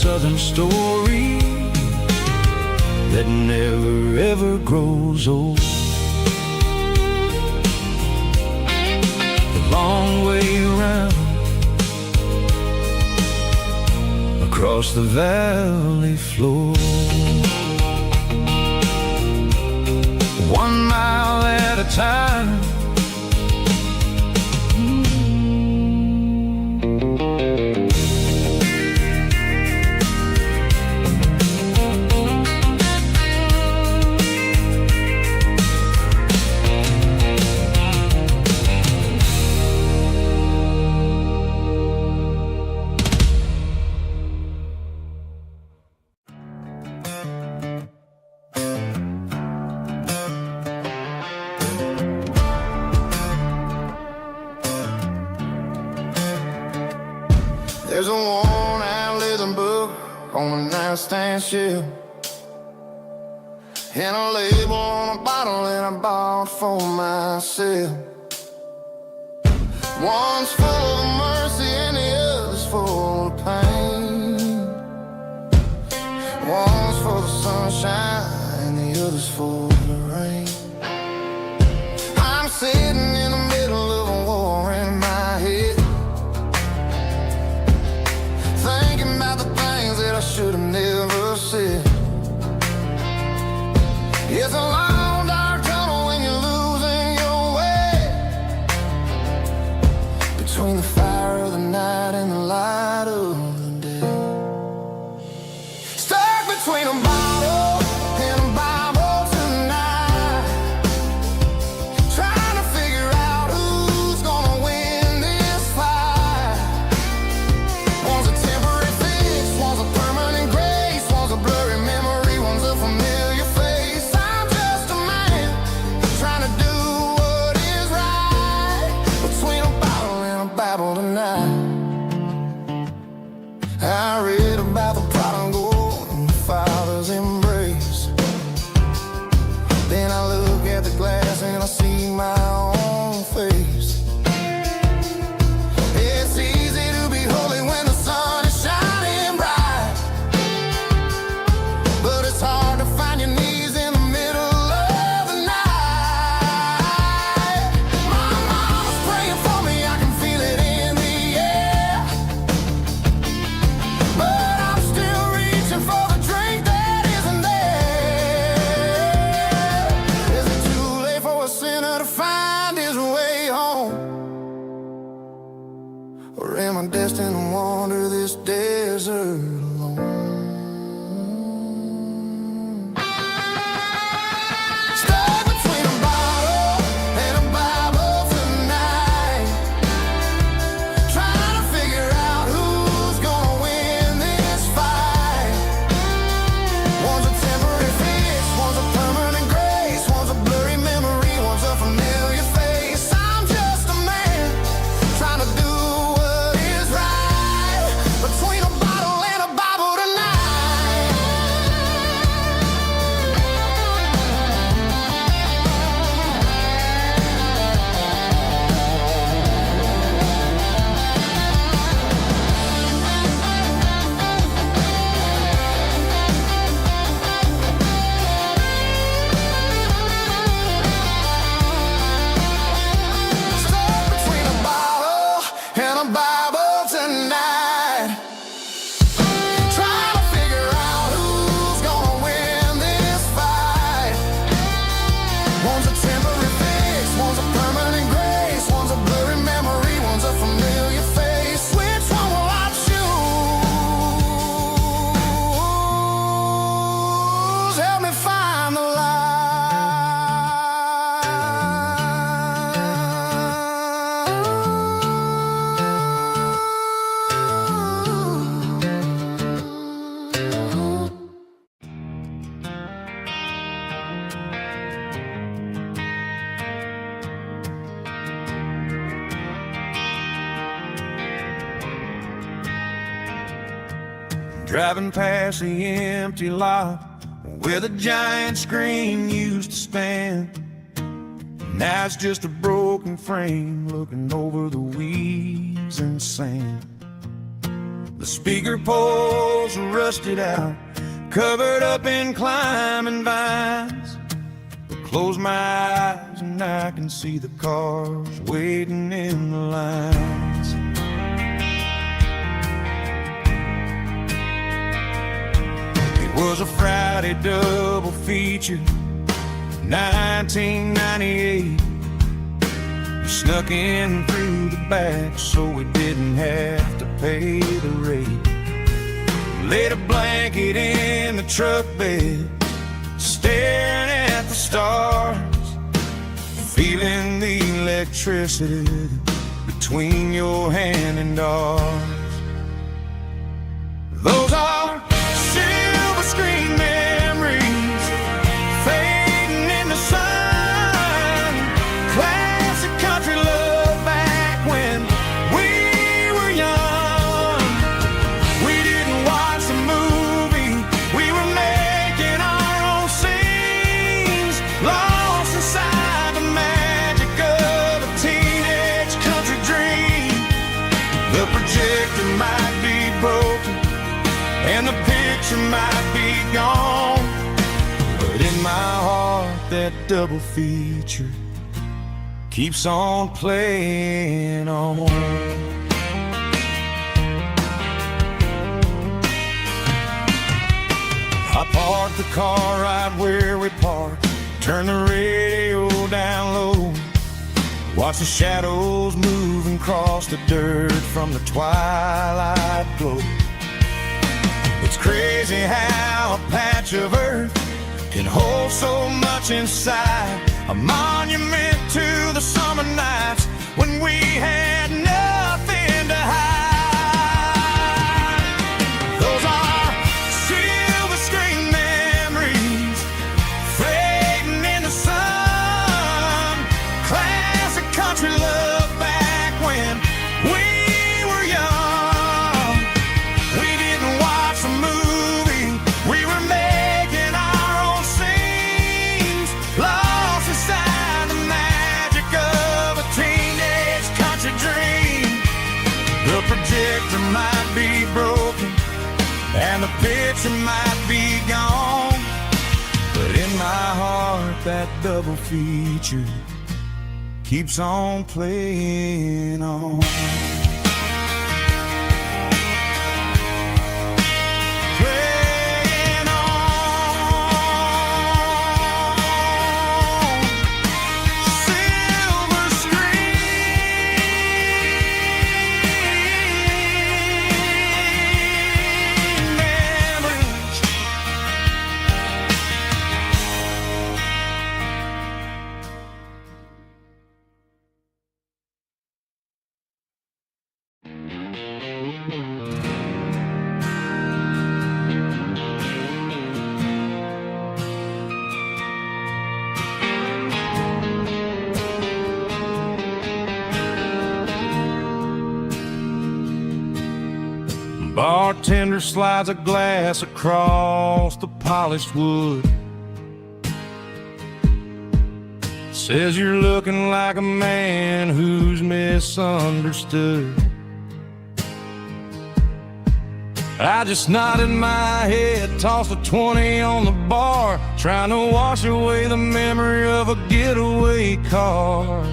southern story that never ever grows old. The long way around across the valley floor, 1 mile at a time. There's a worn-out leather book on the nightstand shelf, and a label on a bottle that I bought for myself. One's full of mercy and the other's full of pain. One's for the sunshine and the other's for the rain. I'm sitting in the middle of a war in my head, thinking about the things that I should have never said. It's a long dark tunnel when you're losing your way, between the fire of the night and the light of the day. Stuck between a bottle and a Bible tonight, trying to figure out who's gonna win this fight. One's a temporary fix, one's a permanent grace, one's a blurry memory, one's a familiar face. I'm just a man trying to do what is right, between a bottle and a Bible tonight. I read about the prodigal and the father's embrace. Then I look at the glass and I see my own face. It's easy to be holy when the sun is shining bright, but it's hard to find your knees in the middle of the night. My mama's praying for me, I can feel it in the air, but I'm still reaching for the drink that isn't there. Is it too late for a sinner to find his way home? Or am I destined to wander this desert alone? Stuck between a bottle and a Bible tonight, trying to figure out who's gonna win this fight. One's a temporary fix, one's a permanent grace, one's a blurry memory, one's a familiar face. I'm just a man trying to do what is right, between a bottle and a Bible tonight. Stuck between a bottle and a Bible tonight, trying to figure out who's gonna win this fight. One's a temporary fix, one's a permanent grace, one's a blurry memory, one's a familiar face. Which one will I choose? Help me find the light. Driving past the empty lot where the giant screen used to stand. Now it's just a broken frame looking over the weeds and sand. The speaker poles are rusted out, covered up in climbing vines. But close my eyes and I can see the cars waiting in the lines. It was a Friday double feature, 1998. We snuck in through the back so we didn't have to pay the rate. Laid a blanket in the truck bed, staring at the stars, feeling the electricity between your hand and ours. Those are silver screen memories fading in the sun. Classic country love back when we were young. We didn't watch the movie, we were making our own scenes, lost inside the magic of a teenage country dream. The projector might be broken and the picture might be gone, but in my heart that double feature keeps on playing on. I parked the car right where we parked, turned the radio down low, watch the shadows move and cross the dirt from the twilight glow. It's crazy how a patch of earth can hold so much inside, a monument to the summer nights when we had nothing to hide. Those are silver screen memories fading in the sun. Classic country love back when we were young. We didn't watch a movie, we were making our own scenes, lost inside the magic of a teenage country dream. The projector might be broken and the picture might be gone, but in my heart that double feature keeps on playing on. Playing on. Silver screen memories. Bartender slides a glass across the polished wood, says you're looking like a man who's misunderstood. I just nodded my head, tossed a 20 on the bar, trying to wash away the memory of a getaway car.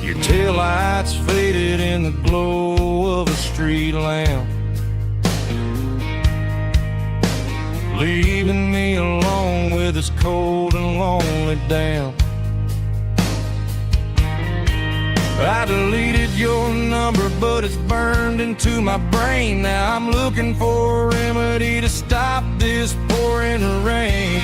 Your taillights faded in the glow of a street lamp, leaving me alone with this cold and lonely damp. I deleted your number, but it's burned into my brain. Now I'm looking for a remedy to stop this pouring rain.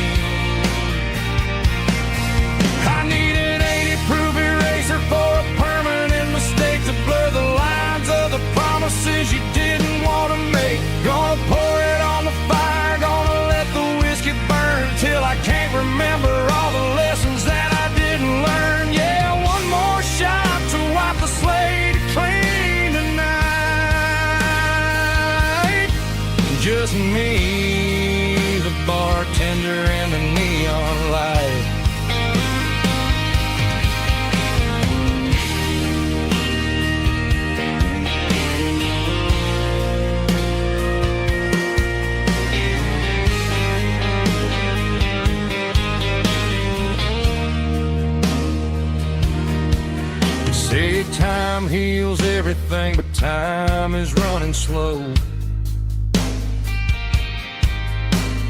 I need an 80-proof eraser for a permanent mistake to blur the lines of the promises you didn't want to make. Gonna pour it on the fire, gonna let the whiskey burn till I can't remember all the lessons that I didn't learn. Yeah, one more shot to wipe the slate clean tonight. Just me, the bartender, and the neon light. time heals everything, but time is running slow.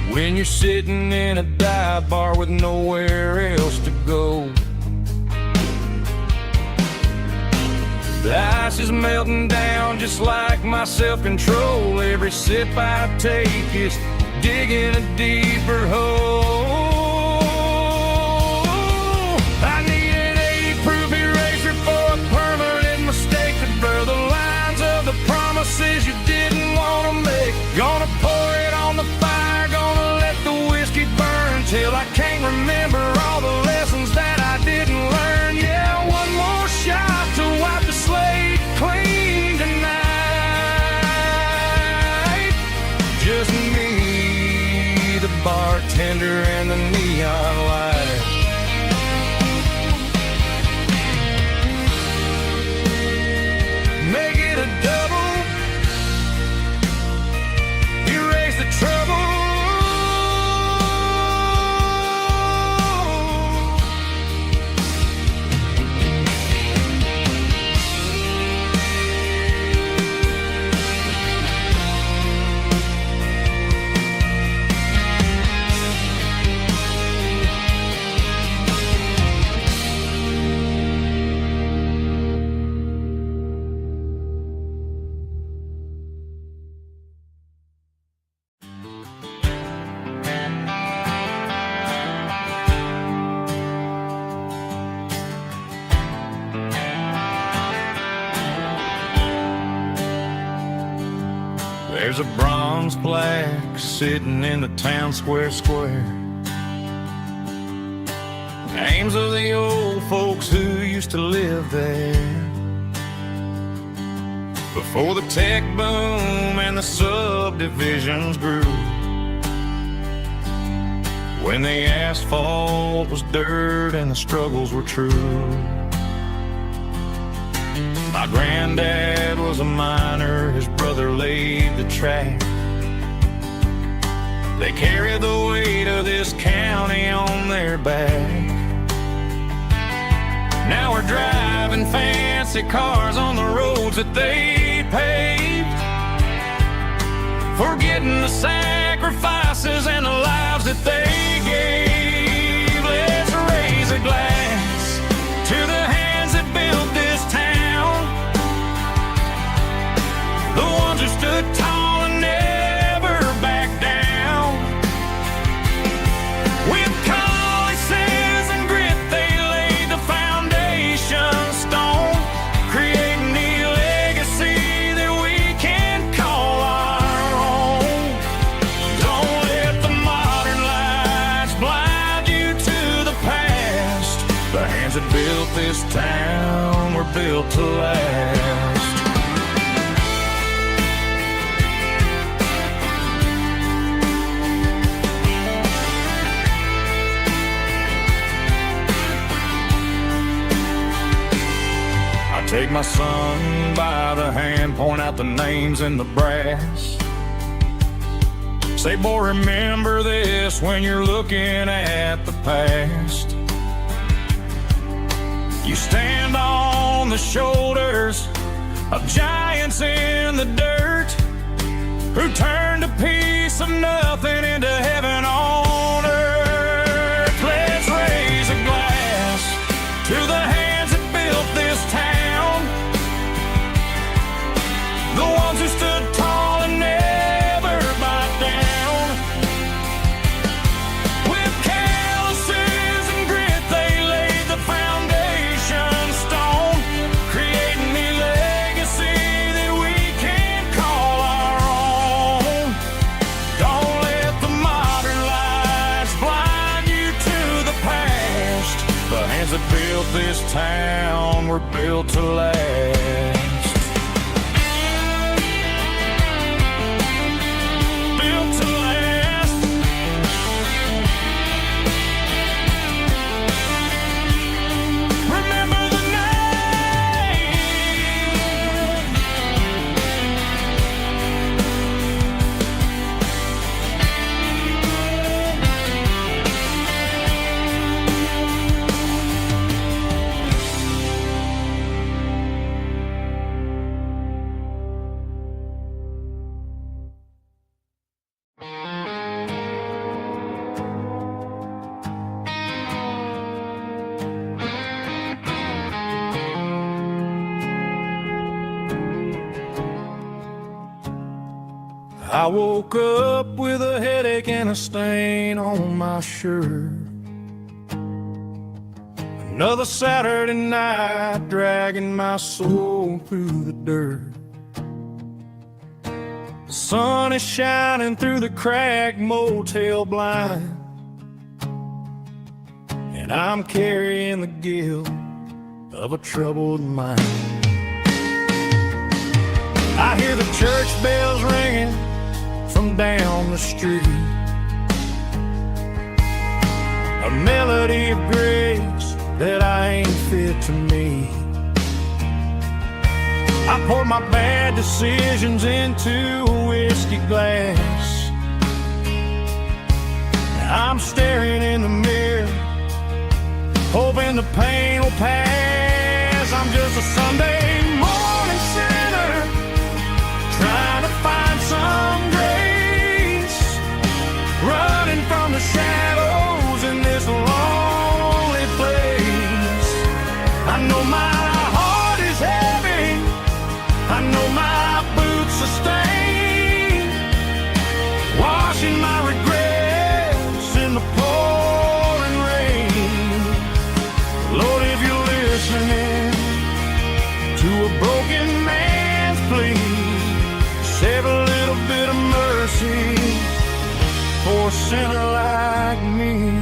When you're sitting in a dive bar with nowhere else to go, the ice is melting down just like my self-control. Every sip I take is digging a deeper hole. I need an 80-proof eraser for a permanent mistake to blur the lines of the promises you didn't want to make. Gonna pour it on the fire, gonna let the whiskey burn till I can't remember all the lessons that I didn't learn. Yeah, one more shot to wipe the slate clean tonight. Just me, the bartender, and the neon light. Make it a double, erase the trouble. There's a bronze plaque sitting in the town square. Names of the old folks who used to live there before the tech boom and the subdivisions grew, when the asphalt was dirt and the struggles were true. My granddad was a miner, his brother laid the track. They carried the weight of this county on their back. Now we're driving fancy cars on the roads that they paved, forgetting the sacrifices and the lives that they gave. Let's raise a glass to the hands that built this town, the ones who stood tall and never backed down. With calluses and grit, they laid the foundation stone, creating the legacy that we can call our own. Don't let the modern lights blind you to the past. The hands that built this town were built to last. Take my son by the hand, point out the names in the brass. Say, boy, remember this when you're looking at the past. You stand on the shoulders of giants in the dirt, who turned a piece of nothing into heaven on earth. Let's raise a glass to the hands that built this town, the ones who stood tall and never backed down. With calluses and grit, they laid the foundation stone, creating the legacy that we can call our own. Don't let the modern lights blind you to the past. The hands that built this town were built to last. I woke up with a headache and a stain on my shirt. Another Saturday night dragging my soul through the dirt. The sun is shining through the cracked motel blind, and I'm carrying the guilt of a troubled mind. I hear the church bells ringing from down the street, a melody of grace that I ain't fit to meet. I poured my bad decisions into a whiskey glass. I'm staring in the mirror, hoping the pain will pass. I'm just a Sunday morning sinner, trying to find some grace, running from the shadows in this lonely place. I know my heart is heavy, I know my boots are stained, washing my regrets in the pouring rain. Lord, if you're listening to a broken man's plea, save a little bit of mercy for a sinner like me.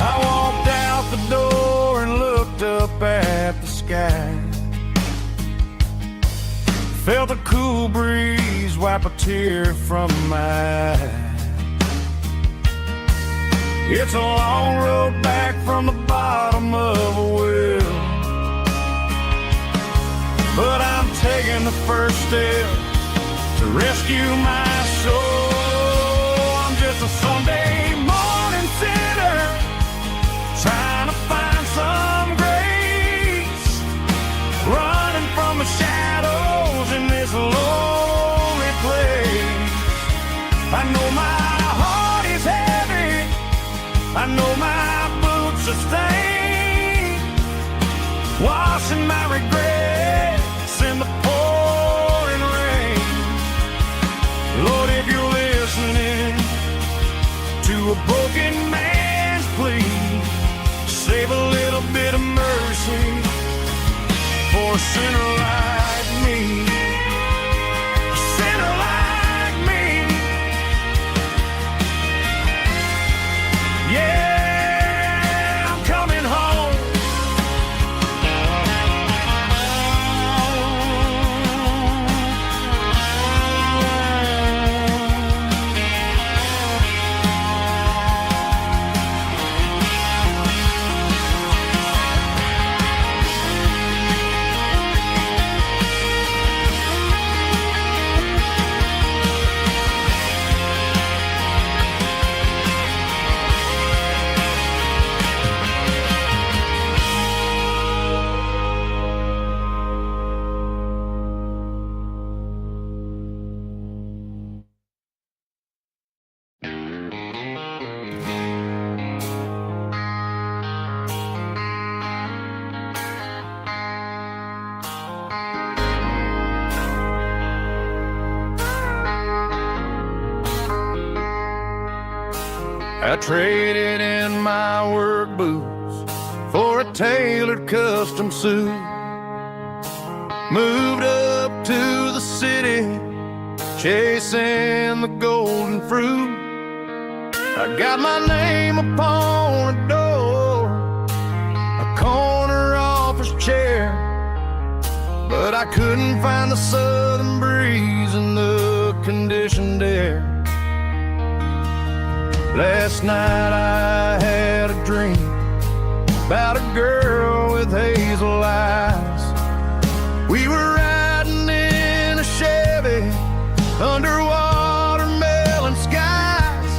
I walked out the door and looked up at the sky, felt a cool breeze wipe a tear from my eye. It's a long road back from the bottom of a well, but I'm taking the first step to rescue my soul. I'm just a Sunday morning sinner, trying to find some grace, running from the shadows in this lonely place. I know my heart is heavy, I know my boots are stained, washing my regrets in the pouring rain. Lord, if you're listening to a broken man's plea, save a little bit of mercy for a sinner like me. A sinner like me. Yeah, I'm coming home. I traded in my work boots for a tailored custom suit, moved up to the city, chasing the golden fruit. I got my name upon a door, a corner office chair, but I couldn't find the southern breeze in the conditioned air. Last night I had a dream about a girl with hazel eyes. We were riding in a Chevy under watermelon skies.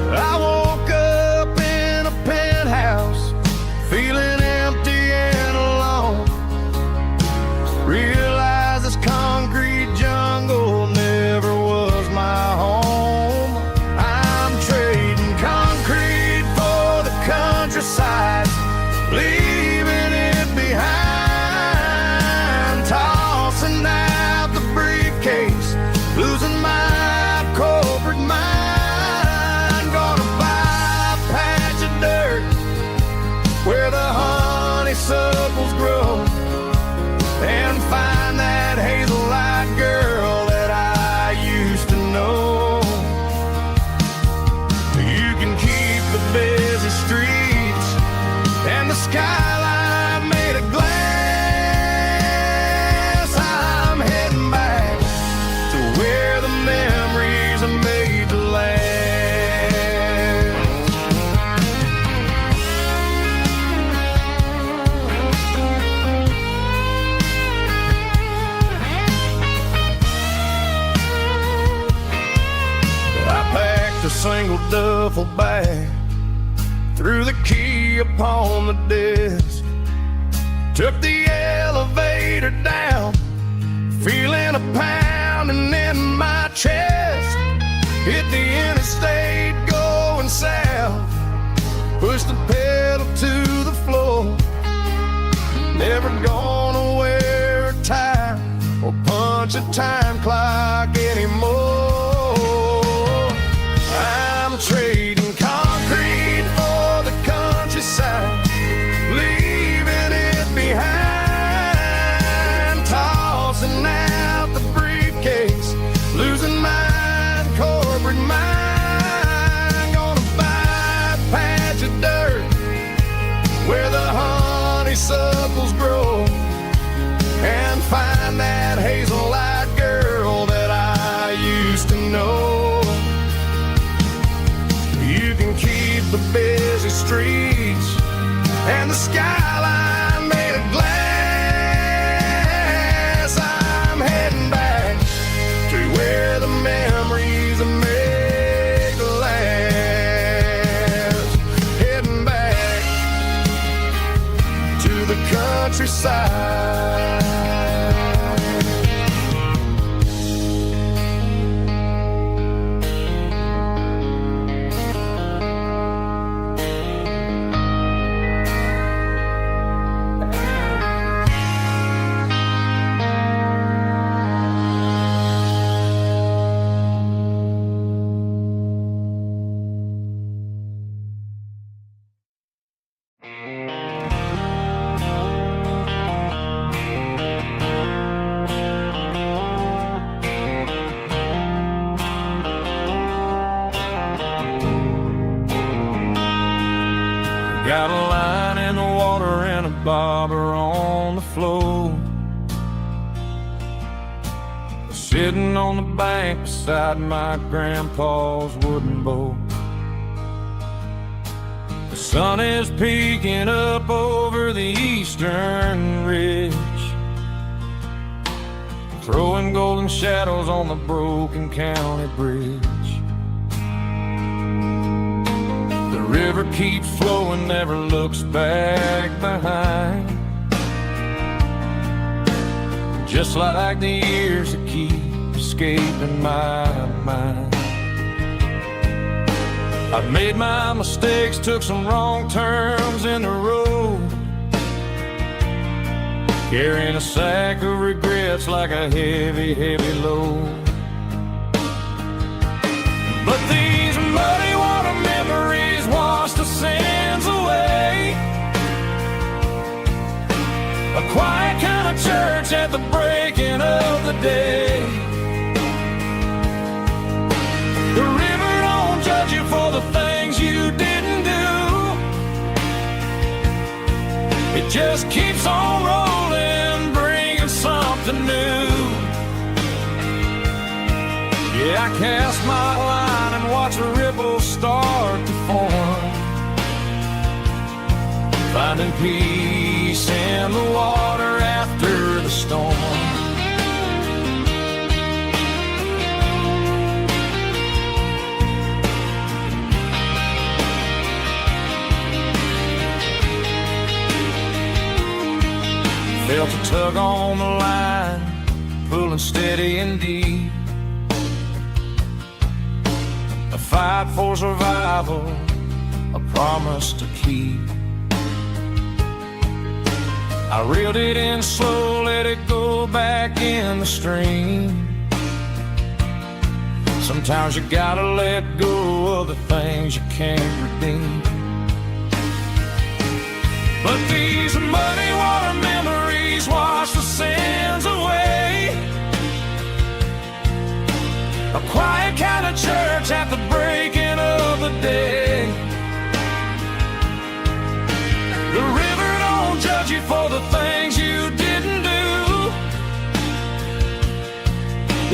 I woke up in a penthouse feeling empty and alone. Realized this concrete jungle never was my a single duffel bag, threw the key upon the desk, took the elevator down, feeling a pounding in my chest. Hit the interstate going south, pushed the pedal to the floor. Never gonna wear a tie or punch a time clock anymore. I'm trading concrete for the countryside, leaving it behind, tossing out the briefcase, losing my corporate mind. Gonna buy a patch of dirt where the honeysuckles grow and find that hazel-eyed girl that I used to know. You can keep the busy streets and the skyline made of glass. I'm heading back to where the memories are made to last. Heading back to the countryside. Got a line in the water and a bobber on the floor, sitting on the bank beside my grandpa's wooden boat. The sun is peeking up over the eastern ridge, throwing golden shadows on the broken county bridge. The river keeps flowing, never looks back behind, just like the years that keep escaping my mind. I've made my mistakes, took some wrong turns in the road, carrying a sack of regrets like a heavy, heavy load. But these muddy water memories wash the sins away. A quiet kind of church at the breaking of the day. The river don't judge you for the things you didn't do. It just keeps on rolling, bringing something new. Yeah, I cast my line and watch a ripple start to form, finding peace in the water after the storm. Felt a tug on the line, pulling steady and deep. A fight for survival, a promise to keep. I reeled it in slow, let it go back in the stream. Sometimes you gotta let go of the things you can't redeem. But these muddy water memories wash the sins away. A quiet kind of church at the breaking of the day. The river don't judge you for the things you didn't do.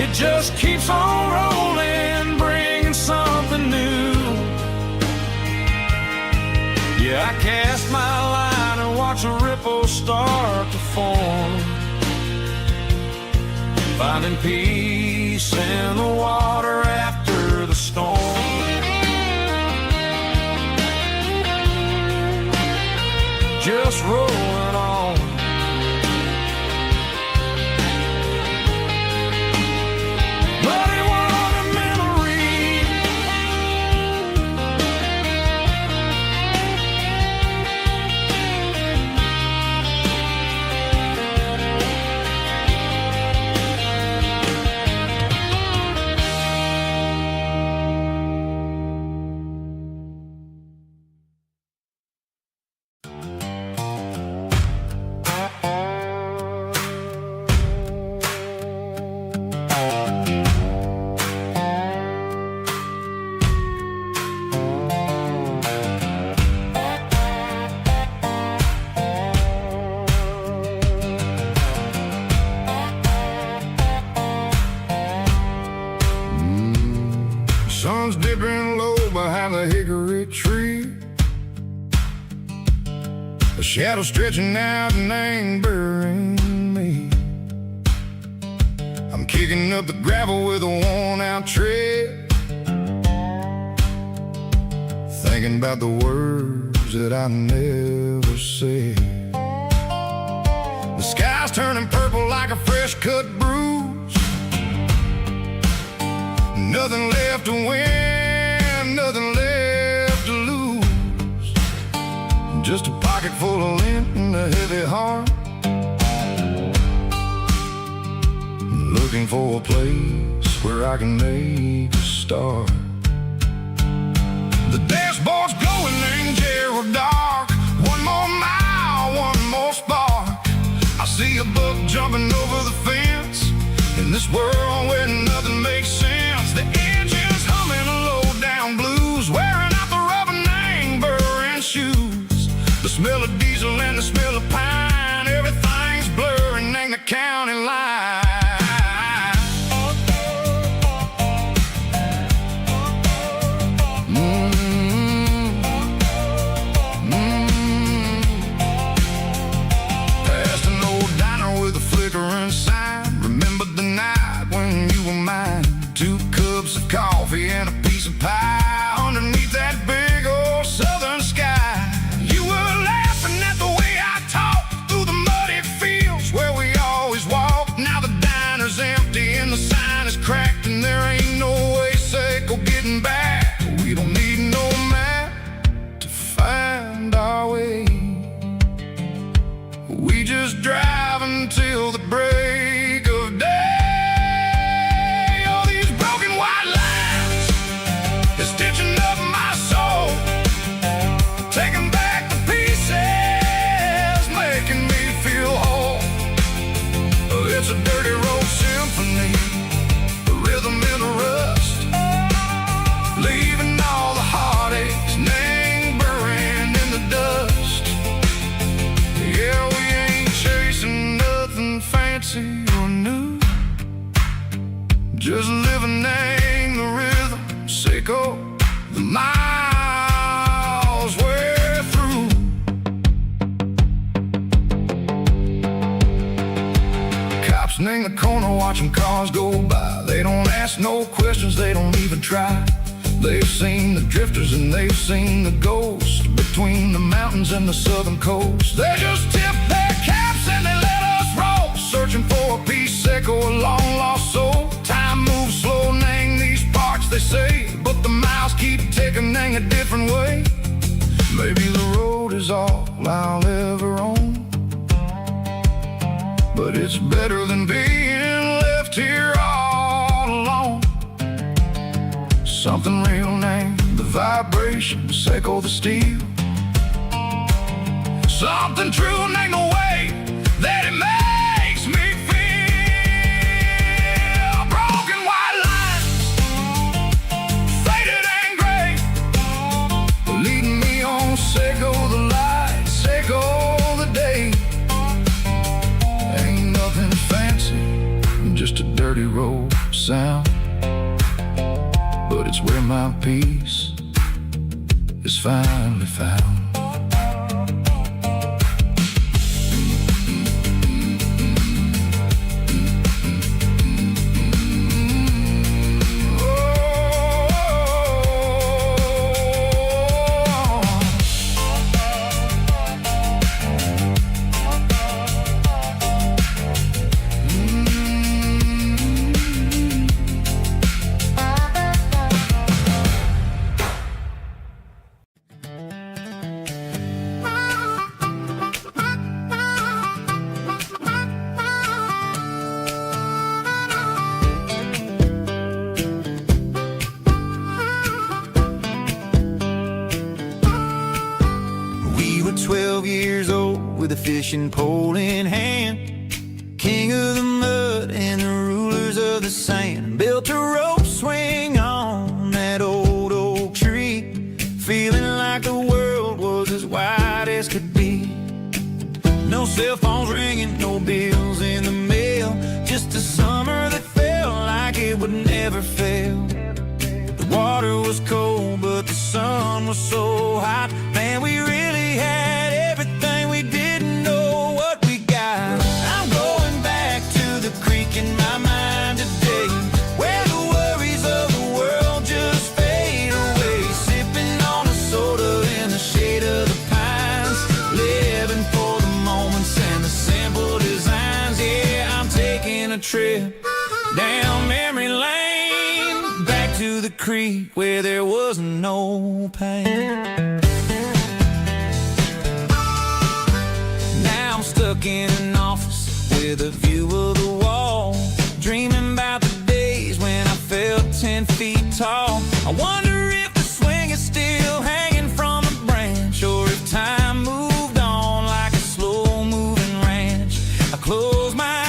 It just keeps on rolling, bringing something new. Yeah, I cast my line and watch a ripple start to form, finding peace in the water after the storm. rolling on. But it was a memory. Sun's dipping low behind the hickory tree. A shadow stretching out and angering me. I'm kicking up the gravel with a worn-out tread, thinking about the words that I never said. The sky's turning purple like a fresh-cut bruise. Nothing left to win, nothing left to lose. Just a pocket full of lint and a heavy heart, looking for a place where I can make a start. The dashboard's glowing in Gerald dark. One more mile, one more spark. I see a buck jumping over the fence in this world where nothing makes sense. The engine's humming a low-down blues, wearing out the rubber burring shoes. The smell of diesel and the smell of pine, everything's blurring in the county line. Past an old diner with a flickering sign. Remember the night when you were mine. 2 cups of coffee and a piece of pie underneath that big old southern sky. You were laughing at the way I talked through the muddy fields where we always walked. Now the diner's empty and the sign is cracked, and there ain't no way Seco getting back. We don't need no map to find our way. We just drive until the break of day. Stitching up my soul, taking back the pieces, making me feel whole. It's a dirty road symphony, the rhythm in the rust, leaving all the heartaches lingering in the dust. Yeah, we ain't chasing nothing fancy or new, just living in the rhythm. Seco, the miles we're through. Cops in the corner watching cars go by. They don't ask no questions, they don't even try. They've seen the drifters and they've seen the ghosts between the mountains and the southern coast. They just tip their caps and they let us roll, searching for a piece, Seco, a long lost soul. Time moves slow, nang these parts, they say, but the miles keep ticking a different way. Maybe the road is all I'll ever own, but it's better than being left here all alone. Something real named the vibration, Seco the steel. Something true named the way that it makes me feel. Broken white lines, faded and gray, leading me on. Seco the light, Seco the day. Ain't nothing fancy, just a dirty road sound, but it's where my peace is finally found. with a fishing pole in hand. King of the mud and the rulers of the sand. Built a rope swing on that old oak tree, feeling like the world was as wide as could be. No cell phones ringing, no bills in the mail, just a summer that felt like it would never fail. The water was cold, but the sun was so hot. Man, we really had everything, we didn't know what we got. I'm going back to the creek in my mind today, where the worries of the world just fade away. Sipping on a soda in the shade of the pines, living for the moments and the simple designs. Yeah, I'm taking a trip down memory lane, back to the creek where there was no pain. Now I'm stuck in an office with a view of the wall, dreaming about the days when I felt 10 feet tall. I wonder if the swing is still hanging from the branch, or if time moved on like a slow-moving ranch. I close my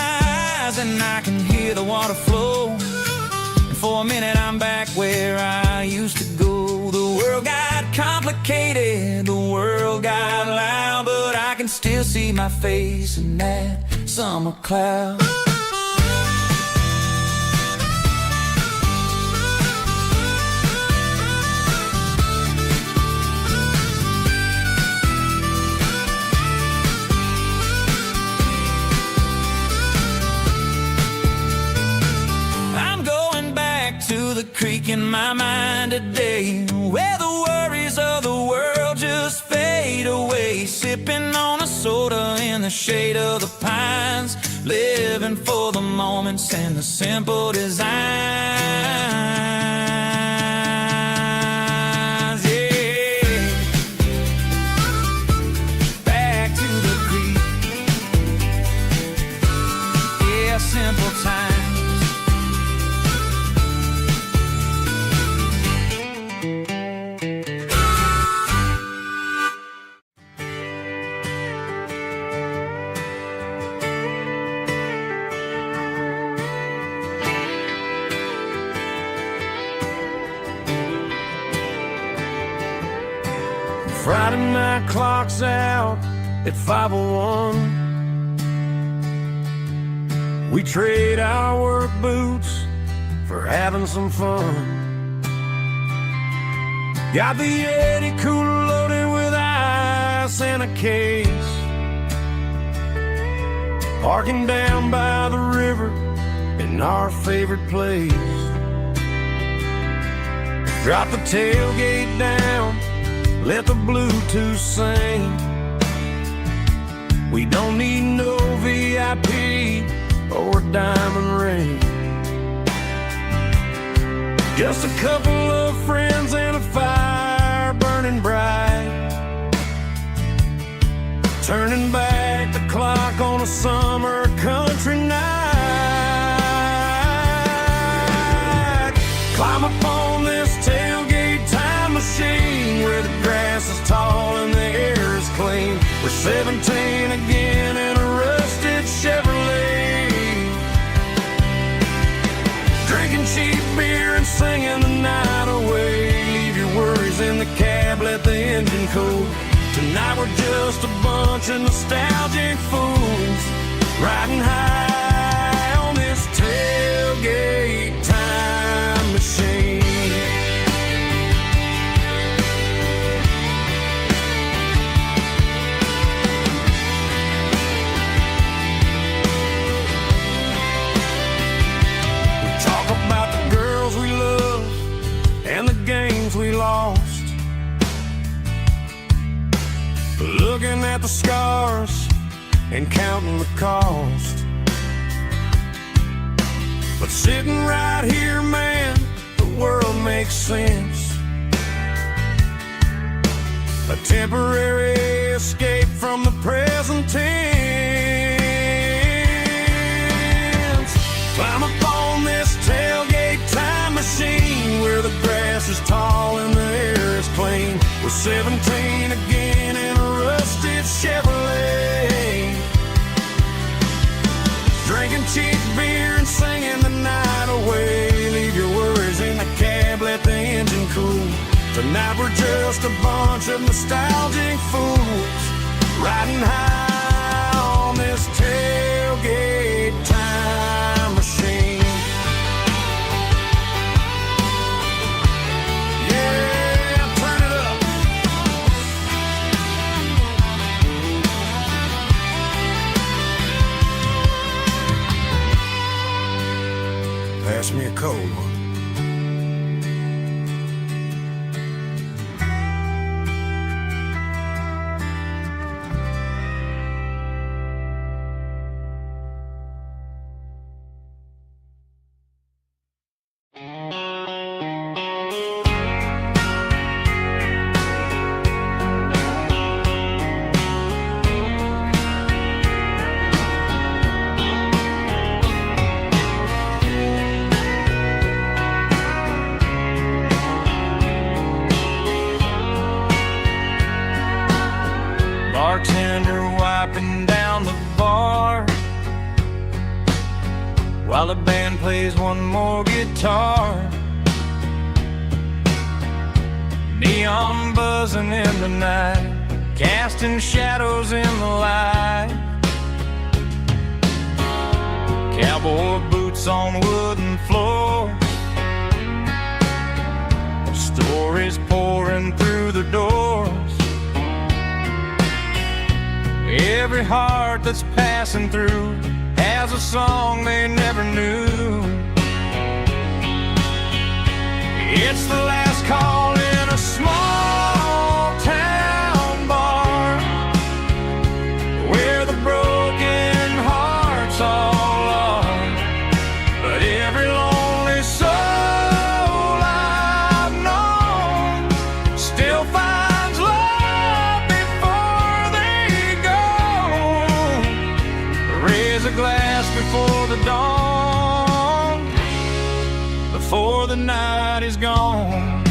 eyes and I can hear the water flow, and for a minute I'm back where I used to go. The world got complicated, the world got loud, but I can still see my face in that summer cloud. To the creek in my mind today, where the worries of the world just fade away. Sipping on a soda in the shade of the pines, living for the moments and the simple designs. Yeah, back to the creek. Yeah, simple times. Friday night clock's out at 5:01. We trade our work boots for having some fun. Got the Yeti cooler loaded with ice and a case, parking down by the river in our favorite place. Drop the tailgate down, let the Bluetooth sing. We don't need no VIP or a diamond ring, just a couple of friends and a fire burning bright, turning back the clock on a summer country night. Climb up on this tailgate time machine, where the grass is tall and the air is clean. We're 17 again in a rusted Chevrolet, drinking cheap beer and singing the night away. Leave your worries in the cab, let the engine cool. Tonight we're just a bunch of nostalgic fools, riding high on this tailgate time machine. We lost, looking at the scars and counting the cost. But sitting right here, man, the world makes sense. A temporary escape from the present tense. Climb up on this tailgate time machine, where the grass is tall and the air is clean. We're 17 again in a rusted Chevrolet, Tonight we're just a bunch of nostalgic fools riding high on this tailgate time machine. Yeah, turn it up. Pass me a cold one. Bartender wiping down the bar while the band plays one more guitar. Neon buzzing in the night, casting shadows in the light. Cowboy boots on wooden floors, stories pouring through the doors. Every heart that's passing through has a song they never knew. It's the last call in a small town bar where the broken hearts all are. But every lonely soul I've known still finds love before they go. Raise a glass before the dawn, before the night is gone.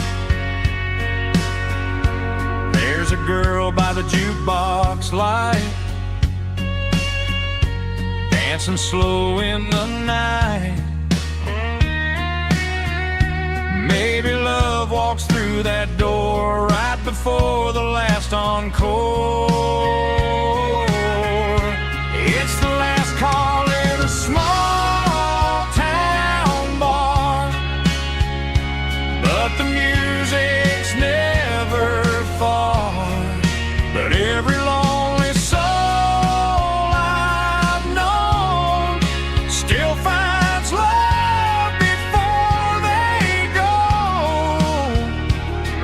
There's a girl by the jukebox light, dancing slow in the night. Maybe love walks through that door right before the last encore. It's the last call in a small town bar, but the music's never far. But every lonely soul I've known still finds love before they go.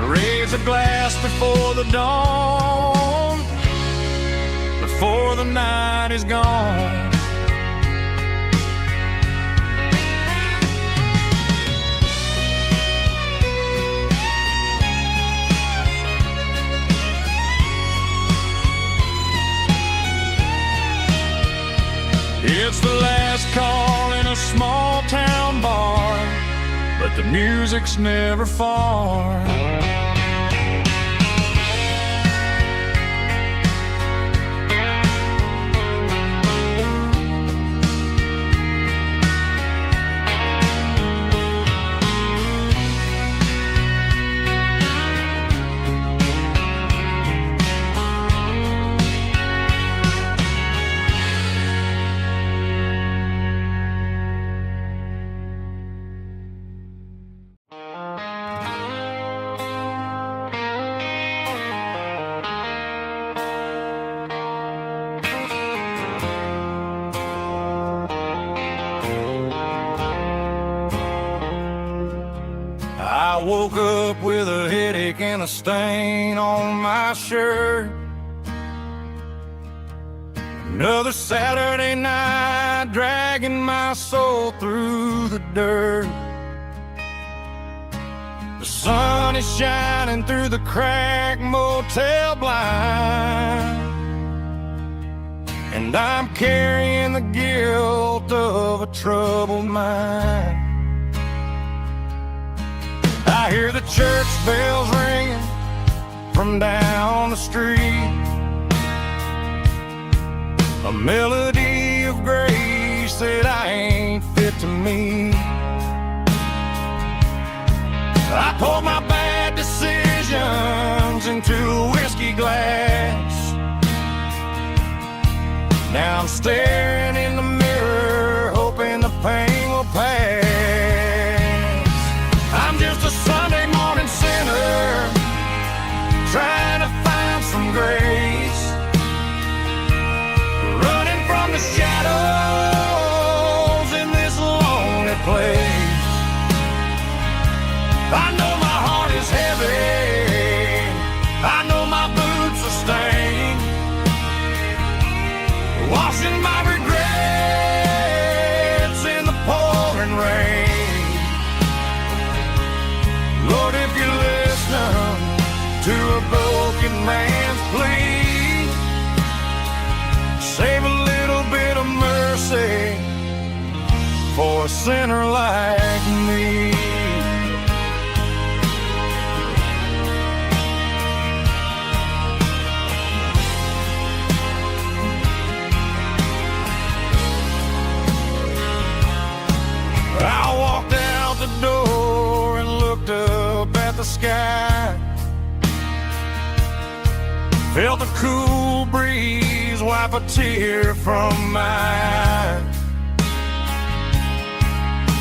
Raise a glass before the dawn, before the night is gone. It's the last call in a small town bar, but the music's never far. I woke up with a headache and a stain on my shirt. Another Saturday night dragging my soul through the dirt. The sun is shining through the cracked motel blind, and I'm carrying the guilt of a troubled mind. I hear the church bells ringing from down the street, a melody of grace that I ain't fit to meet. I pulled my bad decisions Now I'm staring in the mirror, hoping the pain will pass. I'm just a Sunday morning sinner, trying to find some grace, running from the shadows in this lonely place. I know my heart is heavy, I know my boots are stained, washing my regrets in the pouring rain. Lord, if you listen to a broken man's plea, save a little bit of mercy for a sinner like me. I walked out the door and looked up at the sky, felt the cool breeze wipe a tear from my eye.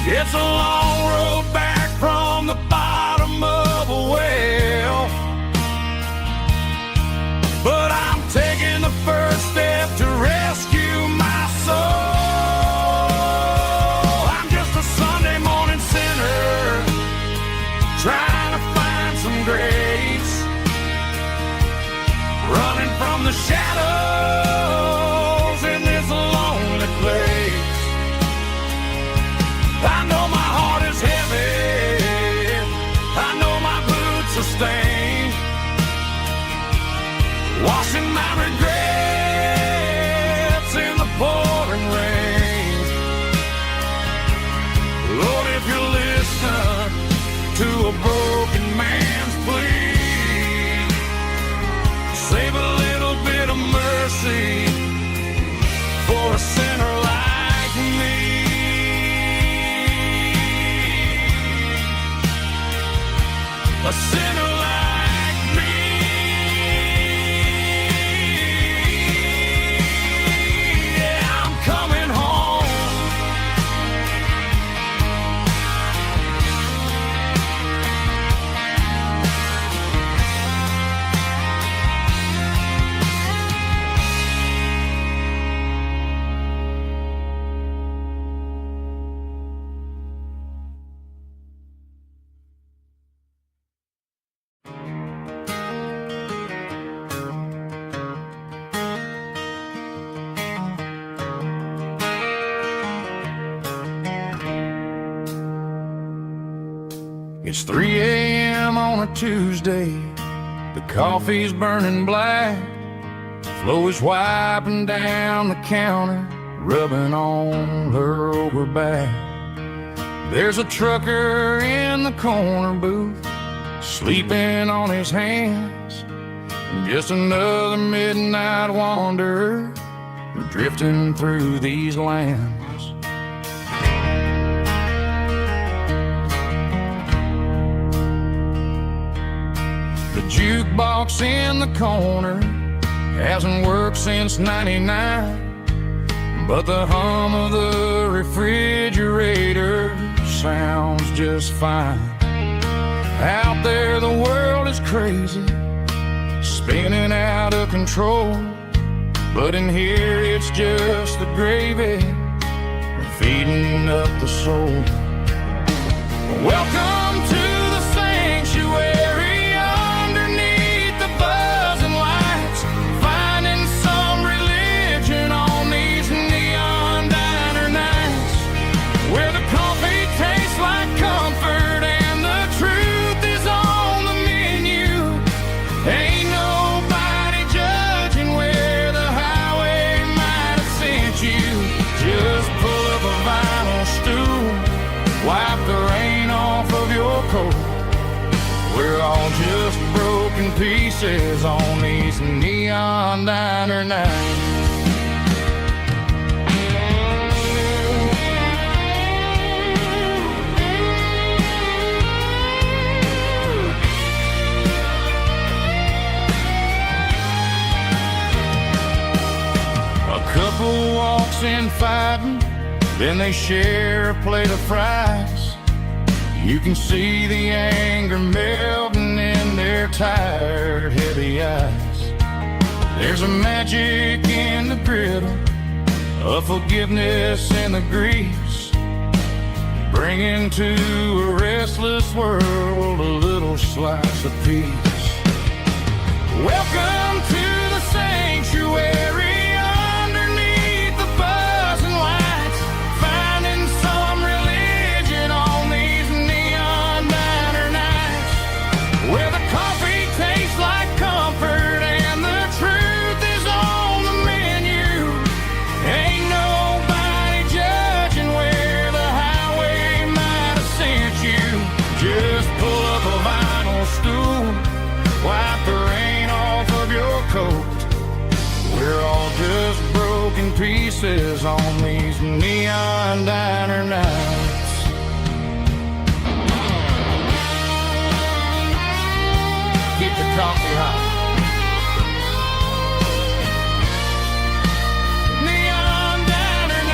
It's a long road back from the bottom of a well, but I'm taking the first step to rescue my soul. Trying to find some grace, running from the shadows in this lonely place. I know my heart is heavy, I know my boots are stained, washing my regrets in the pouring rain. Lord, if you listen to a broken man's plea, save a little bit of mercy for a sinner like me. A sinner like me. Yeah, I'm coming home. It's 3 a.m. on a Tuesday, the coffee's burning black, Flo is wiping down the counter, rubbing on her over back. There's a trucker in the corner booth, sleeping on his hands, just another midnight wanderer drifting through these lands. The jukebox in the corner hasn't worked since '99, but the hum of the refrigerator sounds just fine. Out there the world is crazy, spinning out of control, but in here it's just the gravy feeding up the soul. Welcome to the sanctuary underneath the buzzing lights, finding some religion on these neon diner nights, where the coffee tastes like comfort and the truth is on the menu. Ain't nobody judging where the highway might have sent you. Just pull up a vinyl stool, wipe the rain off of your coat. We're all just broken pieces on these neon diner nights. A couple and fighting, then they share a plate of fries. You can see the anger melting in their tired, heavy eyes. There's a magic in the griddle, a forgiveness in the grease, bringing to a restless world a little slice of peace. Welcome to the sanctuary underneath the buzzing lights, finding some religion on these neon diner nights, where the coffee tastes like comfort and the truth is on the menu. Ain't nobody judging where the highway might have sent you. Just pull up a vinyl stool, wipe the rain off of your coat. We're all just broken pieces on these neon diner nights. Keep the coffee hot. Neon diner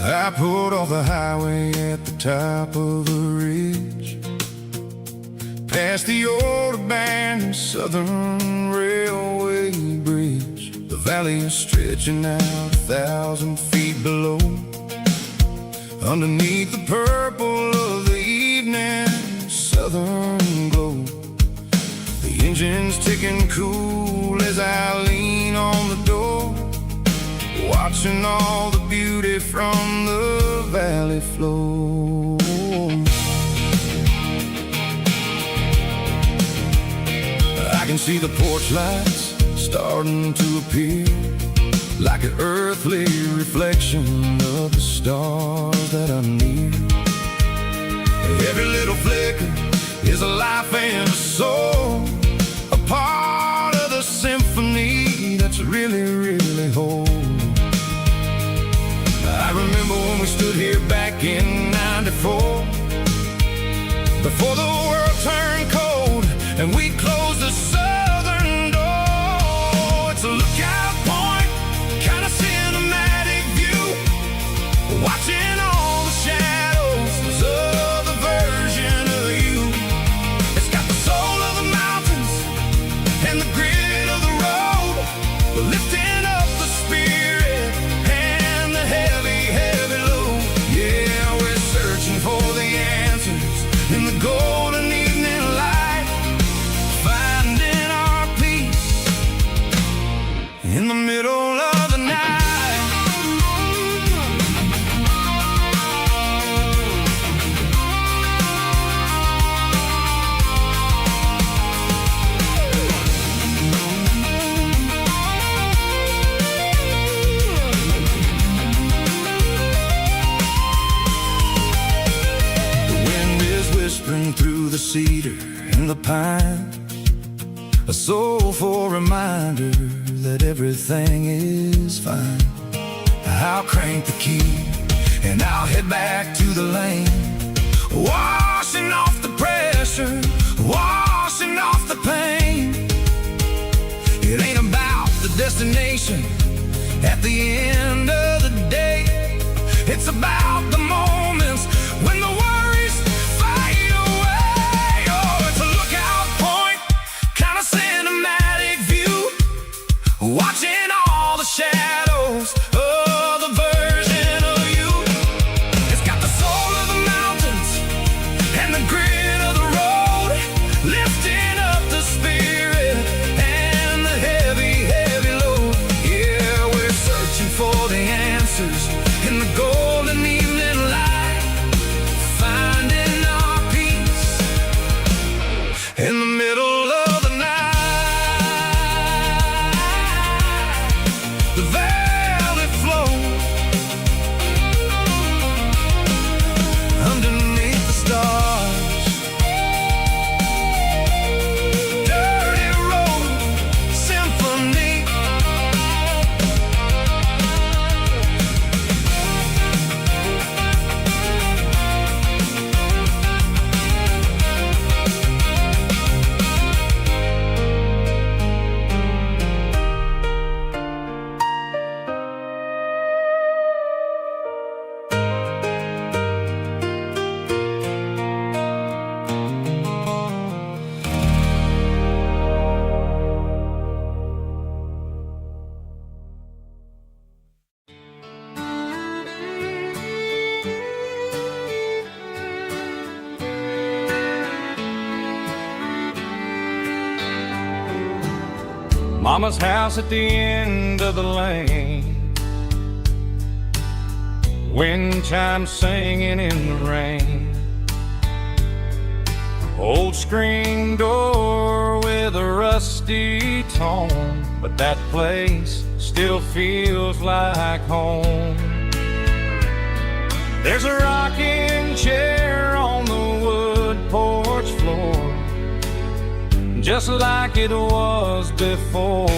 I pulled off the highway at the top of the ridge, past the old abandoned Southern Railway bridge. The valley is stretching out 1,000 feet below, underneath the purple of the evening southern glow. The engine's ticking cool as I lean on the door, watching all the beauty from the valley flow. I can see the porch lights starting to appear, like an earthly reflection of the stars that are near. Every little flicker is a life and a soul, a part of the symphony that's really, really whole. I remember when we stood here back in '94, before the world turned cold and we closed the southern door. It's a lookout point, kind of cinematic view, watching all the shadows of the version of you. It's got the soul of the mountains and the grit of the road, lifting up the spirit and the heavy, heavy load. Yeah, we're searching for the answers in the golden evening light, finding our peace in the middle of the night. Whispering through the cedar and the pine, a soulful reminder that everything is fine. I'll crank the key and I'll head back to the lane, washing off the pressure, washing off the pain. It ain't about the destination at the end of the day, it's about the moments when the worries fade away. Oh, it's a lookout point, kind of cinematic view, watching all the shadows of the version of you. It's got the soul of the mountains and the grit of the road, lifting up the spirit and the heavy, heavy load. Yeah, we're Mama's house at the end of the lane, wind chimes singing in the rain. Old screen door with a rusty tone, but that place still feels like home. There's a rocking chair on the wood porch floor, just like it was before.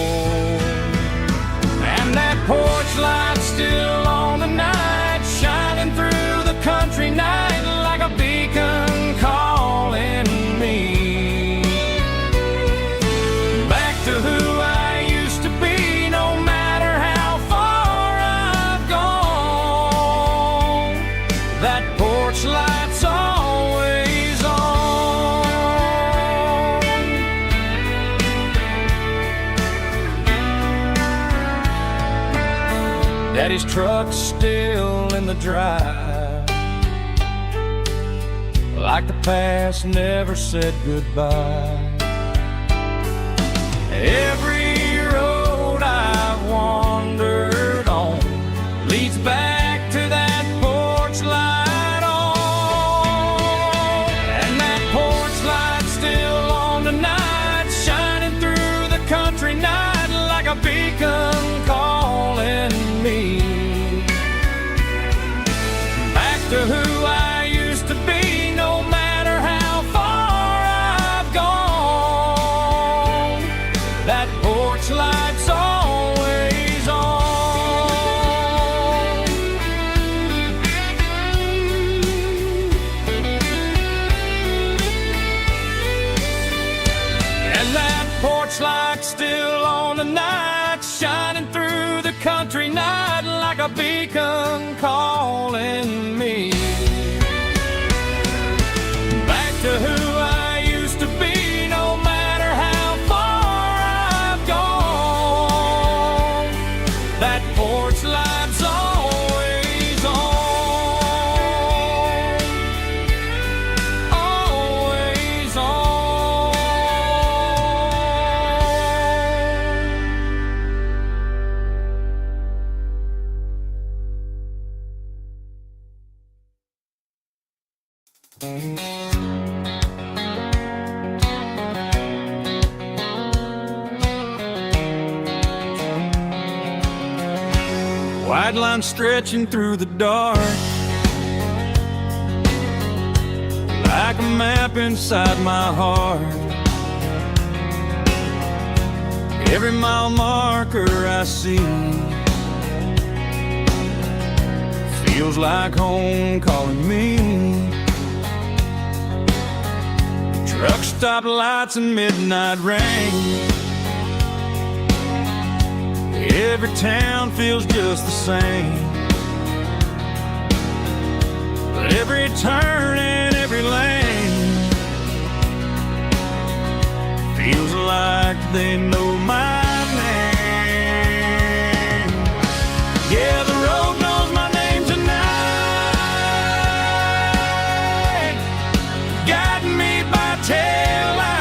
And that porch light's still on tonight, shining through the country night like a beacon calling me back to who I used to be. No matter how far I've gone, that porch light's always on. Daddy's truck's still in the drive, like the past never said goodbye. Every road I've wandered on leads back to that porch light on. And that porch light's still on tonight, shining through the country night like a beacon calling me back to who I used to be. No matter how far I've gone, that porch light's always on. And that porch light's still on tonight, shining through the country night like a beacon calling me back to who I used to be. No matter how far I've gone, that porch light's always on, always on. White line stretching through the dark, like a map inside my heart. Every mile marker I see feels like home calling me. Truck stop lights and midnight rain, every town feels just the same. But every turn and every lane feels like they know my name. Yeah, the road knows my name tonight, guiding me by taillight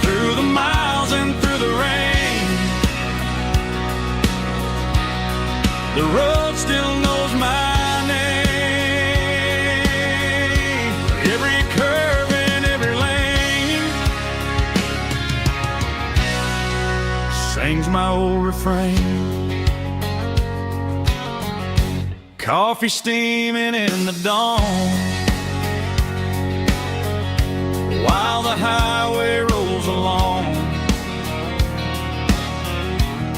through the miles and through the rain. The road still knows my name, every curve and every lane sings my old refrain. Coffee steaming in the dawn, while the highway rolls along.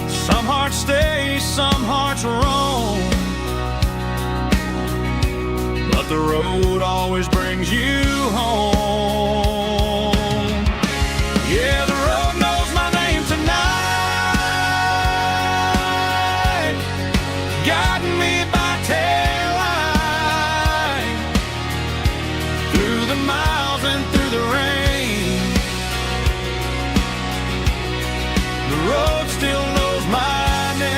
Some hearts stay, some hearts roam, but the road always brings you home. Yeah, the road knows my name tonight, guiding me by taillight through the miles and through the rain. The road still knows my name.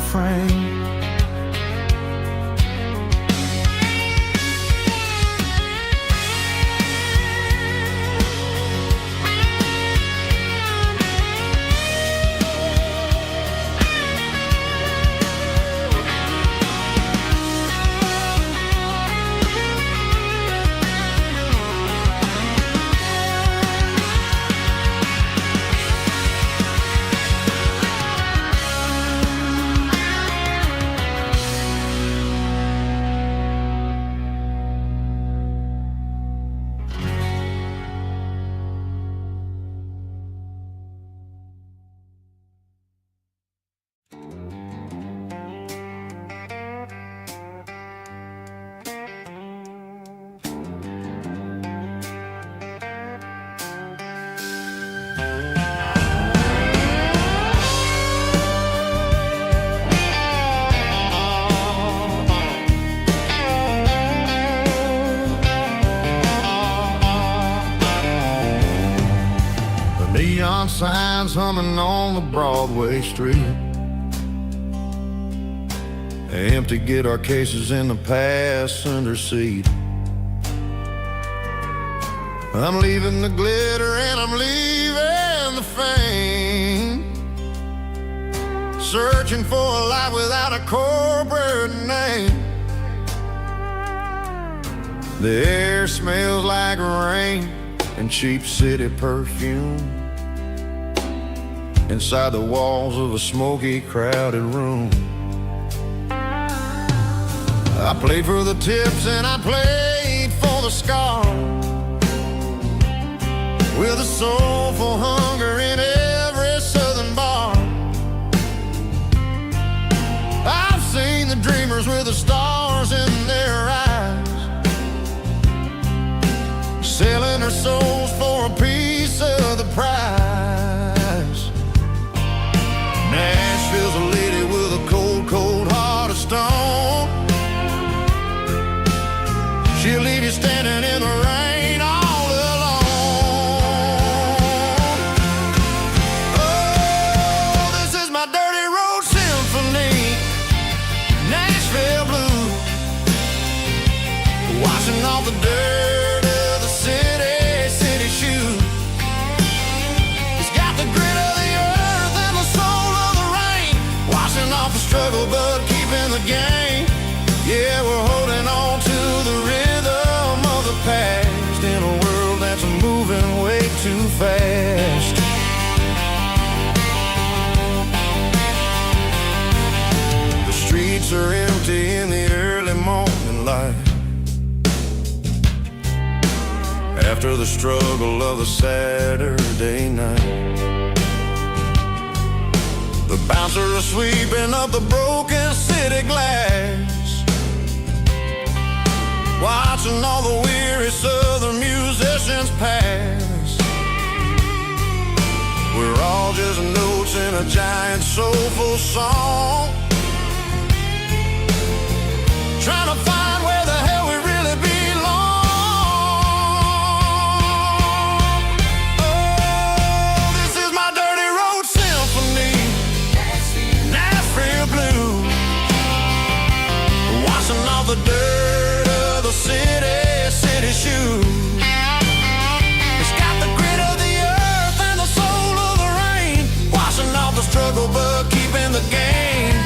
refrain. Neon signs humming on the Broadway street. Empty guitar cases in the passenger seat. I'm leaving the glitter and I'm leaving the fame. Searching for a life without a corporate name. The air smells like rain and cheap city perfume. Inside the walls of a smoky, crowded room. I played for the tips and I played for the scars, with a soulful hunger in every southern bar. I've seen the dreamers with the stars in their eyes, selling their souls for a piece of the prize. Nashville's a lady with a cold, cold heart of stone. She'll leave you standing in the rain all alone. Oh, this is my dirty road symphony, Nashville blues, washing off the dirt of the city shoes. It's got the grit of the earth and the soul of the rain, washing off the struggle but keeping the game. Yeah, we're holding on to the rhythm of the past in a world that's moving way too fast. The streets are empty in the early morning light, after the struggle of the Saturday night. The bouncer is sweeping up the broken city glass, watching all the weary southern musicians pass. We're all just notes in a giant soulful song, trying to find where the hell we really belong. Oh, this is my dirty road symphony, Nashville blues, washing off the dirt of the city shoes. It's got the grit of the earth and the soul of the rain, washing off the struggle but keeping the game.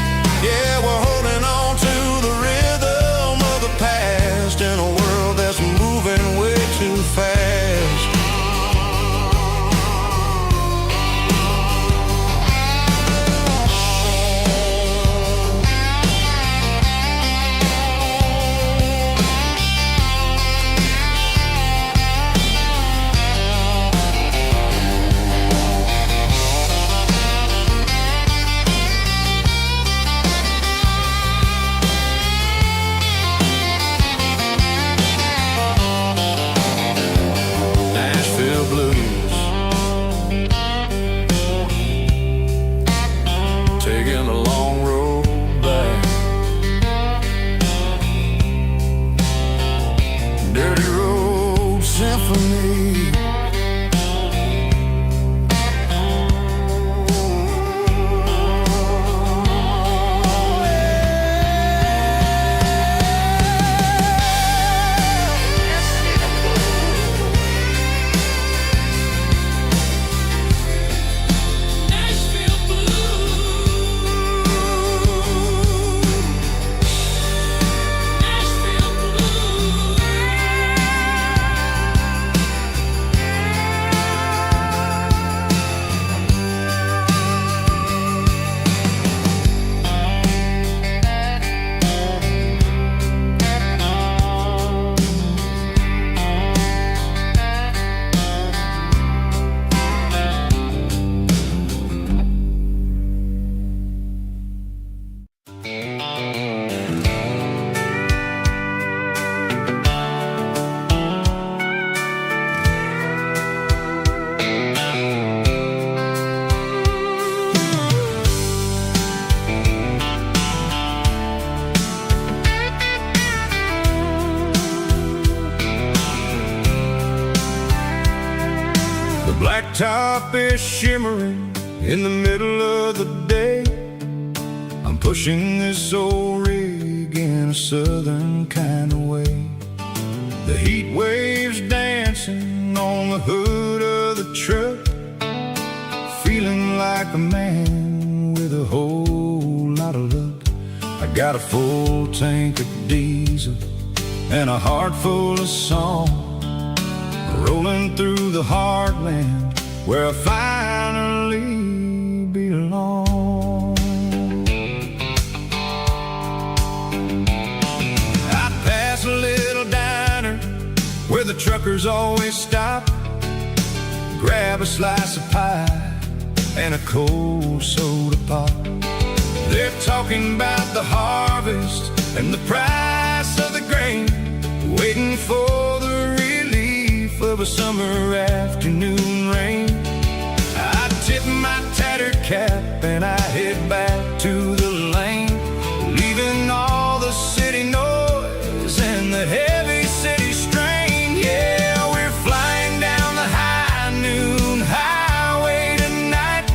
blacktop is shimmering in the middle of the day. I'm pushing this old rig in a southern kind of way. The heat waves dancing on the hood of the truck, feeling like a man with a whole lot of luck. I got a full tank of diesel and a heart full of song, rolling through the heartland where I finally belong. I pass a little diner where the truckers always stop, grab a slice of pie and a cold soda pop. They're talking about the harvest and the price of the grain, waiting for the relief of a summer afternoon rain. I tip my tattered cap and I head back to the lane, leaving all the city noise and the heavy city strain. Yeah, we're flying down the high noon highway tonight,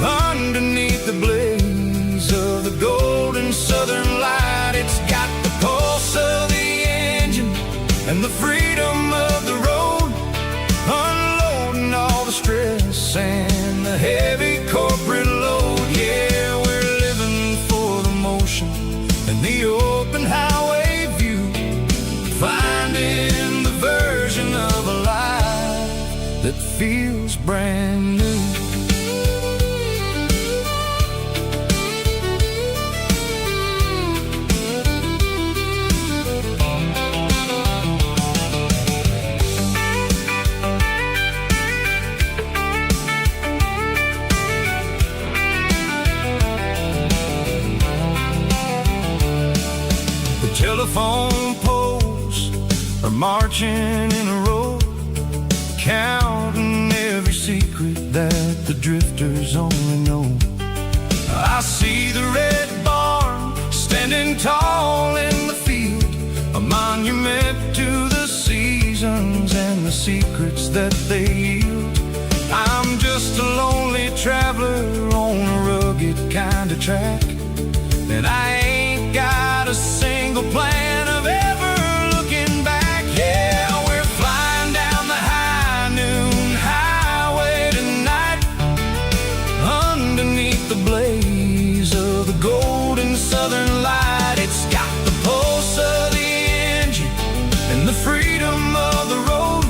underneath the blaze of the golden southern light. It's got the pulse of the engine and the freedom of the road, unloading all the stress and the heavy corporate load. Yeah, we're living for the motion and the open highway view, finding the version of a life that feels brand new. Telephone poles are marching in a row, counting every secret that the drifters only know. I see the red barn standing tall in the field, a monument to the seasons and the secrets that they yield. I'm just a lonely traveler on a rugged kind of track, and I ain't got a single plan of ever looking back. Yeah, we're flying down the high noon highway tonight, underneath the blaze of the golden southern light. It's got the pulse of the engine and the freedom of the road,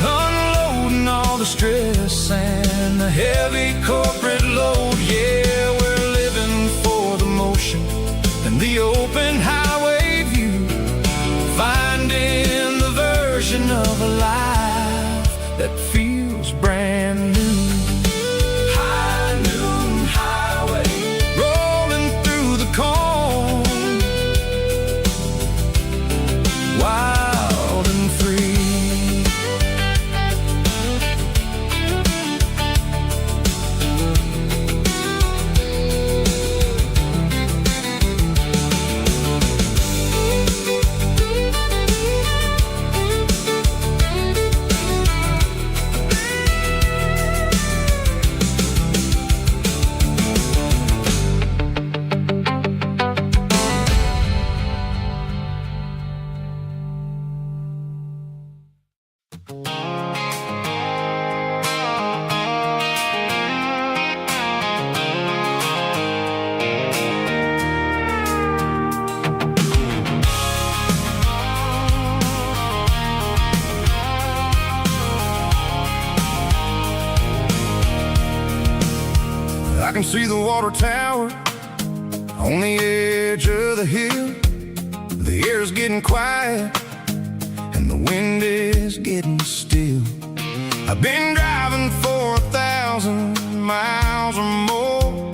unloading all the stress and the heavy corporate load. Yeah, we're living for the motion and the open highway view, finding the version of a life that feels brand new. High noon highway, rolling through the corn, wild and free. I can see the water tower on the edge of the hill. The air's getting quiet and the wind is getting still. I've been driving for 1,000 miles or more,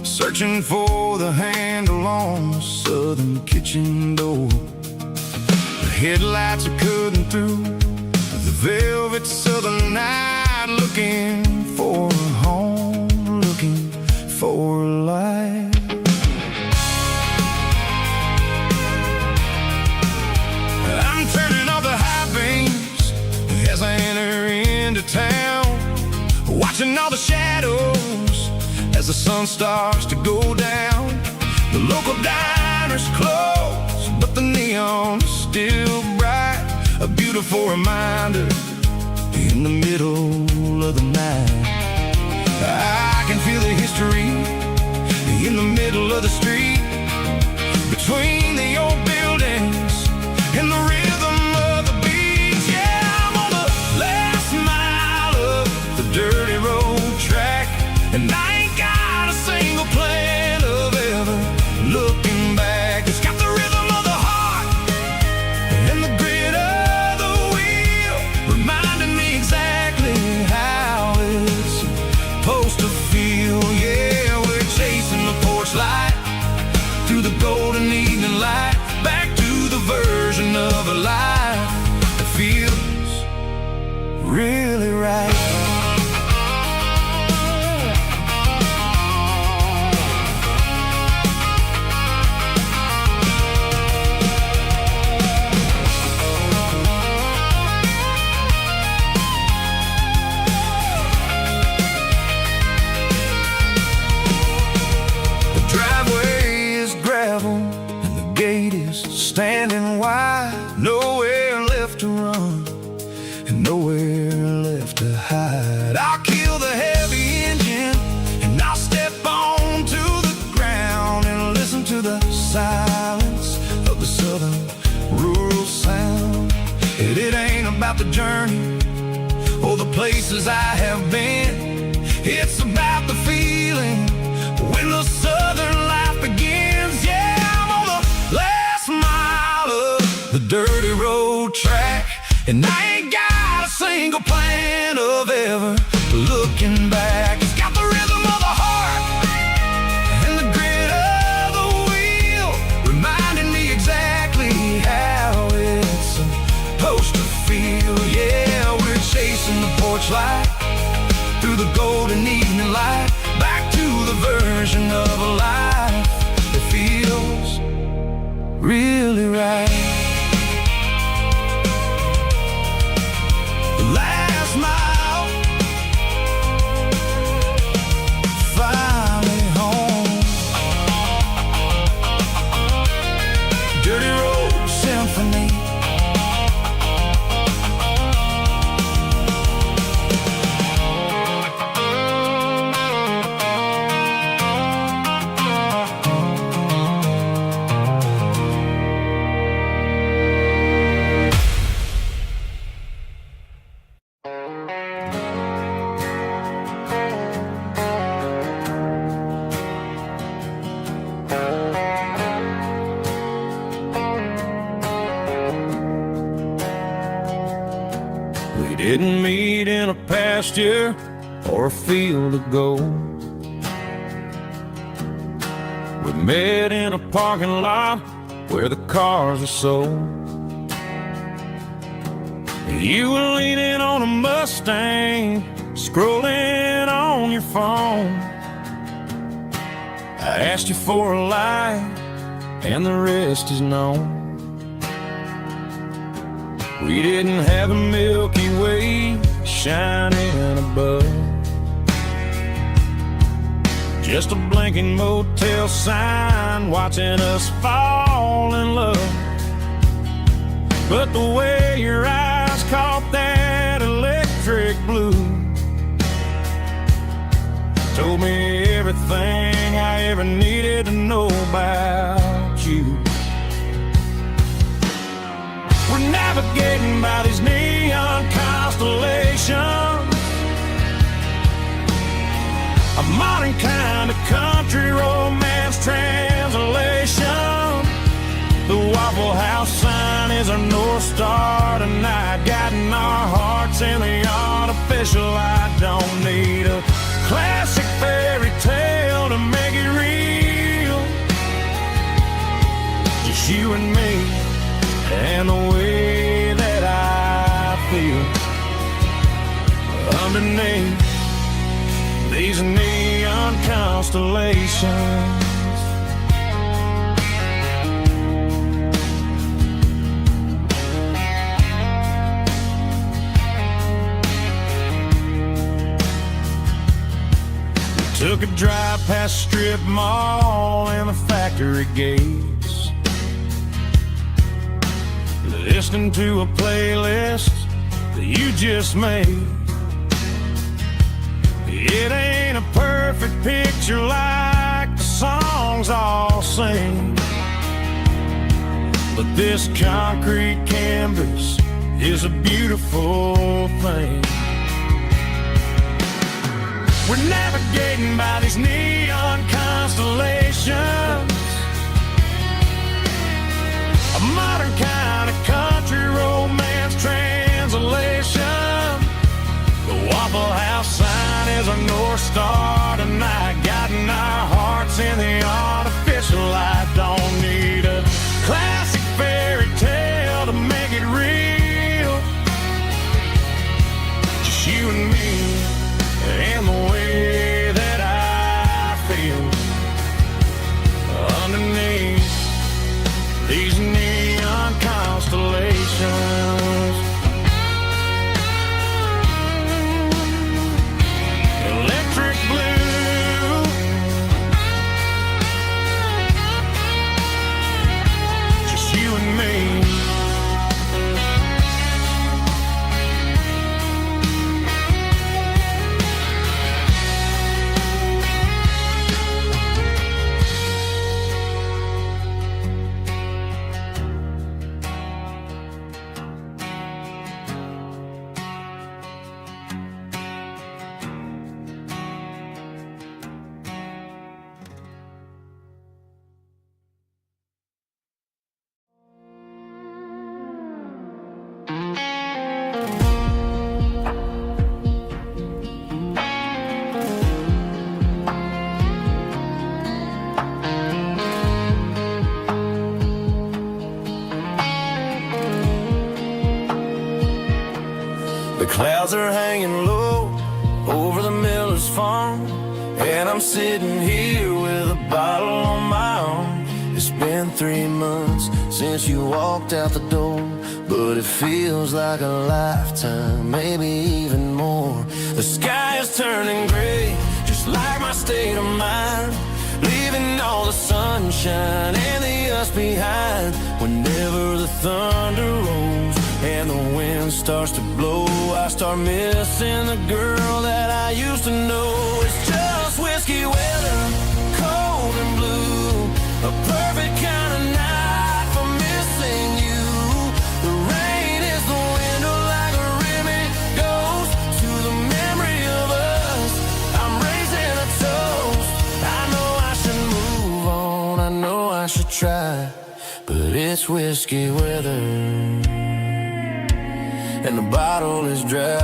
searching for the handle on the southern kitchen door. The headlights are cutting through the velvet southern night, looking for a home, looking for a life. I'm turning off the high beams as I enter into into town, watching all the shadows as the sun starts to go down. The local diner's closed, but the neon is still bright, a beautiful reminder in the middle of the night. I can feel the history in the middle of the street, between the old buildings and the rhythm of the beats. Yeah, I'm on the last mile of the dirty road track, and I ain't got a single plan of ever looking back. It's got the rhythm of the heart and the grit of the wheel, reminding me exactly how it's supposed to feel. Yeah, we're chasing the porch light through the golden evening light, back to the version of a life that feels really right. Standing wide, nowhere left to run and nowhere left to hide. I'll kill the heavy engine and I'll step onto the ground and listen to the silence of the southern rural sound. It ain't about the journey or the places I have been, it's about the feeling when the southern life begins. Yeah, I'm on the last mile of the dirty road track, and I ain't got a single plan of ever looking back. It's got the rhythm of the heart and the grit of the wheel, reminding me exactly how it's supposed to feel. Yeah, we're chasing the porch light through the golden evening light, back to the version of a life that feels really right. The last mile, finally home. Dirty Road Symphony. Didn't meet in a pasture or a field of gold. We met in a parking lot where the cars are sold. You were leaning on a Mustang, scrolling on your phone. I asked you for a light, and the rest is known. We didn't have a Milky Way shining above, just a blinking motel sign watching us fall in love. But the way your eyes caught that electric blue told me everything I ever needed to know about you. We're navigating by these neon constellations, a modern kind of country romance translation. The Waffle House sign is our North Star tonight, guiding our hearts in the artificial light. Don't need a classic fairy tale to make it real, just you and me and the way that I feel underneath these neon constellations. Took a drive past Strip Mall and the factory gates, listening to a playlist that you just made. It ain't a perfect picture like the songs all sing, but this concrete canvas is a beautiful thing. We're navigating by these neon constellations, a modern kind of country romance translation. The Waffle House sign is a North Star tonight, guiding our hearts in the artificial light. Don't need a classic fairy tale to make it real, just you and me and the way that I feel underneath these neon constellations. Electric blue, just you and me. Clouds are hanging low over the miller's farm, and I'm sitting here with a bottle on my arm. It's been 3 months since you walked out the door, but it feels like a lifetime, maybe even more. The sky is turning gray, just like my state of mind, leaving all the sunshine and the us behind. Whenever the thunder rolls and the wind starts to blow, I start missing the girl that I used to know. It's just whiskey weather, cold and blue, a perfect kind of night for missing you. The rain is the window like a ribbon goes to the memory of us. I'm raising a toast. I know I should move on, I know I should try, but it's whiskey weather and the bottle is dry.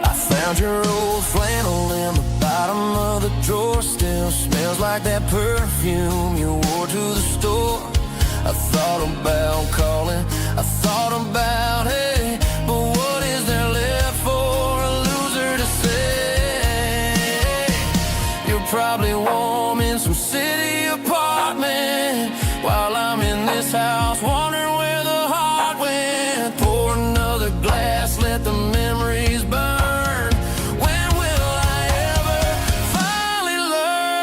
I found your old flannel in the bottom of the drawer, still smells like that perfume you wore to the store. I thought about calling, I thought about, hey, but what is there left for a loser to say? You're probably warm in some city apartment while I'm in this house wondering where the heart went. Pour another glass, let the memories burn. When will I ever finally learn?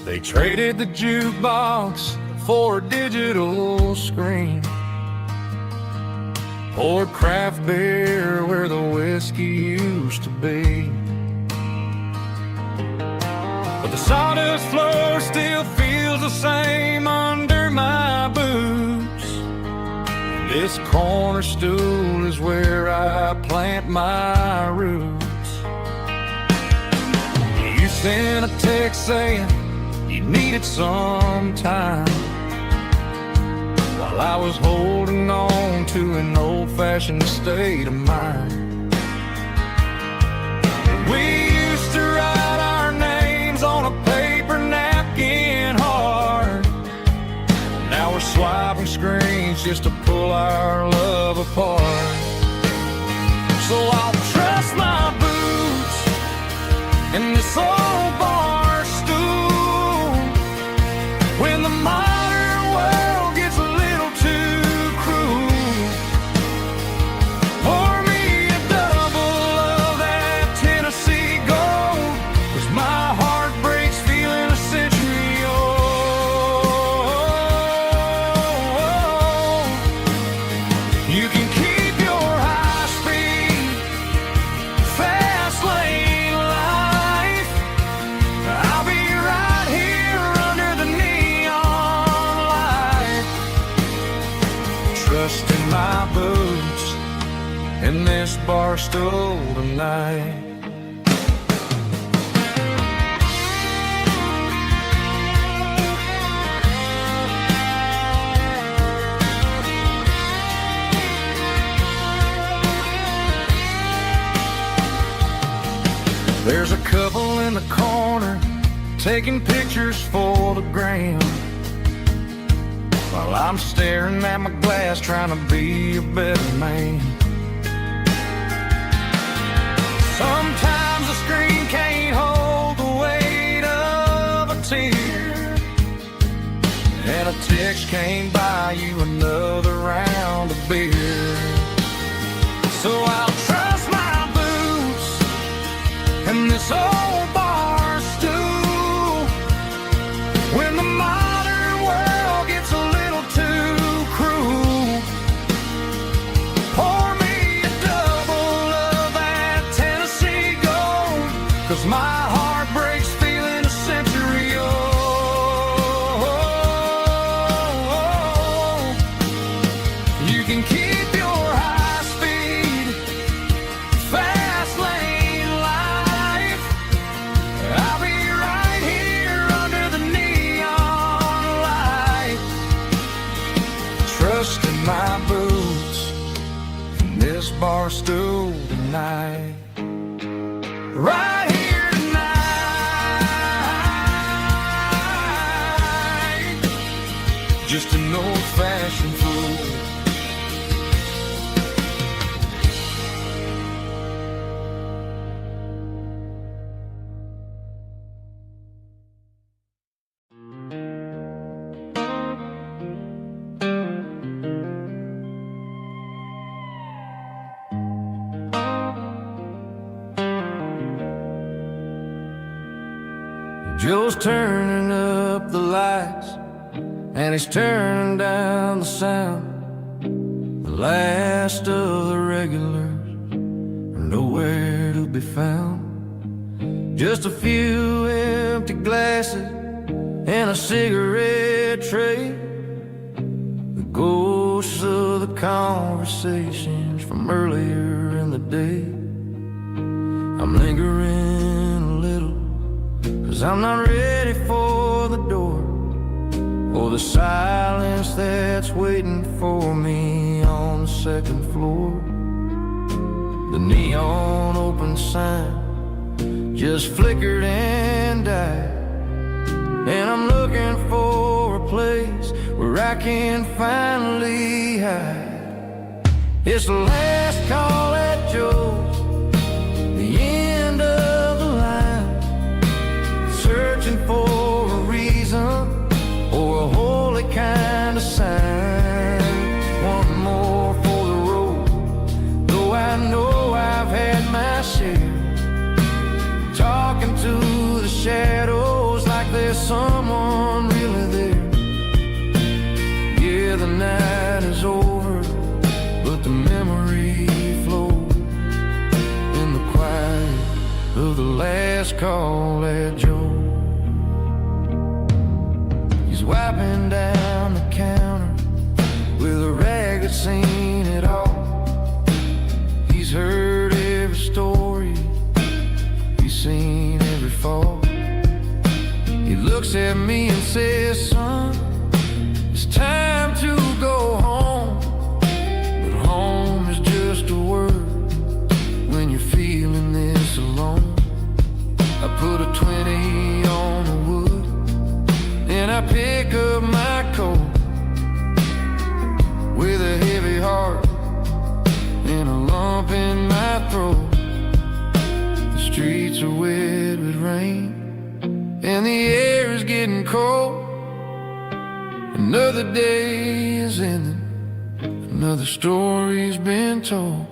They traded the jukebox for a digital screen, poured craft beer where the whiskey used to be. But the sawdust floor still feels the same under my boots. This corner stool is where I plant my roots. You sent a text saying you needed some time, while I was holding on to an old-fashioned state of mind. We used to write our names on a paper napkin hard. Now we're swiping screens just to pull our love apart. So I'll trust my boots in this old bar stool when the modern world gets a little too cruel. Pour me a double of that Tennessee Gold, 'cause my heart breaks feeling a century old. You can keep your high-speed fast lane life. I'll be right here under the neon light, trusting my boots in this bar stool tonight. There's a couple in the corner taking pictures for the gram, while I'm staring at my glass trying to be a better man. Sometimes the screen can't hold the weight of a tear, and a text can't buy you another round of beer. So I'll trust my boots in this old bar stool when the modern world gets a little too cruel. Pour me a double of that Tennessee Gold, 'cause my heart breaks feeling a century old. You can keep your high-speed fast lane life. I'll be right here under the neon light, trusting my boots in this bar stool tonight. Right here tonight, just an old-fashioned fool. Joe's turning up the lights and he's turning down the sound. The last of the regulars are nowhere to be found. Just a few empty glasses and a cigarette tray, the ghosts of the conversations from earlier in the day. I'm lingering a little, 'cause I'm not ready for the door, or the silence that's waiting for me on the second floor. The neon open sign just flickered and died, and I'm looking for a place where I can finally hide. It's the last call at Joe's, the end of the line, searching for a reason or a holy kind of sign. One more for the road, though I know I've had my share, talking to the shadows like they're there's someone really there. Yeah, the night is over, but the memory flows in the quiet of the last call at Joe. He's wiping down the counter with a rag that's seen it all. He's heard every story, he's seen every fall. He looks at me and says, son, it's time to go home. But home is just a word when you're feeling this alone. I put a 20 on the wood and I pick up my coat with a heavy heart and a lump in my throat. The streets are wet with rain and the air is getting cold. Another day is ending, another story's been told.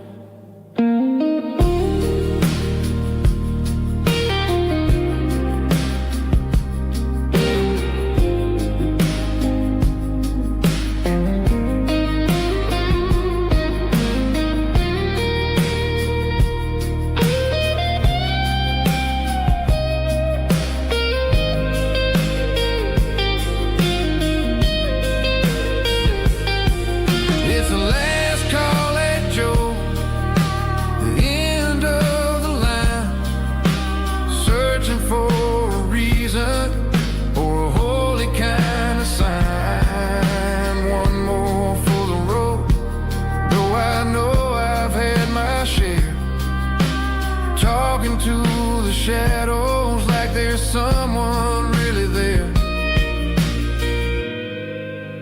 Shadows like there's someone really there.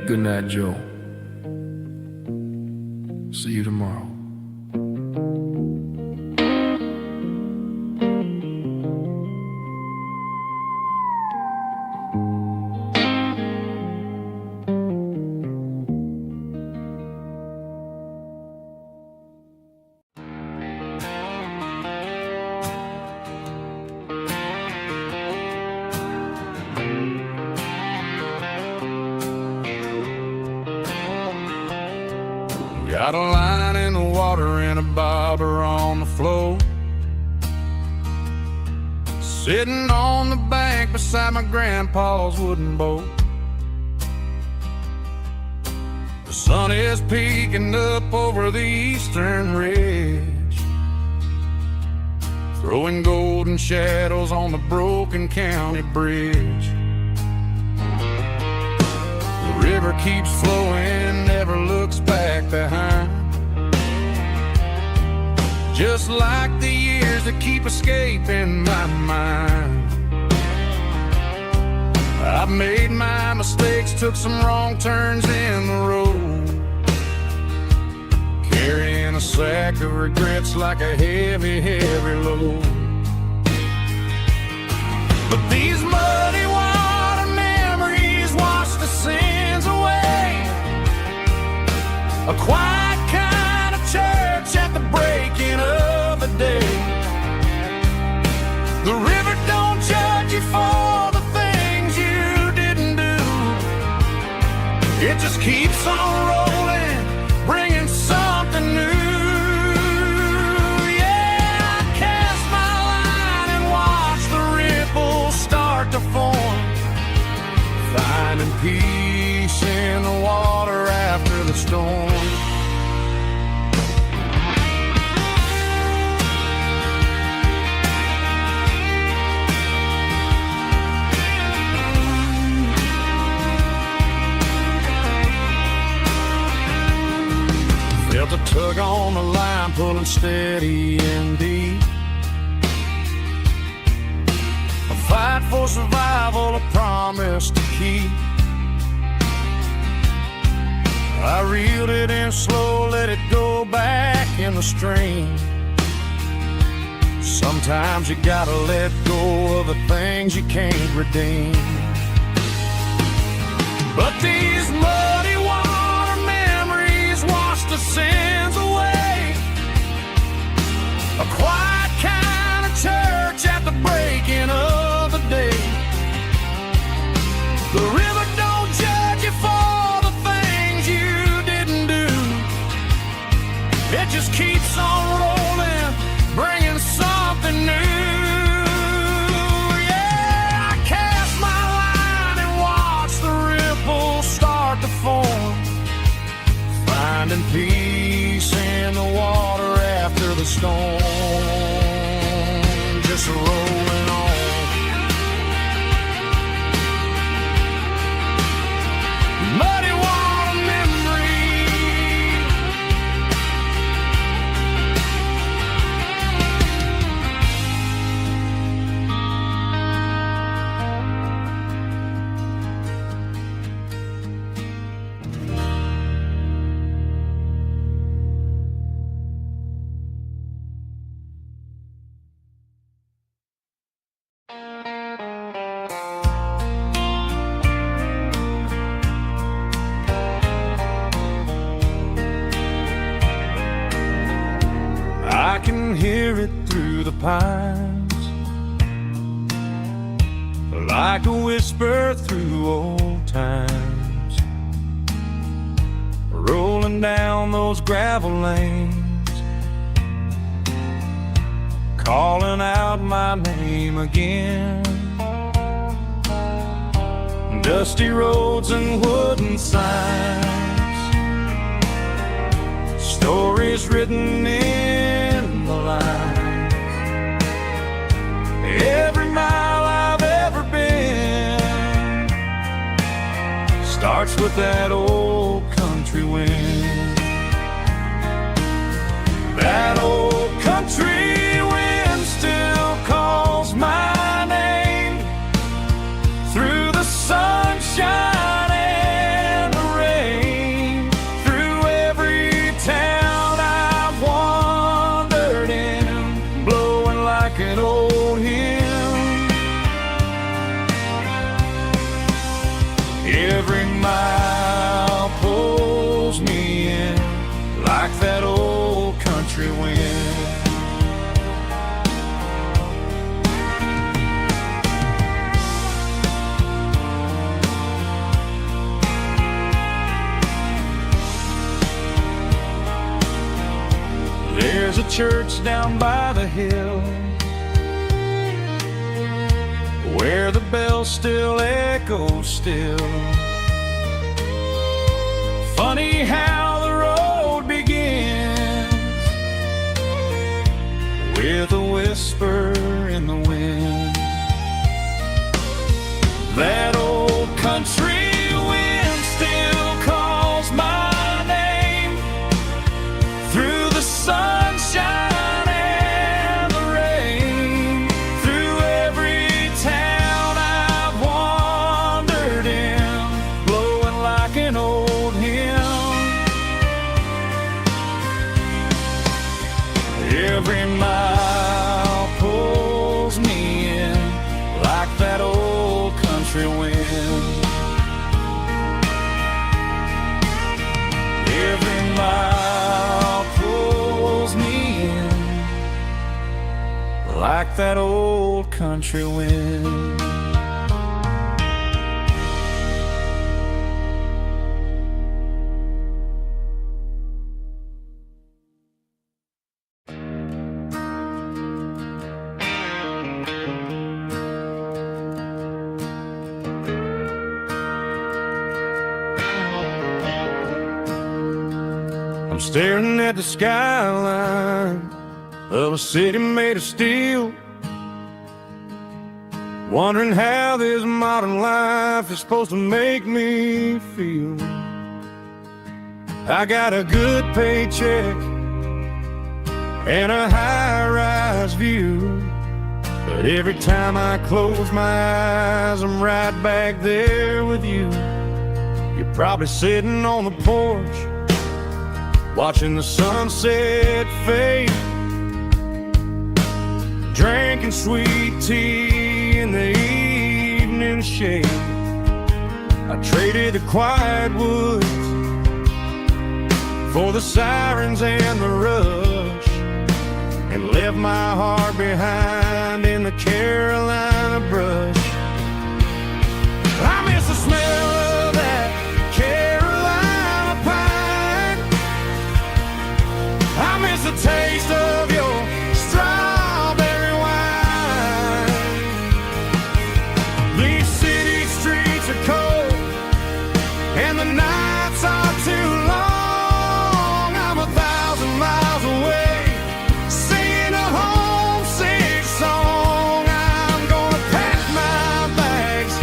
Good night, Joe. See you tomorrow. Got a line in the water and a bobber on the floor. Sitting on the bank beside my grandpa's wooden boat. The sun is peeking up over the eastern ridge, throwing golden shadows on the broken county bridge. The river keeps flowing, never looks back behind, just like the years that keep escaping my mind. I've made my mistakes, took some wrong turns in the road, carrying a sack of regrets like a heavy, heavy load. But these muddy water memories wash the sins away. A quiet kind of church at the breaking of the day. The river don't judge you for the things you didn't do. It just keeps on rolling, bringing something new. Yeah, I cast my line and watch the ripples start to form, finding peace in the water after the storm. Felt a tug on the line, pulling steady and deep. A fight for survival, a promise to keep. I reeled it in slow, let it go back in the stream. Sometimes you gotta let go of the things you can't redeem. But these muddy water memories wash the sins away. A quiet kind of church at the breaking of the day. pines, like a whisper through old times, rolling down those gravel lanes, calling out my name again. Dusty roads and wooden signs, stories written in the lines. Every mile I've ever been starts with that old country wind. That old country wind still calls my name through the sunshine and the rain, through every town I've wandered in, blowing like an old hymn. Every mile pulls me in like that old country wind. There's a church down by the hill where the bells still echo still. Funny how the road begins with a whisper in the wind. That old country wind still calls my name through the sunshine and the rain, through every town I've wandered in, blowing like an old hymn. Every mile pulls me in like that old country wind. Every mile pulls me in like that old country wind. I'm staring at the skyline of a city made of steel, wondering how this modern life is supposed to make me feel. I got a good paycheck and a high-rise view, but every time I close my eyes, I'm right back there with you. You're probably sitting on the porch watching the sunset fade, drinking sweet tea in the evening shade. I traded the quiet woods for the sirens and the rush, and left my heart behind in the Carolina brush. I miss the smell of that Carolina pine. I miss the taste of your strawberry wine. These city streets are cold and the nights are too long. I'm 1,000 miles away singing a homesick song. I'm gonna pack my bags,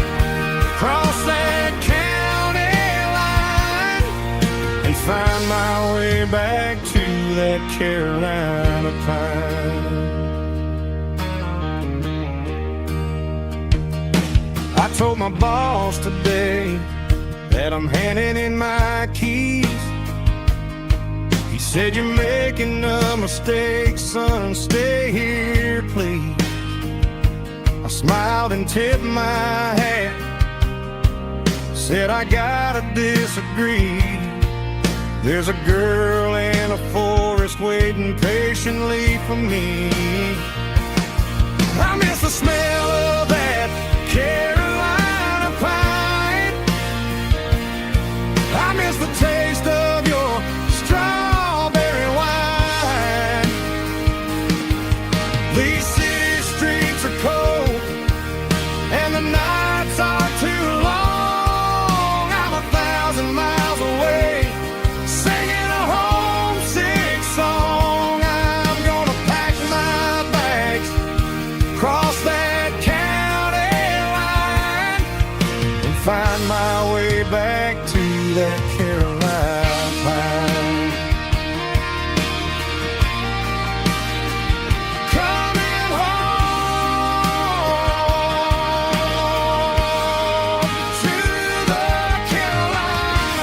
cross that county line, and find my way back to that Carolina pine. I told my boss today that I'm handing in my keys. He said, "You're making a mistake, son, stay here, please." I smiled and tipped my hat, said, "I gotta disagree. There's a girl in a forest waiting patiently for me. I miss the smell of that Carolina pine. I miss the taste of your strawberry wine. These city streets are cold and the nights are too long. I'm 1,000 miles away singing a homesick song. I'm gonna pack my bags, cross that county line, and find my way back to that Carolina pine. Coming home to the Carolina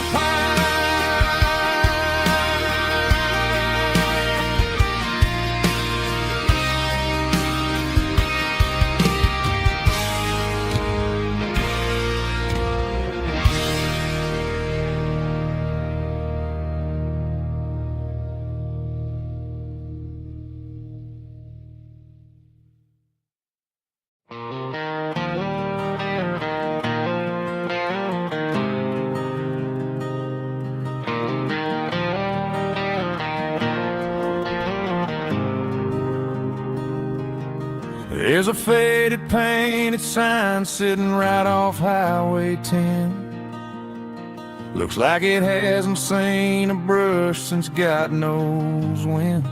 There's a faded painted sign sitting right off Highway 10. Looks like it hasn't seen a brush since God knows when.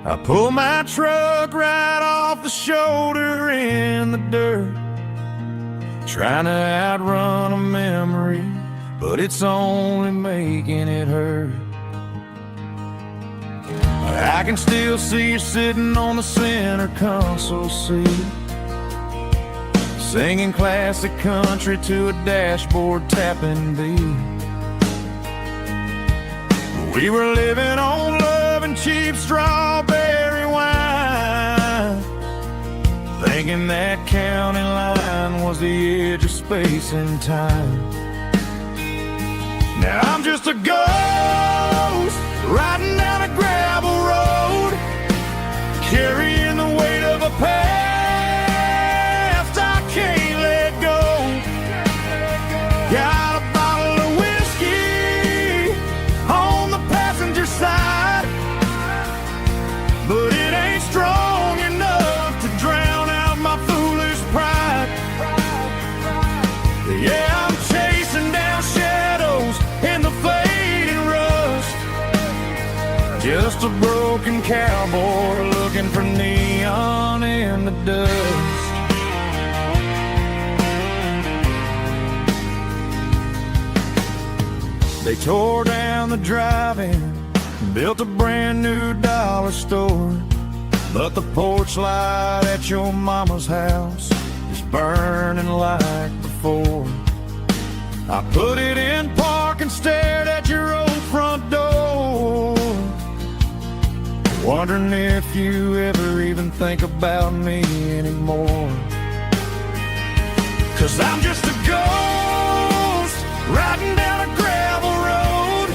I pull my truck right off the shoulder in the dirt, trying to outrun a memory, but it's only making it hurt. I can still see you sitting on the center console seat, singing classic country to a dashboard tapping beat. We were living on love and cheap strawberry wine, thinking that county line was the edge of space and time. Now I'm just a ghost riding down a gravel road, carrying the weight of a past I can't let go. Got a bottle of whiskey on the passenger side, but it ain't strong enough to drown out my foolish pride. Yeah, I'm chasing down shadows in the fading rust, just a broken cowboy looking for neon in the dust. They tore down the drive-in, built a brand new dollar store, but the porch light at your mama's house is burning like before. I put it in park and stared at your old front door, wondering if you ever even think about me anymore. 'Cause I'm just a ghost riding down a gravel road,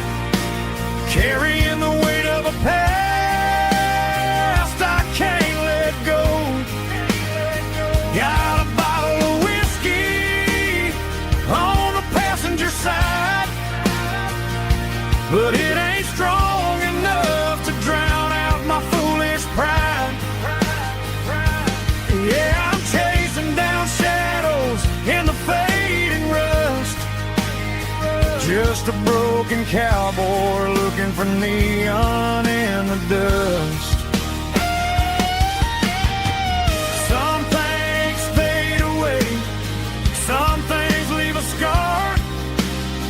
carrying the weight of a past I can't let go. Got a bottle of whiskey on the passenger side, but it ain't strong enough to drown out my foolish pride. Yeah, I'm chasing down shadows in the fading rust, just a broken cowboy looking for neon in the dust. Some things fade away, some things leave a scar.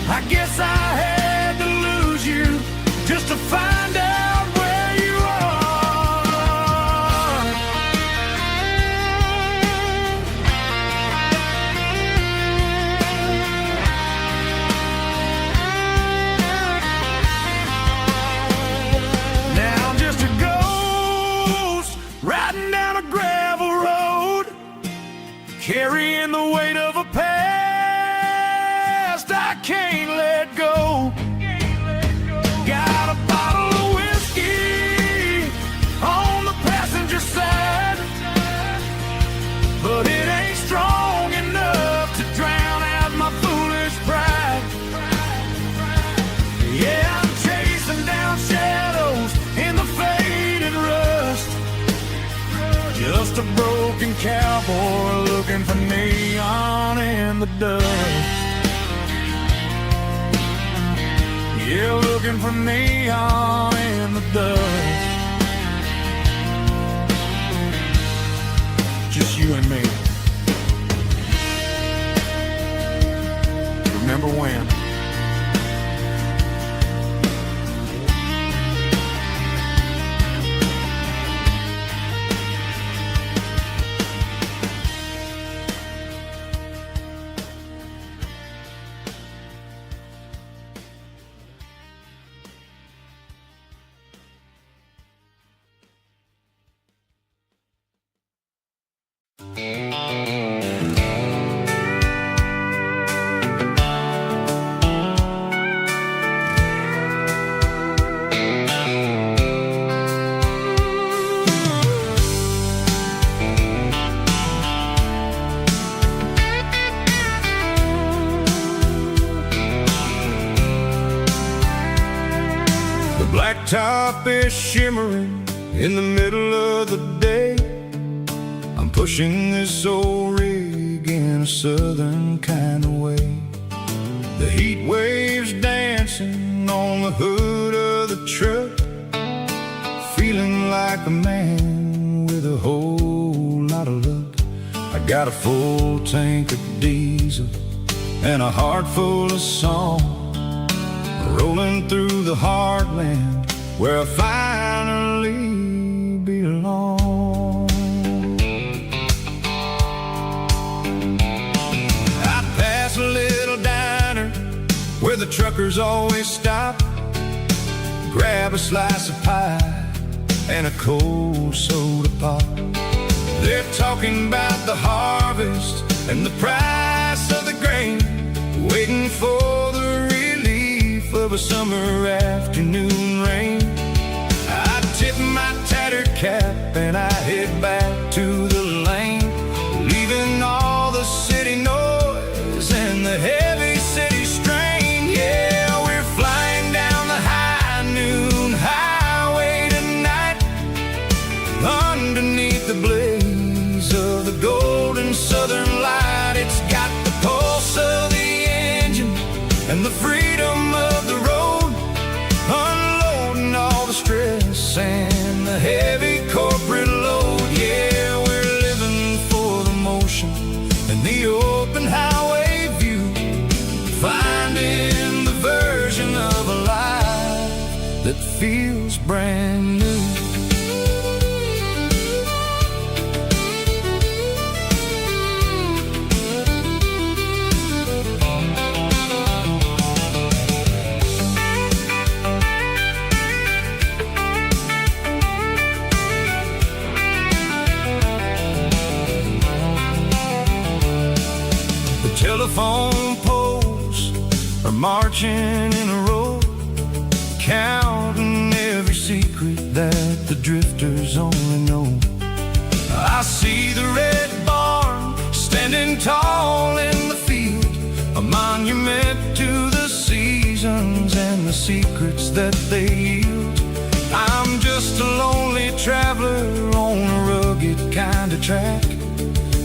I guess I had to lose you just to find out where you are. Now I'm just a ghost riding down a gravel road, carrying the weight of a past I can't let go. Got a bottle of whiskey on the passenger side, cowboy looking for neon in the dust. Yeah, looking for neon in the dust. Just you and me. Remember when? Blacktop is shimmering in the middle of the day. I'm pushing this old rig in a southern kind of way. The heat waves dancing on the hood of the truck, feeling like a man with a whole lot of luck. I got a full tank of diesel and a heart full of song, rolling through the heartland where I finally belong. I pass a little diner where the truckers always stop, grab a slice of pie and a cold soda pop. They're talking about the harvest and the price of the grain, waiting for the of a summer afternoon rain. I tip my tattered cap and I head back to the lane, leaving all the city noise and the heavy city strain. Yeah, we're flying down the high noon highway tonight, underneath the blaze of the golden southern light. It's got the pulse of the engine and the freedom of the road, unloading all the stress and the heavy corporate load. Yeah, we're living for the motion and the open highway view, finding the version of a life that feels brand new. Telephone poles are marching in a row, counting every secret that the drifters only know. I see the red barn standing tall in the field, a monument to the seasons and the secrets that they yield. I'm just a lonely traveler on a rugged kind of track,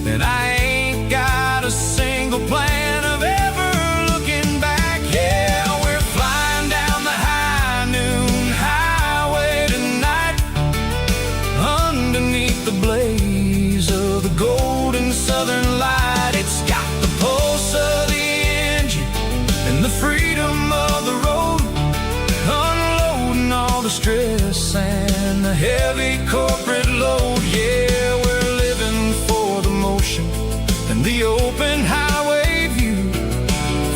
and I ain't got a single plan of ever looking back. Yeah, we're flying down the high noon highway tonight, underneath the blaze of the golden southern light. It's got the pulse of the engine and the freedom of the road, unloading all the stress and the heavy corporate load. Yeah, we're living for the motion and the open highway view,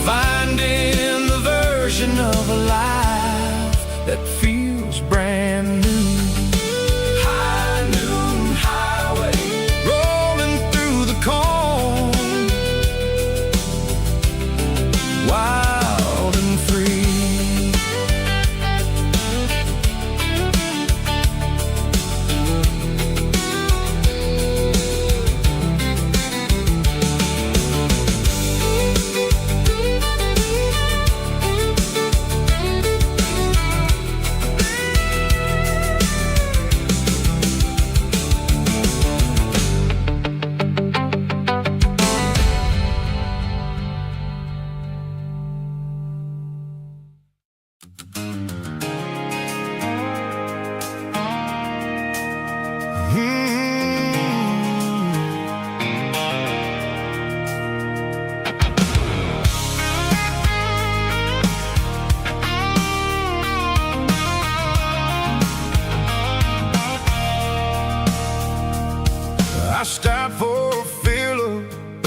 finding the version of a life that feels brand new. High noon highway, rolling through the corn, wild and free.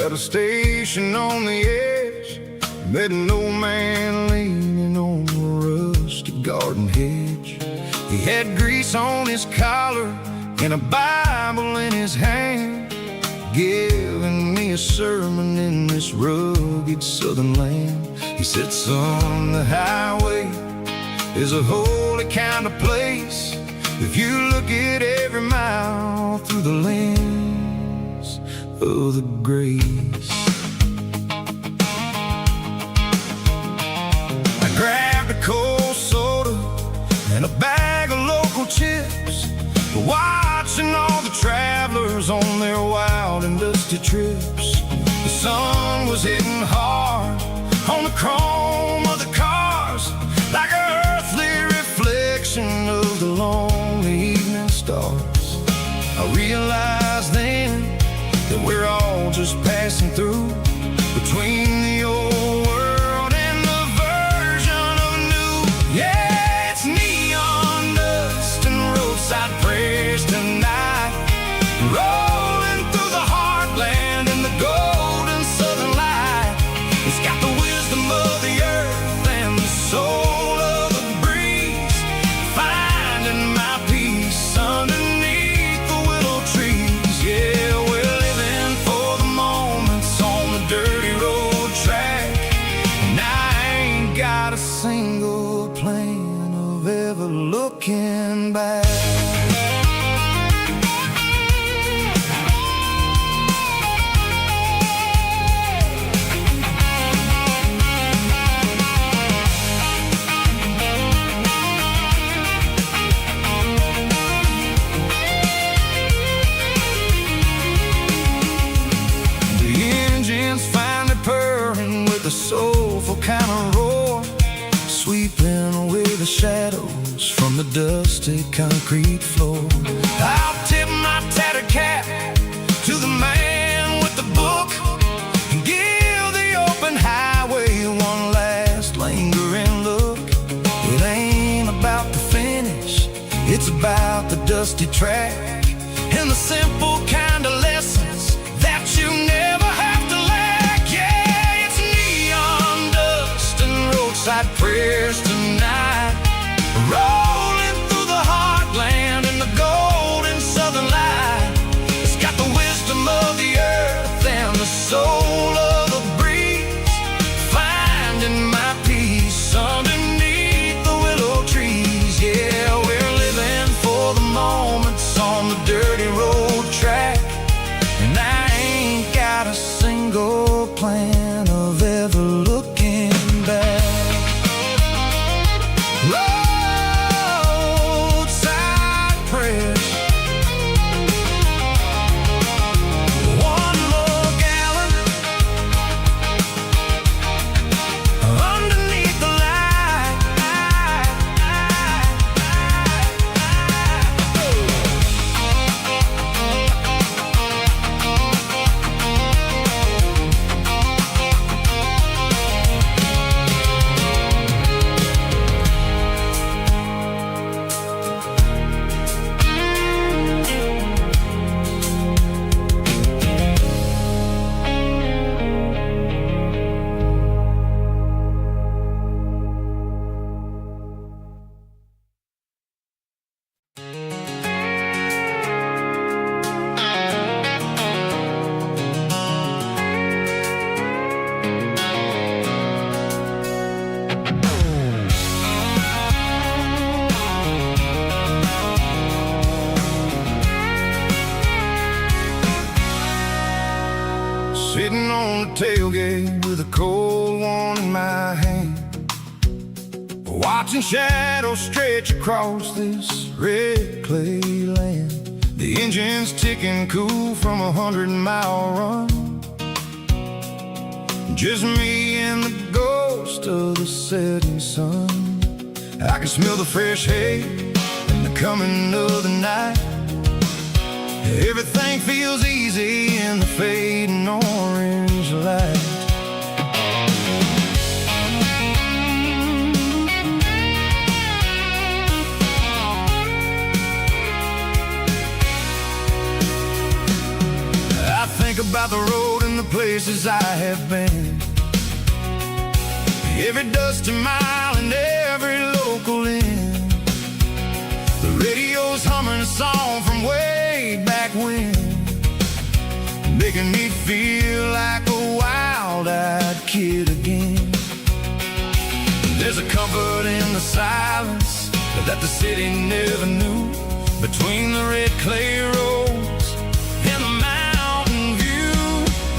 at a station on the edge, met an old man leaning on a rusty garden hedge. He had grease on his collar and a Bible in his hand, giving me a sermon in this rugged southern land. He said, son, the highway is a holy kind of place if you look at every mile through the lens of the grace. I grabbed a cold soda and a bag of local chips, watching all the travelers on their wild and dusty trips. The sun was hitting hard on the chrome of the cars, like an earthly reflection of the lonely evening stars. I realized then that we're all just passing through, between the old world and the version of new. Yeah, it's neon dust and roadside prayers tonight, rolling through the heartland in the golden southern light. It's got the wisdom of the earth and the soul of the breeze, finding my peace underneath the willow trees. Yeah, we're living for the moments on the dirty road track, and I ain't got a single plan of ever looking back. Soulful kind of roar, sweeping away the shadows from the dusty concrete floor. I'll tip my tattered cap to the man with the book and give the open highway one last lingering look. It ain't about the finish, it's about the dusty track and the simple kind of lessons that you never have to lack. Roadside prayers tonight, rolling through the heartland in the golden southern light. It's got the wisdom of the earth and the soul of the breeze, finding my peace underneath the willow trees. Yeah, we're living for the moments on the dirty road track, and I ain't got a single plan of ever looking back. Roadside prayers, one more gallon underneath the light. Sitting on the tailgate with a cold one in my hand, watching shadows stretch across this red clay land. The engine's ticking cool from a 100-mile run, just me and the ghost of the setting sun. I can smell the fresh hay and the coming of the night. Everything feels easy in the fading orange light. I think about the road and the place places I have been, every dusty mile and every local inn. The radio's humming a song from way back when, making me feel like a wild-eyed kid again. There's a comfort in the silence that the city never knew, between the red clay roads and the mountain view.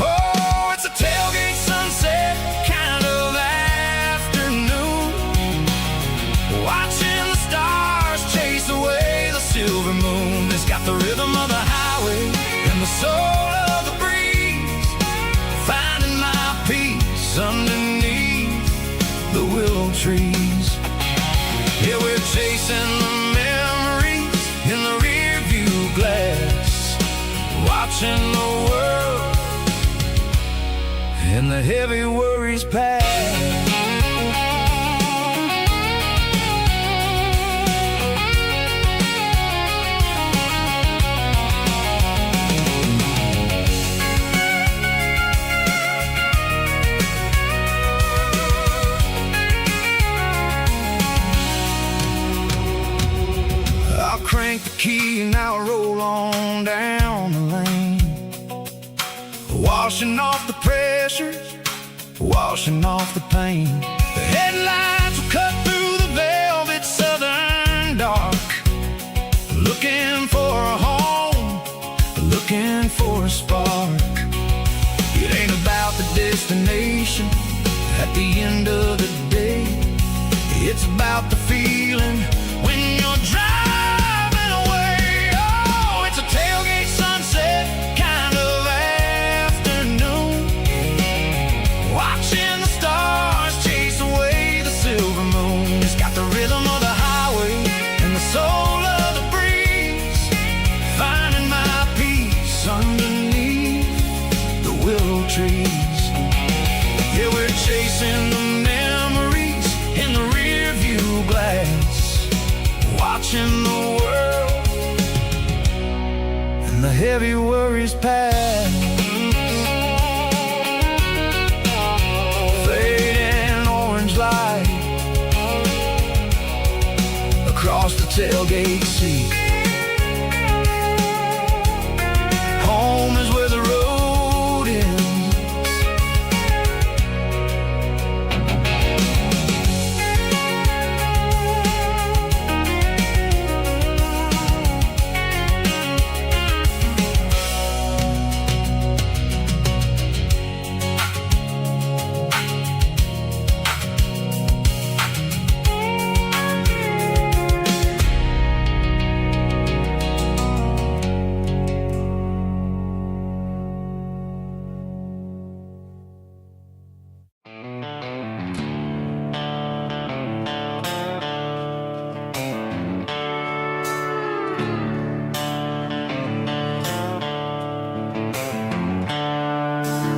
Oh, it's a tailgate sunset kind of afternoon, watching the stars chase away the silver moon. It's got the rhythm of the highway and the soul of the breeze, finding my peace underneath the willow trees. Yeah, we're chasing the memories in the rear view glass, watching the world and the heavy worries pass. Crank the key and I'll roll on down the lane, washing off the pressure, washing off the pain. The headlights will cut through the velvet southern dark, looking for a home, looking for a spark. It ain't about the destination at the end of the day, it's about the feeling when you're driving. Tailgate sunset kind of afternoon, watching the stars chase away the silver moon. It's got the rhythm of the highway and the soul of the breeze, finding my peace underneath the willow trees. Yeah, we're chasing the memories in the rear view glass, watching the world the heavy worries pass. Fading orange light across the tailgate seat. Home is where the road ends.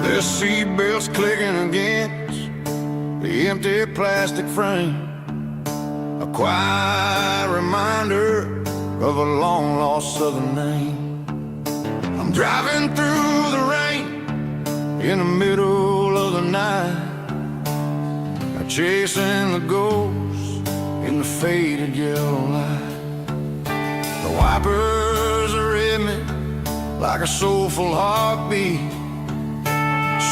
The seatbelts clicking against the empty plastic frame, a quiet reminder of a long-lost southern name. I'm driving through the rain in the middle of the night, chasing the ghosts in the faded yellow light. The wipers are in me like a soulful heartbeat,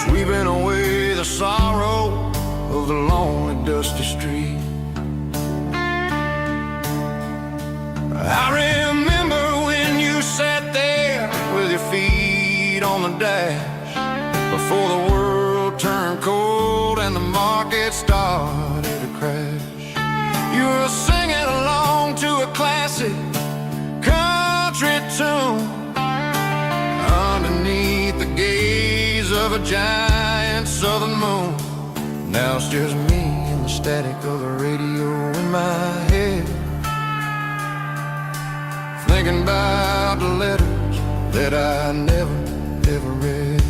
sweeping away the sorrow of the lonely, dusty street. I remember when you sat there with your feet on the dash, before the world turned cold and the market started to crash. You were singing along to a classic country tune underneath the gaze of a giant southern moon. Now it's just me and the static of the radio in my head, thinking about the letters that I never, ever read.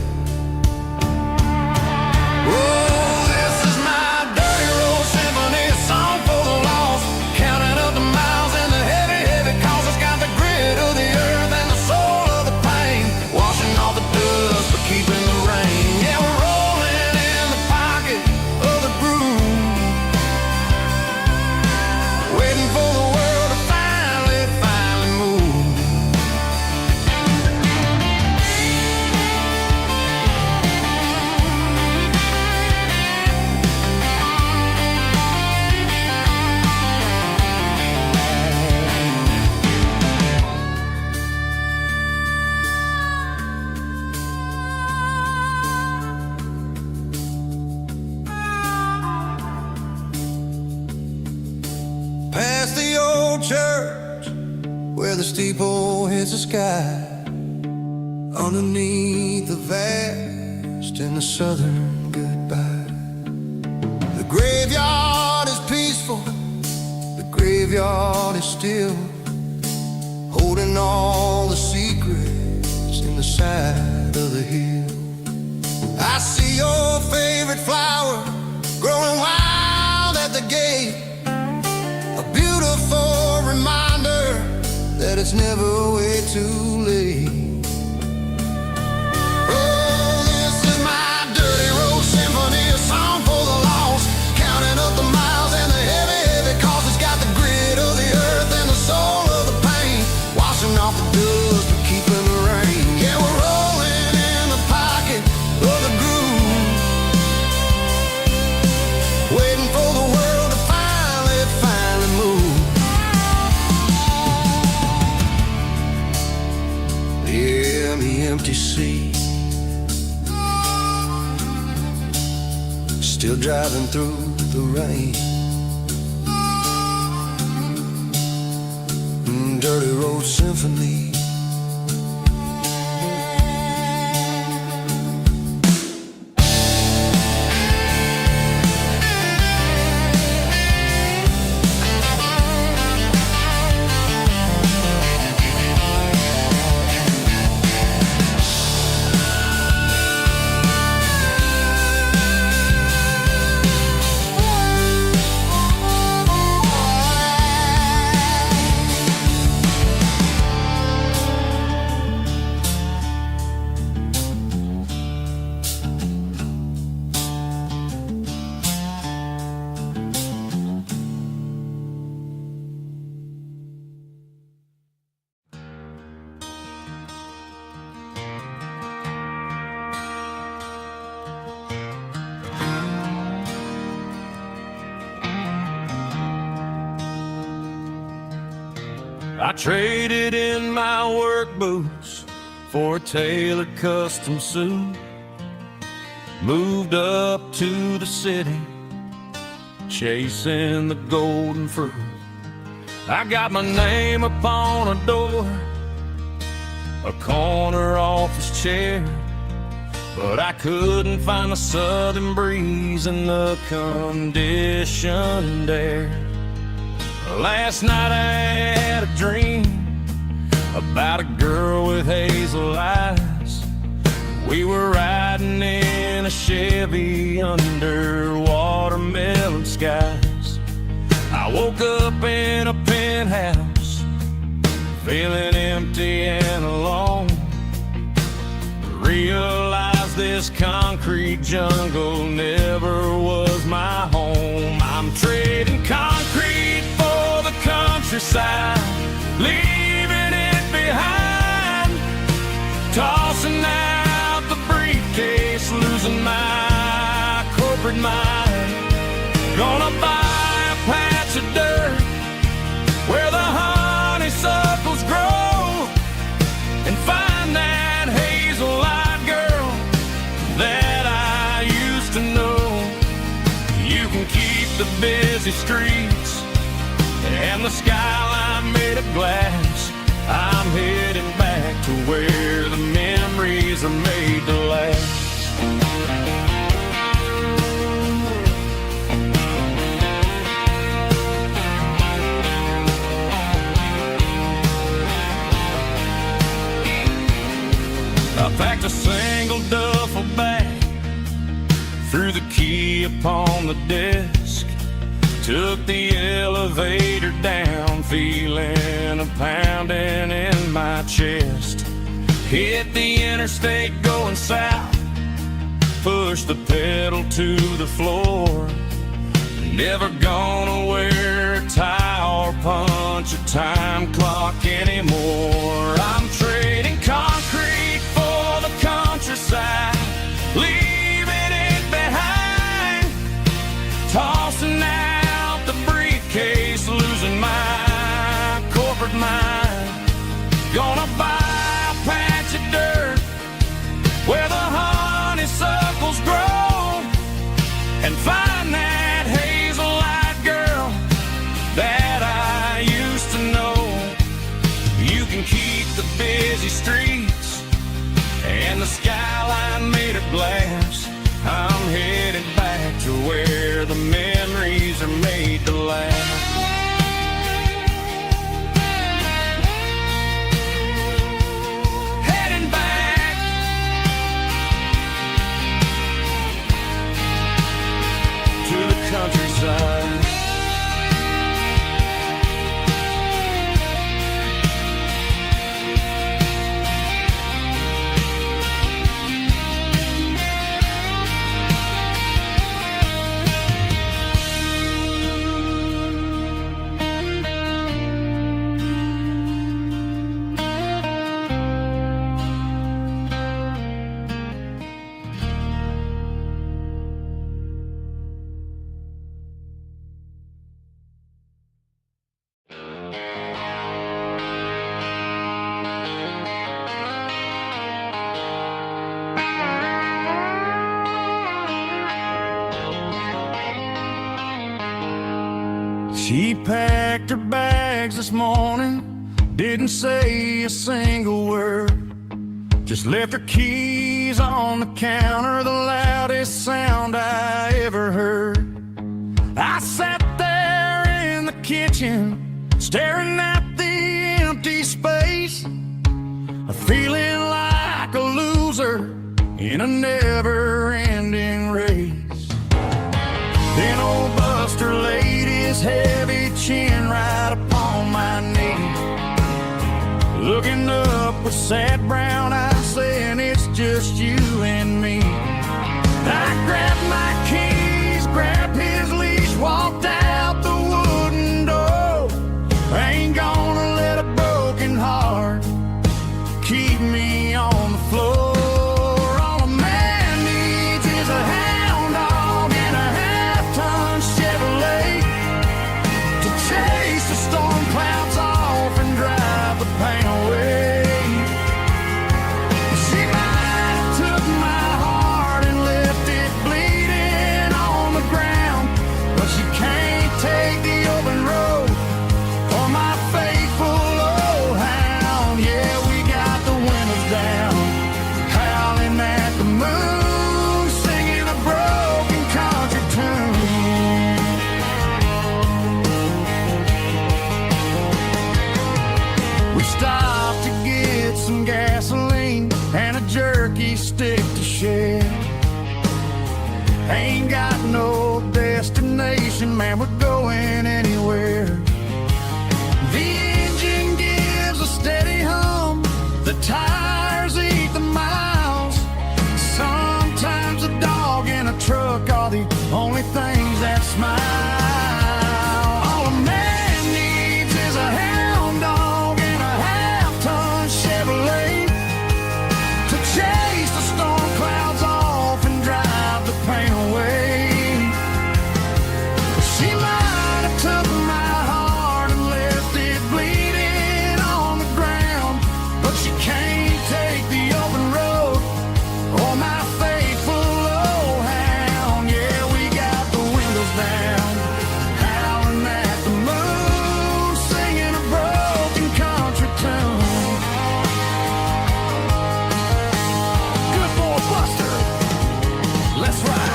Oh, this is my dirty road symphony, a song for the lost, counting up the miles and the heavy, heavy cause. It's got the grit of the earth and the soul of the pain, washing all the dust but keeping the rain. Yeah, where the steeple hits the sky, underneath the vast and the southern goodbye. The graveyard is peaceful, the graveyard is still, holding all the secrets in the side of the hill. I see your favorite flower growing wild at the gate, a beautiful reminder that it's never way too late. Oh, this is my dirty road symphony, a song for the lost, counting up the miles and the heavy, heavy cost. It's got the grit of the earth and the soul of the pain, washing off the dust but keeping the rain. Yeah, we're rolling in the pocket of the groove, waiting for the world to finally move. Yeah, the empty sea, still driving through the rain. Dirty road symphony. I traded in my work boots for a tailored custom suit, moved up to the city, chasing the golden fruit. I got my name upon a door, a corner office chair, but I couldn't find the southern breeze in the conditioned air. Last night I had a dream about a girl with hazel eyes. We were riding in a Chevy under watermelon skies. I woke up in a penthouse, feeling empty and alone. Realized this concrete jungle never was my home. I'm trading concrete for the countryside, leaving it behind, tossing out the briefcase, losing my corporate mind. Gonna buy a patch of dirt where the honeysuckles grow and find that hazel-eyed girl that I used to know. You can keep the busy streets and the skyline made of glass. I'm heading back to where the memories are made to last. I packed a single duffel bag, threw the key upon the desk, took the elevator down, feeling a pounding in my chest. Hit the interstate going south, pushed the pedal to the floor. Never gonna wear a tie or punch a time clock anymore. I'm trading concrete for the countryside, leaving it behind, tossing out the briefcase, losing my corporate mind. Gonna buy a patch of dirt where the honeysuckles grow and find that hazel-eyed girl that I used to know. She packed her bags this morning, didn't say a single word, just left her keys on the counter, the loudest sound I ever heard. I sat there in the kitchen, staring at the empty space, feeling like a loser in a never-ending race. Then old Buster laid his heavy chin right upon my knee, looking up with sad brown eyes, saying it's just you and me. I grabbed my keys, grabbed his leash, walked out the wooden door. I ain't gonna let a broken heart keep me on the floor. All a man needs is a hound dog and a half-ton Chevrolet to chase the storm clouds off and drive the pain away. She might have took my heart and left it bleeding on the ground, but she can't take the open road for my faithful old hound. Yeah, we got the windows down, howling at the moon, singing a broken country tune. We stopped to get some gasoline and a jerky stick to share. Ain't got no destination, man, we're going anywhere. The engine gives a steady hum, the tires eat the miles. Sometimes a dog and a truck are the only things that smile. All a man needs is a hound dog and a half-ton Chevrolet to chase the storm clouds off and drive the pain away. She might have took my heart and left it bleeding on the ground, but she can't take the open road or my faithful old hound. Yeah, we got the windows down, howling at the moon, singing a broken country tune. Good boy Buster, let's ride.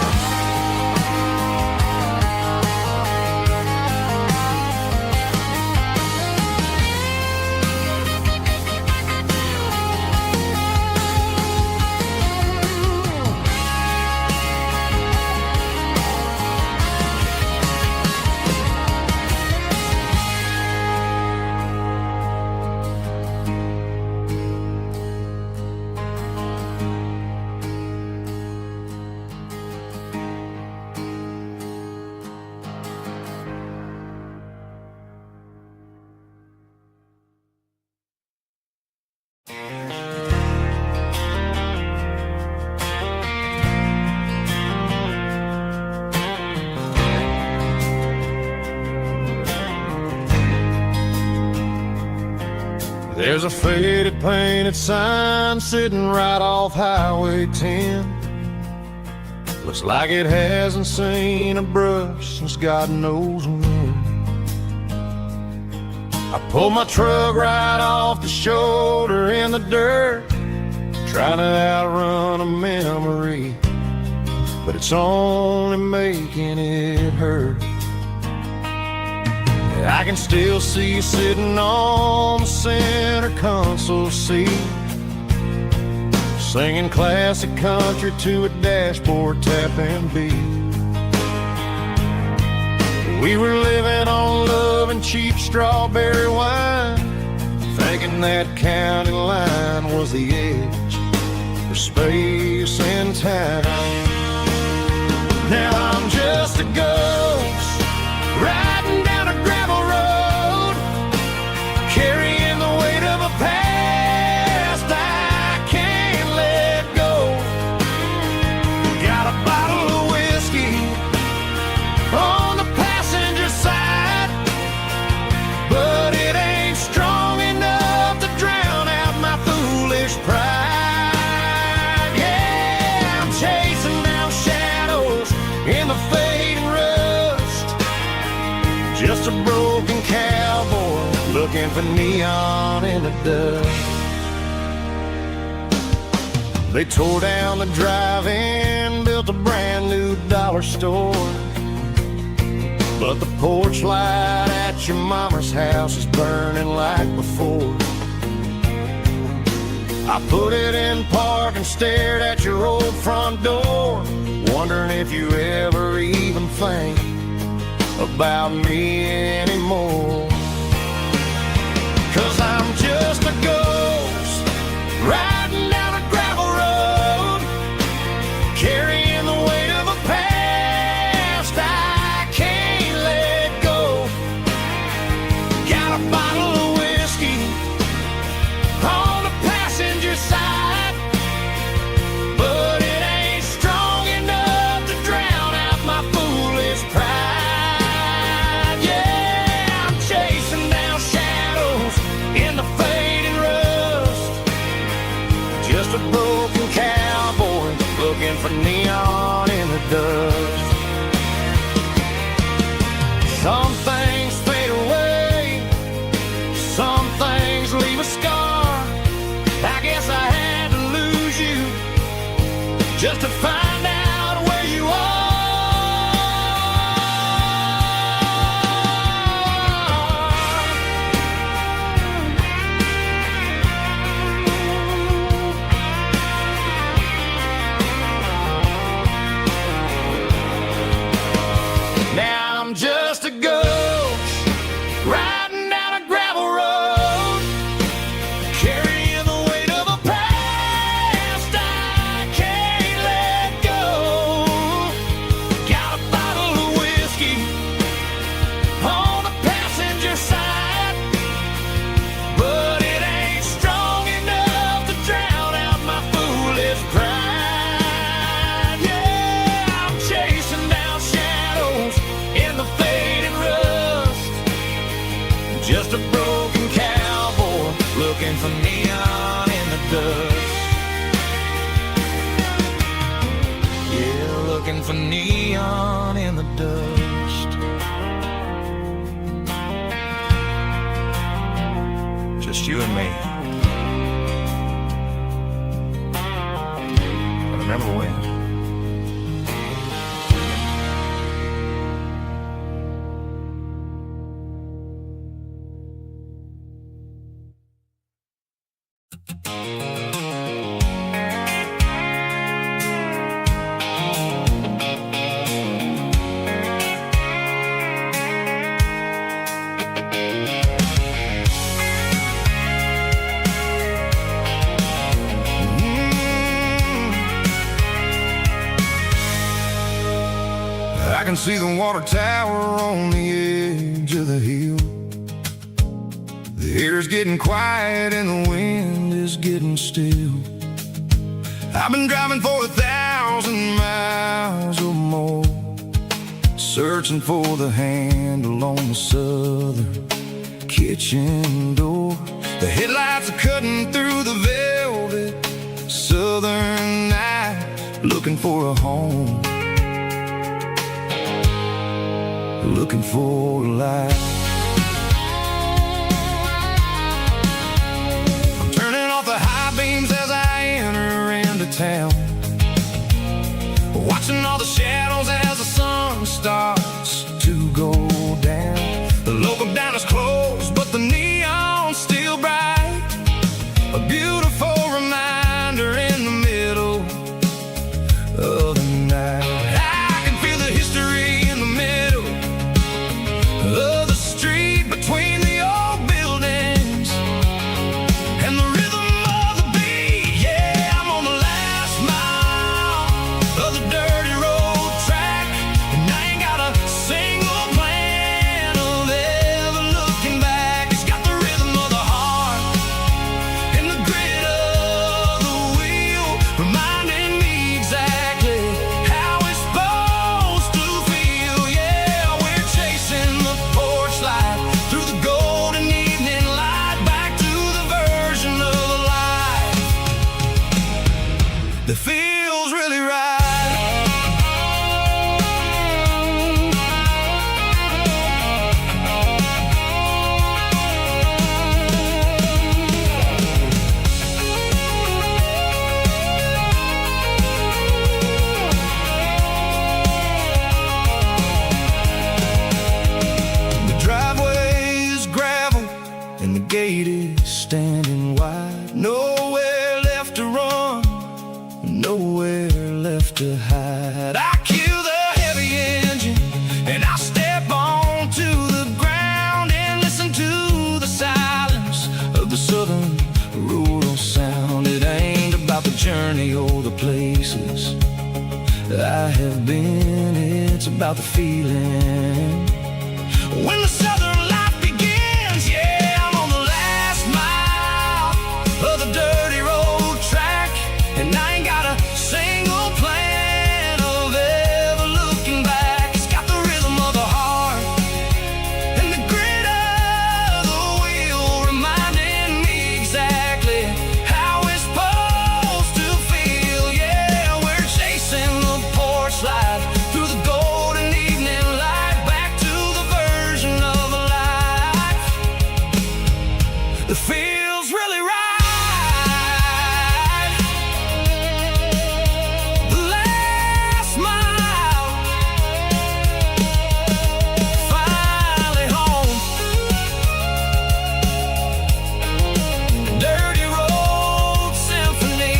There's a faded painted sign sitting right off Highway 10. Looks like it hasn't seen a brush since God knows when. I pulled my truck right off the shoulder in the dirt, trying to outrun a memory, but it's only making it hurt. I can still see you sitting on the center console seat, singing classic country to a dashboard tapping beat. We were living on love and cheap strawberry wine, thinking that county line was the edge for space and time. Now I'm just a ghost riding down a gravel road, carrying the weight of a past I can't let go. Got a bottle of whiskey on the passenger side, but it ain't strong enough to drown out my foolish pride. Yeah, I'm chasing down shadows in the fading rust, just a for neon in the dust. They tore down the drive-in, built a brand new dollar store, but the porch light at your mama's house is burning like before. I put it in park and stared at your old front door, wondering if you ever even think about me anymore. 'Cause I'm just a ghost riding down a gravel road, carrying the weight of a past I can't let go. Got a bottle of whiskey on the passenger side, but it ain't strong enough to drown out my foolish pride. Yeah, I'm chasing down shadows in the fading rust, just a broken cowboy looking for neon in the dust. Some things fade away, some things leave a scar. I guess I had to lose you just to find out where you are. Now I'm just a ghost riding down a gravel road, carrying the weight of a past I can't let go. Got a bottle of whiskey on the passenger side, but it ain't strong enough to drown out my foolish pride. Yeah, I'm chasing down shadows in the fading rust, just a broken cowboy looking for neon in the dust. Yeah, looking for neon in the dust. Just you and me. I remember when. I can see the water tower on the edge of the hill. The air's getting quiet and the wind is getting still. I've been driving for 1,000 miles or more, searching for the handle on the southern kitchen door. The headlights are cutting through the velvet southern night, looking for a home, looking for a light. I'm turning off the high beams as I enter into town, watching all the shadows as the sun starts to go down. The local diner's closed, but the neon's still bright, a beautiful reminder in the middle of the night. I can feel the history in the middle of the street between the old buildings and the rhythm of the beat. Yeah, I'm on the last mile of the dirty road track, and I ain't got a single plan of ever looking back. It's got the rhythm of the heart and the grit of living, it's about the feeling. When the southern life begins, yeah, I'm on the last mile of the dirty road track, and I ain't got a single plan of ever looking back. It's got the rhythm of the heart and the grit of the wheel, reminding me exactly how it's supposed to feel. Yeah, we're chasing the porch light through the golden evening light, back to the version of a life that feels really right. The last mile, finally home. Dirty road symphony.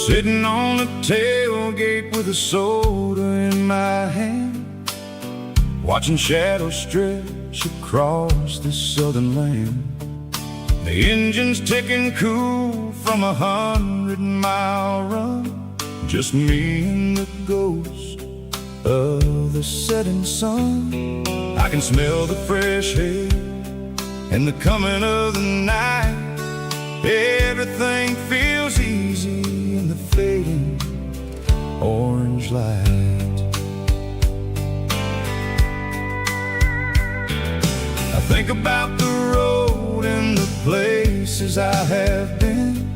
Sitting on the tailgate with a soda in my hand, watching shadows stretch across this southern land. The engine's ticking cool from 100-mile run, just me and the ghost of the setting sun. I can smell the fresh air and the coming of the night. Everything feels easy in the fading orange light. I think about the road and the places I have been,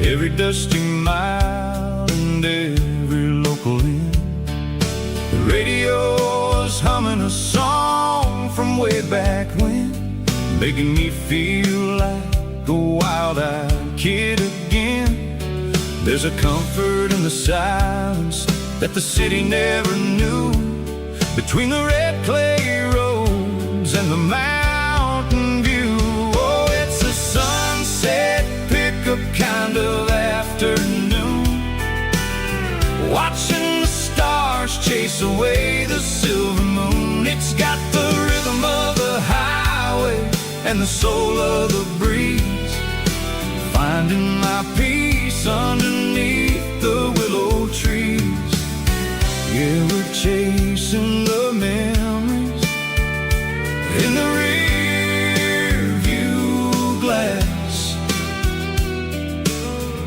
every dusty mile and every local inn. The radio is humming a song from way back when, making me feel like a wild-eyed kid again. There's a comfort in the silence that the city never knew, between the red clay roads and the mountain view. Oh, it's a sunset pickup kind of afternoon, watching the stars chase away the silver moon. It's got the rhythm of the highway and the soul of the breeze, finding my peace underneath the willow trees. Yeah, we're chasing the memories in the rear view glass,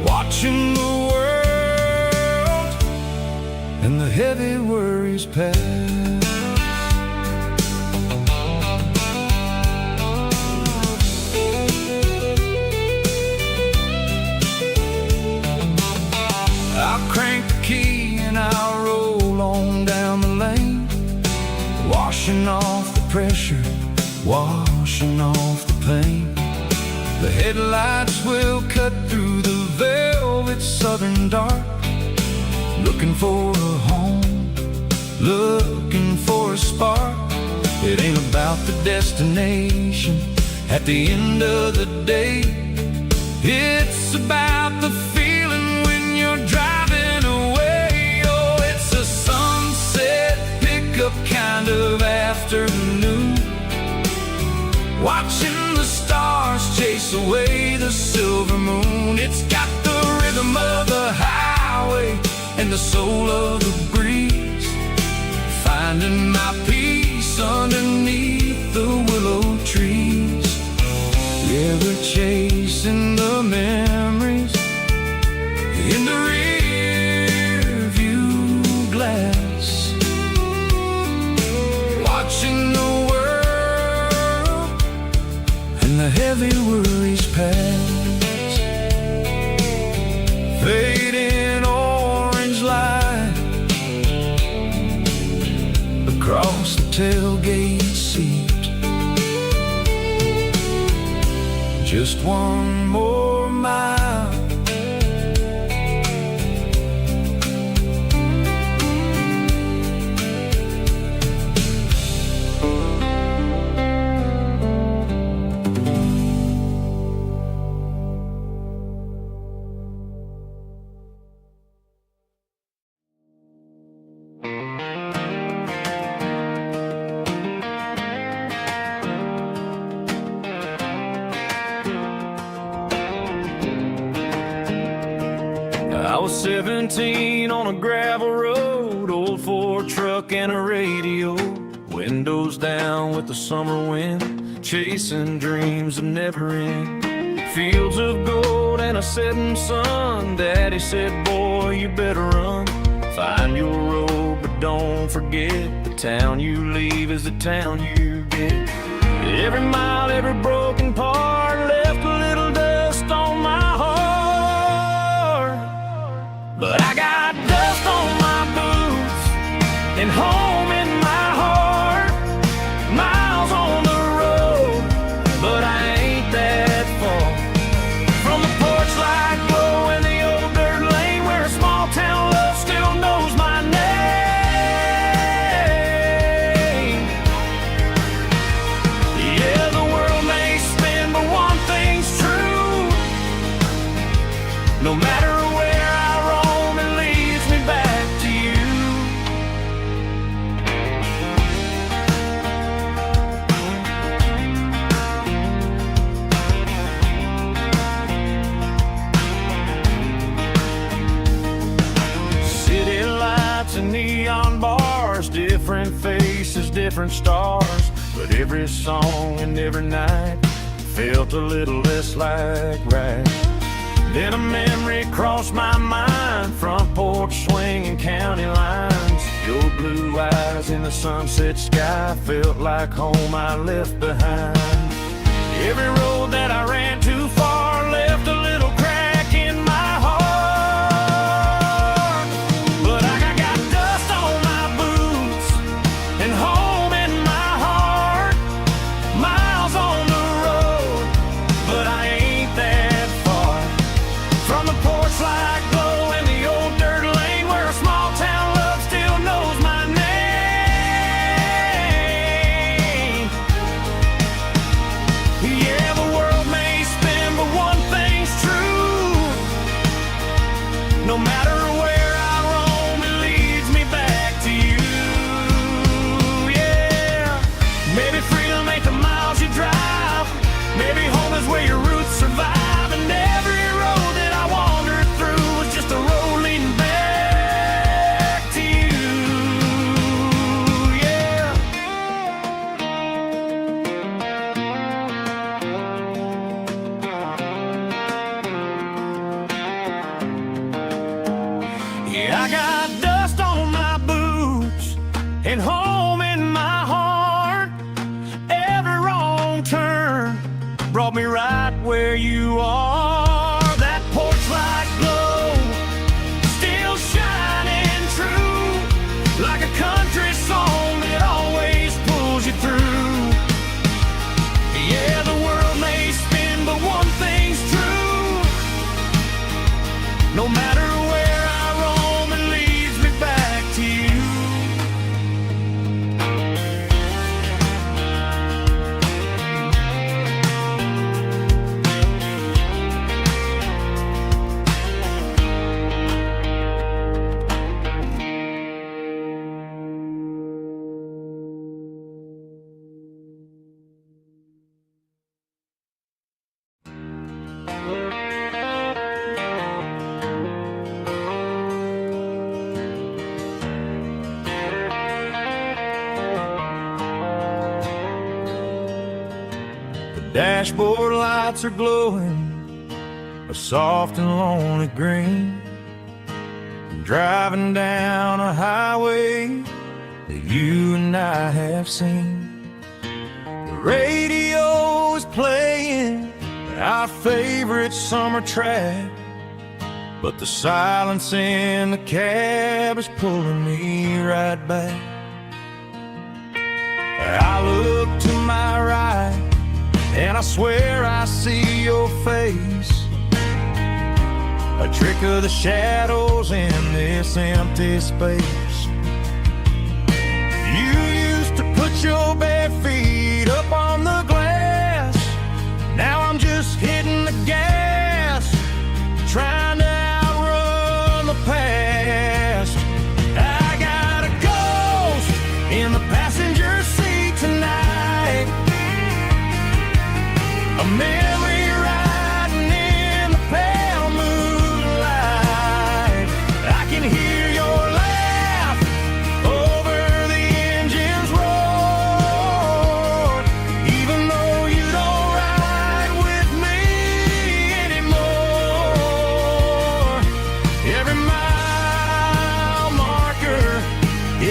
watching the world and the heavy worries pass. I'll crank the key and I'll roll on down the lane, washing off the pressure, washing off the pain. The headlights will cut through the velvet southern dark, looking for a home, looking for a spark. It ain't about the destination at the end of the day, it's about the feeling when you're driving away. Oh, it's a sunset pickup kind of afternoon, watching the stars chase away the silver moon. It's got the rhythm of the highway and the soul of the breeze, finding my peace underneath the willow trees. Yeah, we're chasing the memories in the rear view glass, watching the world and the heavy worries pass. Fading orange light across the tailgate seat, just one more mile I was 17 on a gravel road, old Ford truck and a radio, windows down with the summer wind, chasing dreams that never end. Fields of gold and a setting sun. Daddy said, boy, you better run. Find your road, but don't forget, the town you leave is the town you get. Every mile, every broken part left a little dust on my heart. But I got dust on my boots and home in my heart. Miles on the road, but I ain't that far from the porch light glow in the old dirt lane where a small town love still knows my name. Yeah, the world may spin, but one thing's true. No matter where I roam, it leads me back to you. City lights and neon bars, different faces, different stars, but every song and every night felt a little less like right. Then a memory crossed my mind, front porch swinging county lines. Your blue eyes in the sunset sky felt like home I left behind. Every road that I ran too far left a little crack in my heart. But I got dust on my boots and home in my heart. Miles on the road, but I ain't that far from the porch light glow in the old dirt lane where a small town love still knows my name. Yeah, the world may spin, but one thing's true. No matter where I roam, it leads me back to you. Yeah, maybe freedom ain't the miles you drive. Maybe home is where your roots survive. And every road that I wandered through was just a road leading back to you. Yeah. Yeah, I got dust on my boots and home in my heart. Every wrong turn brought me right where you are. That porch light glow still shining true, like a country song that always pulls you through. Yeah, the world may spin, but one thing's true. No matter where I roam, it leads me back to you. Dashboard lights are glowing a soft and lonely green. I'm driving down a highway that you and I have seen. The radio is playing our favorite summer track, but the silence in the cab is pulling me right back. I look to my right and I swear I see your face, a trick of the shadows in this empty space. You used to put your bare feet up on the glass. Now I'm just hitting the gas, trying to outrun the past. I got a ghost in the passenger seat tonight, a memory riding in the pale moonlight.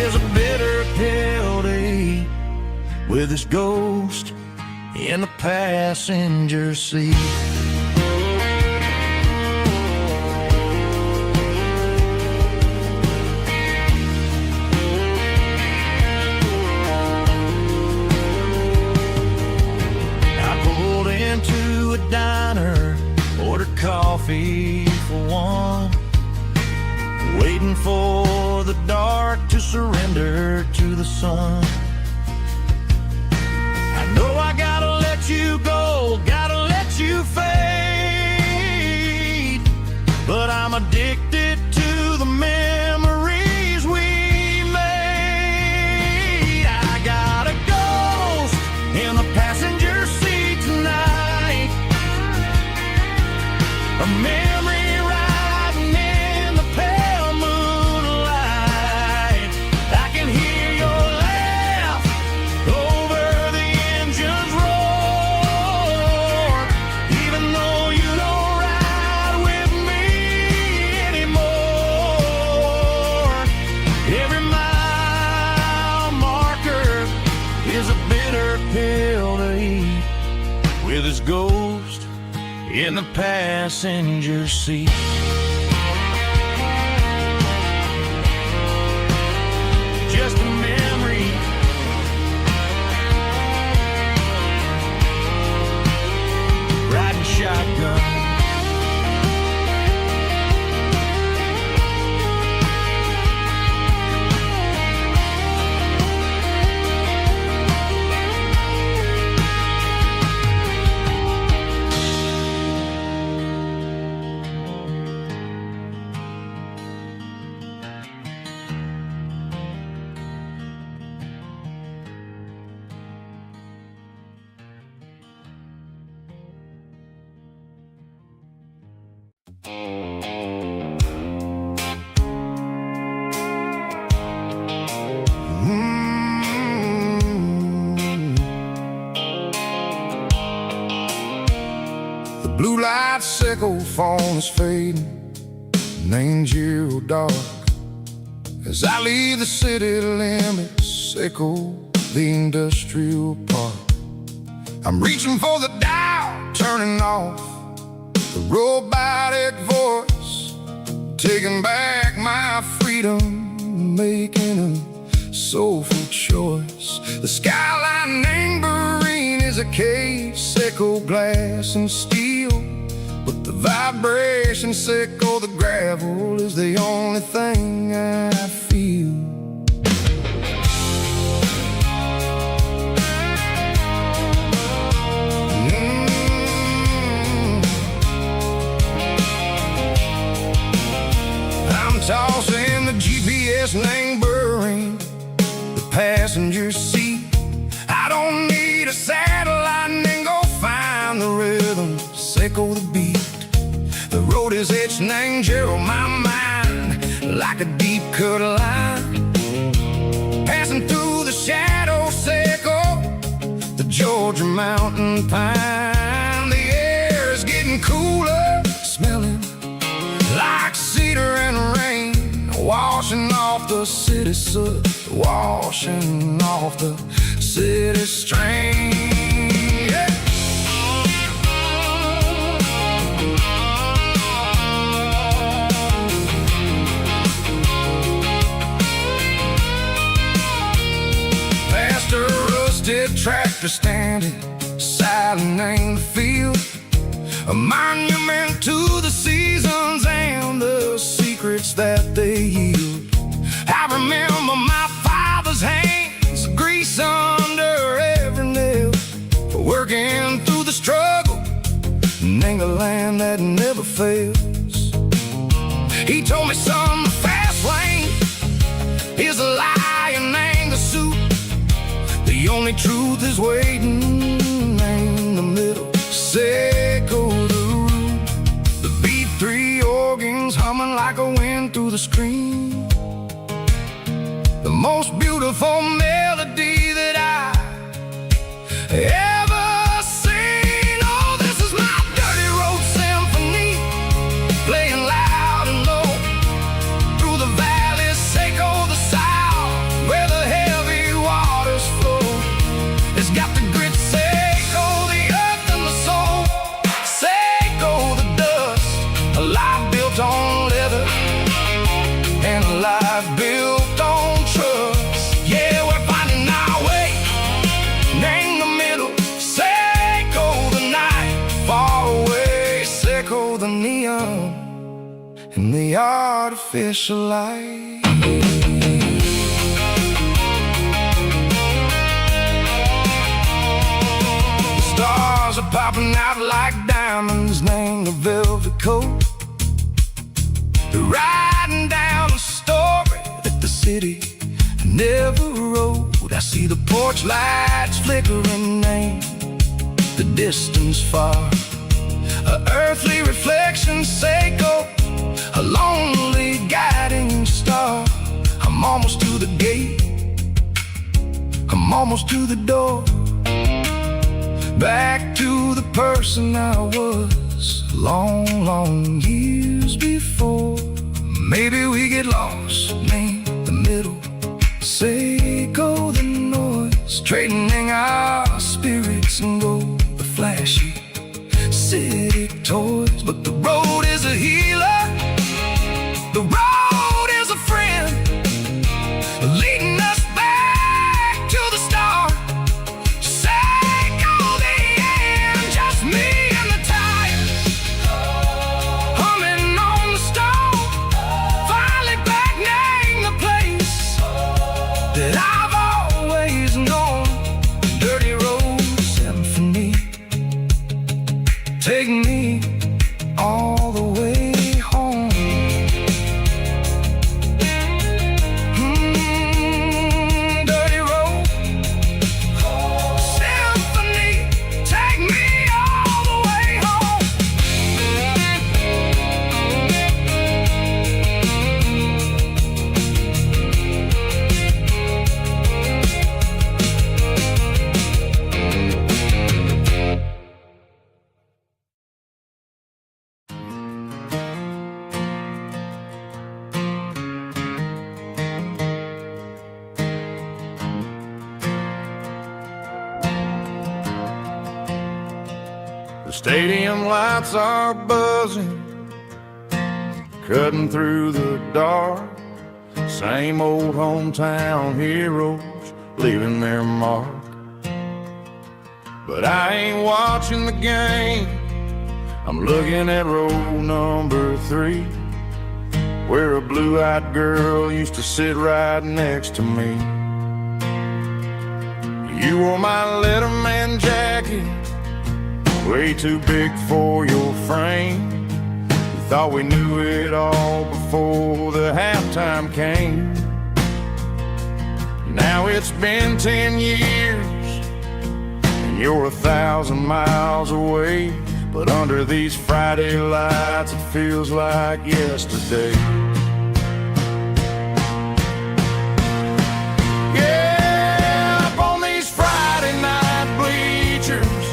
is a bitter pill to eat, with his ghost in the passenger seat. Into a diner, ordered coffee for one, waiting for the dark to surrender to the sun. I know I gotta let you go, gotta let you fade, but I'm addicted to the memories we made. I got a ghost in the passenger seat tonight, a memory riding in the pale moonlight. I can hear your laugh over the engine's roar, even though you don't ride with me anymore. Every mile marker is a bitter pill to eat, with his ghost in the passenger seat. Just a memory, riding shotgun. The blue light sickle phone is fading, and ain't zero dark. As I leave the city limits, sickle the industrial park. I'm reaching for the dial, turning off the robotic voice, taking back my freedom, making a soulful choice. The skyline anchorine is a cave, sickle glass and steel, but the vibration sickle, the gravel, is the only thing I feel. I'm tossing the GPS neighboring the passenger seat. I don't need a satellite and go find the rhythm, sickle the beat. The road is etched and angel on my mind like a deep cut line, passing through the shadow sickle, the Georgia mountain pine. The air is getting cooler, smelling like cedar and rain, washing off the city soot, washing off the city strain. Yeah. Past a rusted tractor standing silent in the field, a monument to the seasons and the secrets that they yield. I remember my father's hands, grease under every nail, for working through the struggle in the land that never fails. He told me, son, the fast lane is a lie and ain't the suit. The only truth is waiting in the middle, sickle the root. The B3 organs humming like a wind through the screen, the most beautiful melody that I ever seen. Oh, this is my dirty road symphony, playing loud and low through the valleys, sickle the south, artificial light. The stars are popping out like diamonds named the velvet coat. They're writing down a story that the city never wrote. I see the porch lights flickering in the distance far. An earthly reflection say go, a lonely guiding star. I'm almost to the gate, I'm almost to the door. Back to the person I was long, long years before. Maybe we get lost in the middle, say go the noise, trading our spirits and go the flashy city toys. But the road is a healer, the road is a friend, leading us back to the start. Say go the end, just me and the tires, humming on the stove, finally back name the place that I've always known. Dirty road symphony, take me all the way home. Dirty road symphony, take me all the way home. The stadium lights are buzzing, cutting through the dark. Same old hometown heroes leaving their mark. But I ain't watching the game, I'm looking at row number 3, where a blue-eyed girl used to sit right next to me. You wore my Letterman jacket, way too big for your frame. We thought we knew it all before the halftime came. Now it's been 10 years and you're 1,000 miles away, but under these Friday lights it feels like yesterday. Yeah, up on these Friday night bleachers,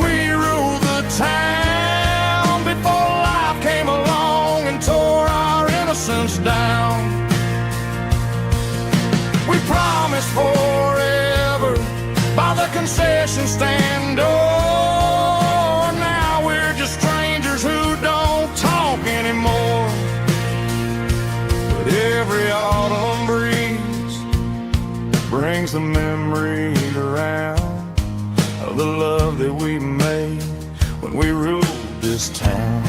we ruled the town before life came along and tore our innocence down. We promised forever by the concession stand door. Now we're just strangers who don't talk anymore. But every autumn breeze brings the memory around of the love that we made when we ruled this town.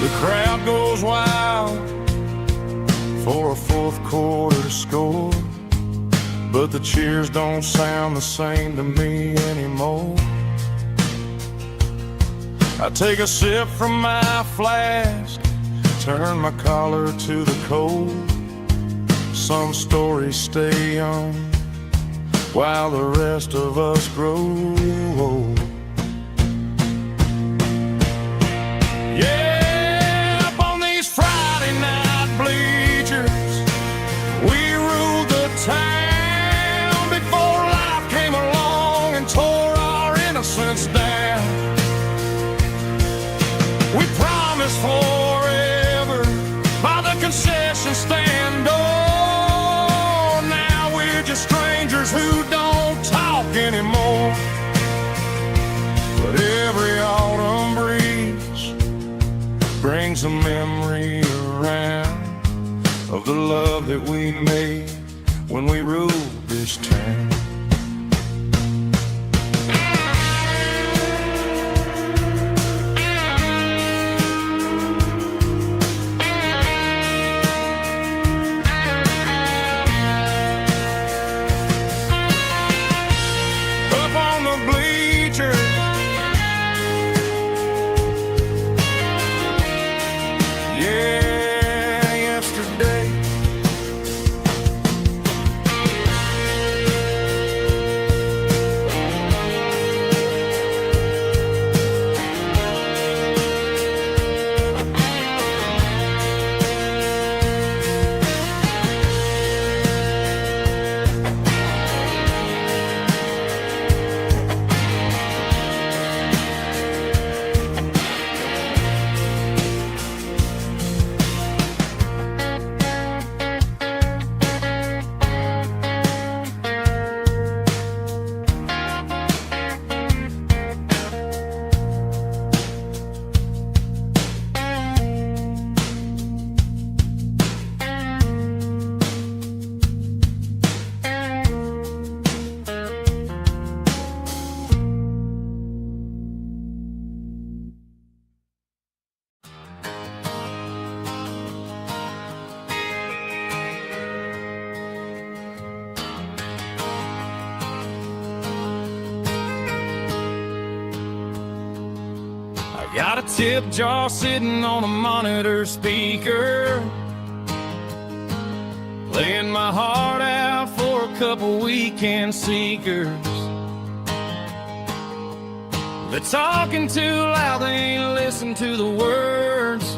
The crowd goes wild for a fourth quarter score, but the cheers don't sound the same to me anymore. I take a sip from my flask, turn my collar to the cold. Some stories stay young while the rest of us grow old. Yeah, up on these Friday night bleachers, we ruled the town before life came along and tore our innocence down. We promised forever by the concession stand door. Now we're just strangers who don't talk anymore. But every autumn breeze brings a memory around of the love that we made when we ruled this town. Up on the bleachers, yeah, yesterday. Got a tip jar sitting on a monitor speaker, playing my heart out for a couple weekend seekers. They're talking too loud, they ain't listen to the words.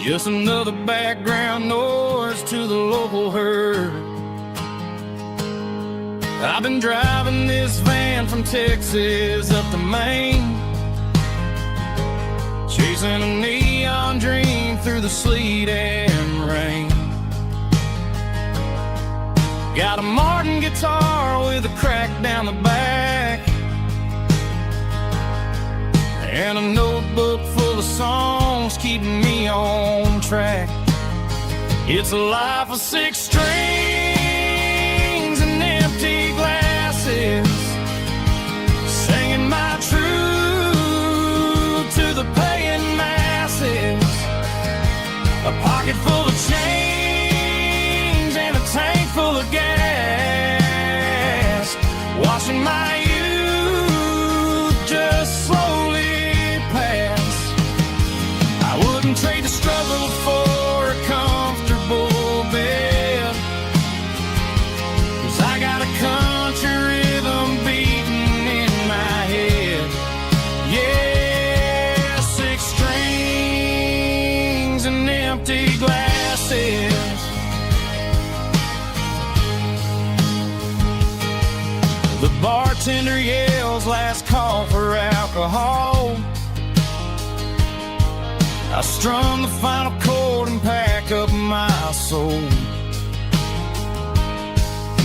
Just another background noise to the local herd. I've been driving this van from Texas up to Maine, chasing a neon dream through the sleet and rain. Got a Martin guitar with a crack down the back, and a notebook full of songs keeping me on track. It's a life of 6 strings and empty glasses, singing my truth to the paying masses. A pocket full of change and a tank full of gas, watching my youth just slowly pass. I wouldn't trade the struggle for a comfortable bed, 'cause I got a country rhythm beating in my head. Yeah, 6 strings and empty glasses. The bartender yells last call for alcohol. I strum the final chord and pack up my soul.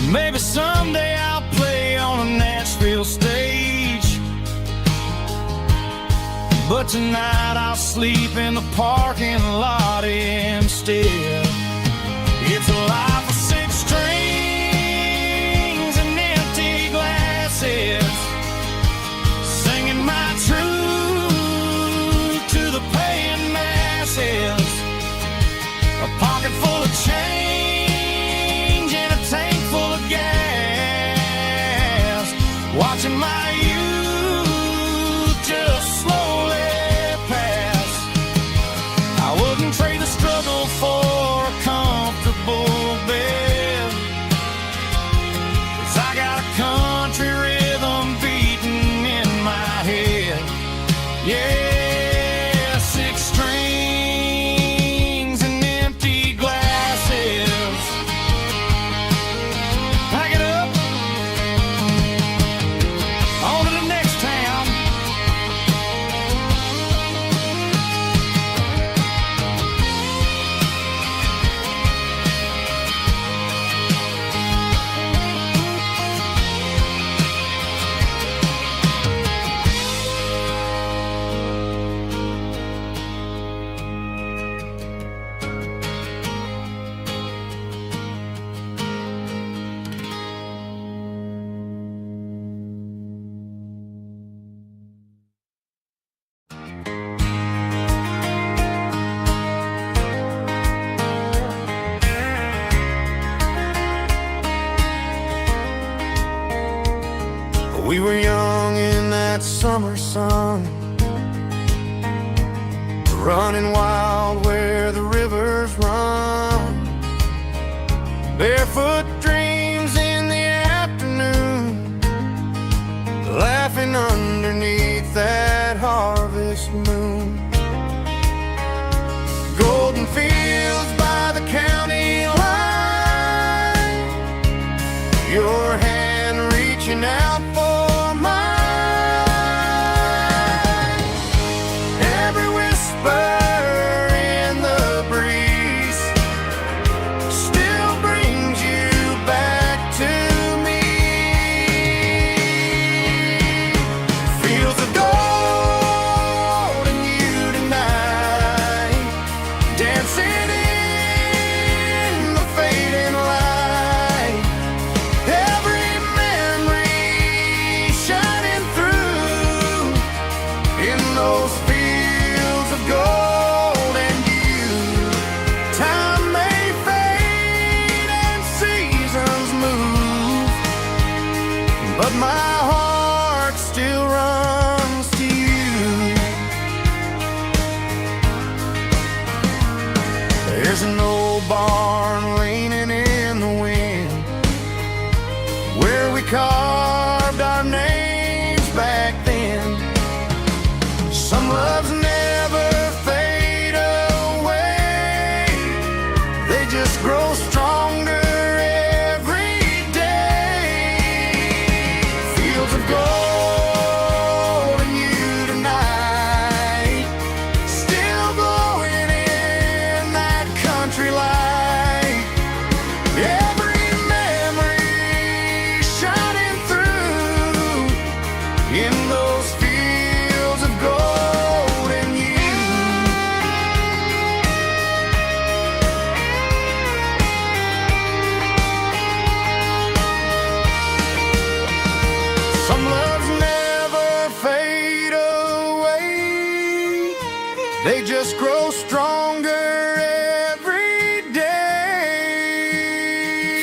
Maybe someday I'll play on a Nashville stage, but tonight I'll sleep in the parking lot instead. It's a life of 6 strings and empty glasses, singing my truth to the paying masses. A pocket full of change and a tank full of gas, watching my youth just slowly pass. I wouldn't trade the struggle for a comfortable bed, 'cause I got a country rhythm beating in my head. Yeah, 6 strings and empty glass. We were young in that summer sun, running wild where the rivers run. Barefoot dreams in the afternoon, laughing underneath that harvest moon. Golden fields by the county line, your hand reaching out for mine. Every whisper in the breeze still brings you back to me. Fields of gold and you tonight, dancing in the fading light. Every memory shining through in those fields of gold and you. Time may fade and seasons move, but my heart still runs to you. There's an old barn leaning in the wind where we carved our names back then. Some loves never fade away, they just grow stronger every day. Fields of gold and you tonight, still glowing in that country light. Every memory shining through in those fields of gold and you. Some loves never fade away, they just grow stronger every day.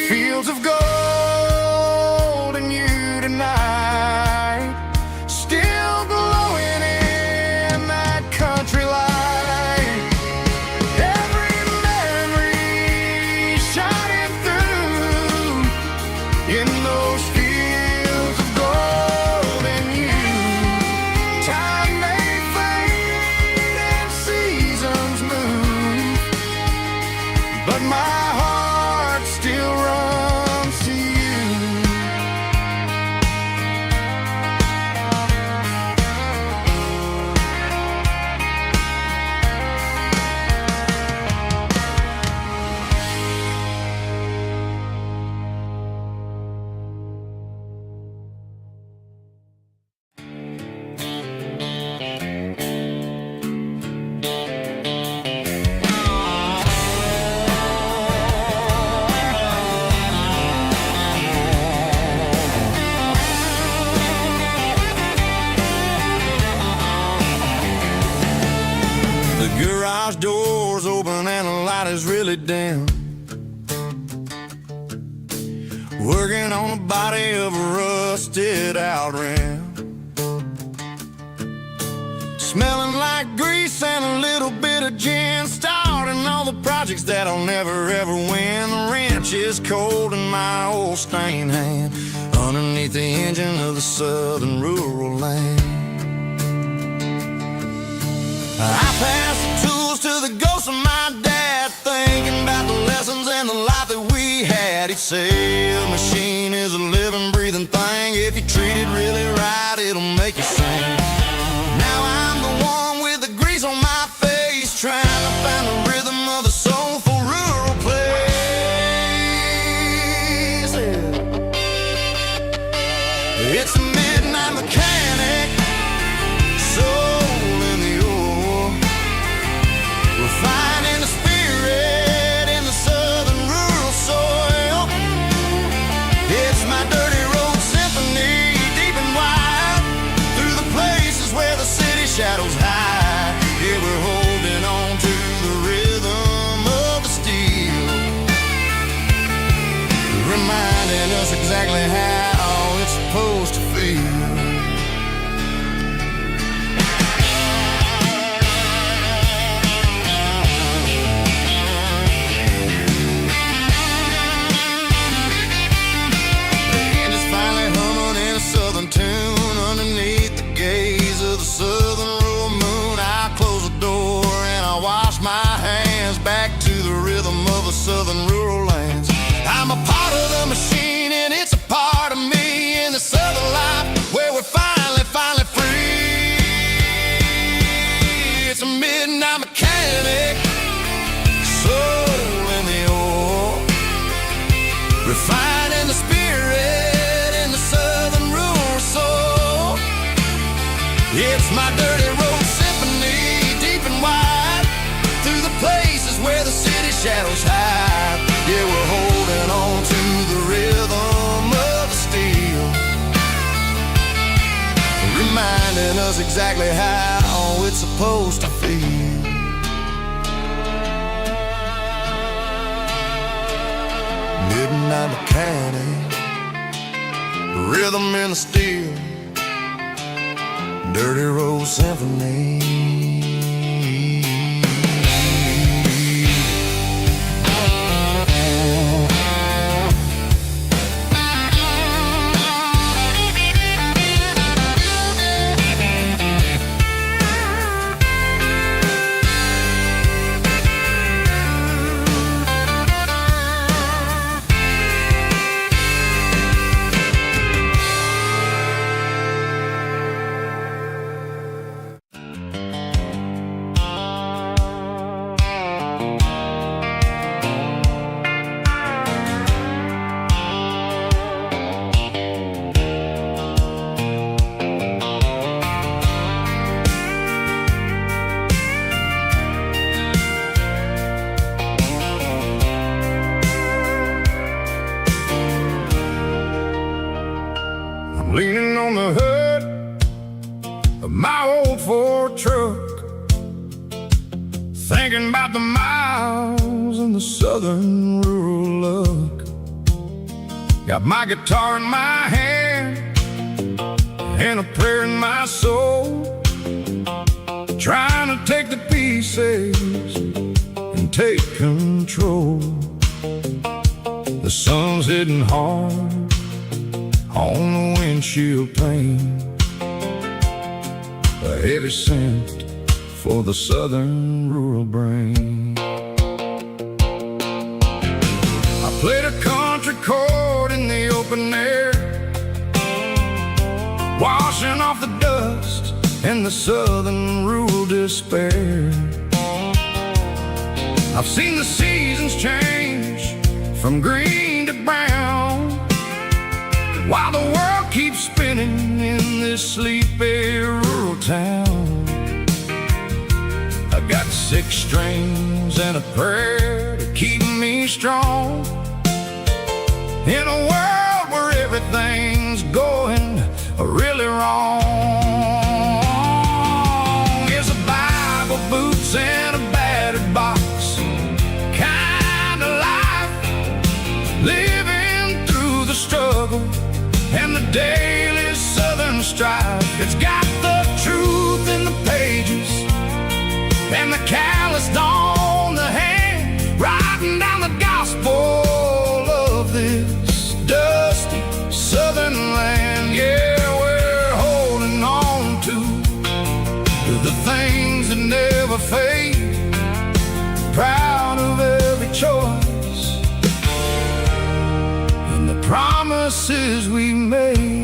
Fields of gold and you tonight, still glowing in that country light. Every memory shining through in those fields of gold and you. Time may fade and seasons move, but my heart still runs to you. The garage door's open and the light is really dim. Working on the body of a rusted out rim. Smelling like grease and a little bit of gin. Starting all the projects that I'll never ever win. The wrench is cold in my old stained hand, underneath the engine of the southern rural land. I pass the tools to the ghost of my dad, thinking about the lessons and the life that we had. He'd say a machine is a living, breathing thing. If you treat it really right, it'll make you sing. Now I'm the one with the grease on my face, trying to find the rhythm of the soulful rural place. It's a midnight mechanic, soul in the ore, refining the spirit in the southern rural soil. It's my dirty southern rural lands. I'm a part of the machine and it's a part of me in the southern life where we're finally free. It's a midnight mechanic, soul in the ore, refining the spirit in the southern rural soul. It's my dirty road symphony, deep and wide, through the places where the city shadows hide. Yeah, we're holding on to the rhythm of the steel, reminding us exactly how it's supposed to feel. Midnight mechanic, rhythm in the steel, dirty road symphony. Leaning on the hood of my old Ford truck, thinking about the miles and the southern rural look. Got my guitar in my hand and a prayer in my soul, trying to take the pieces and take control. The sun's hitting hard on the windshield pane, a heavy scent for the southern rural brain. I played a country chord in the open air, washing off the dust and the southern rural despair. I've seen the seasons change from green to brown, while the world keeps spinning in this sleepy rural town. I got 6 strings and a prayer to keep me strong in a world where everything's going really wrong. It's a Bible, boots, and a battered box kind of life, living through the struggle and the daily southern strife. It's got the truth in the pages and the calloused on the hand, writing down the gospel of this dusty southern land. Yeah, we're holding on to the things that never fade, proud of every choice and the promises we made.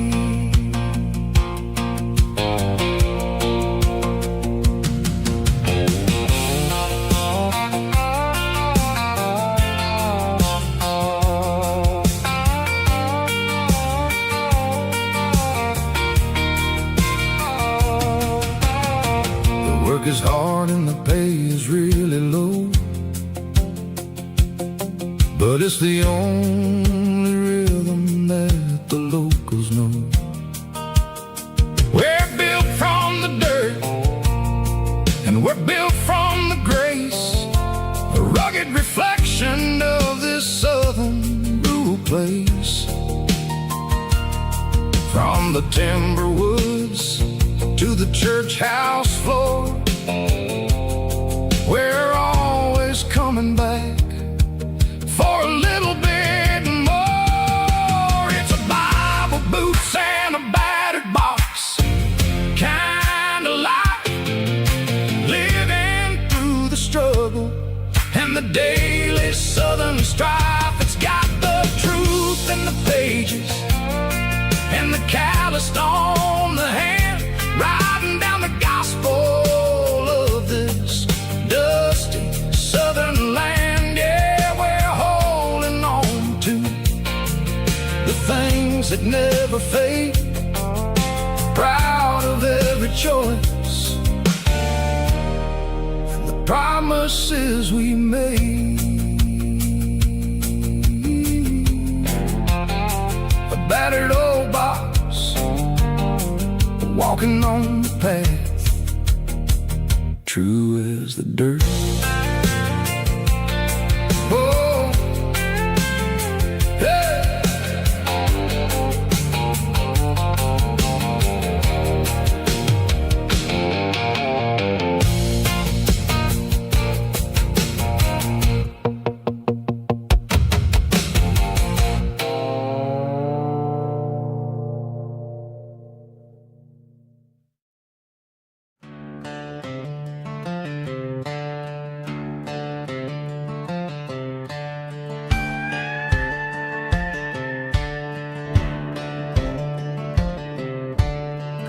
The work is hard and the pay is really low, but it's the only rhythm that the locals know. We're built from the dirt and we're built from the grace, a rugged reflection of this southern rural place. From the timber woods to the church house floor, we're always coming back for a little bit more. It's a Bible, boots, and a battered box kind of life, living through the struggle and the daily southern smiles that never fade, proud of every choice and the promises we made. A battered old box, walking on the path, true as the dirt. Oh, hey.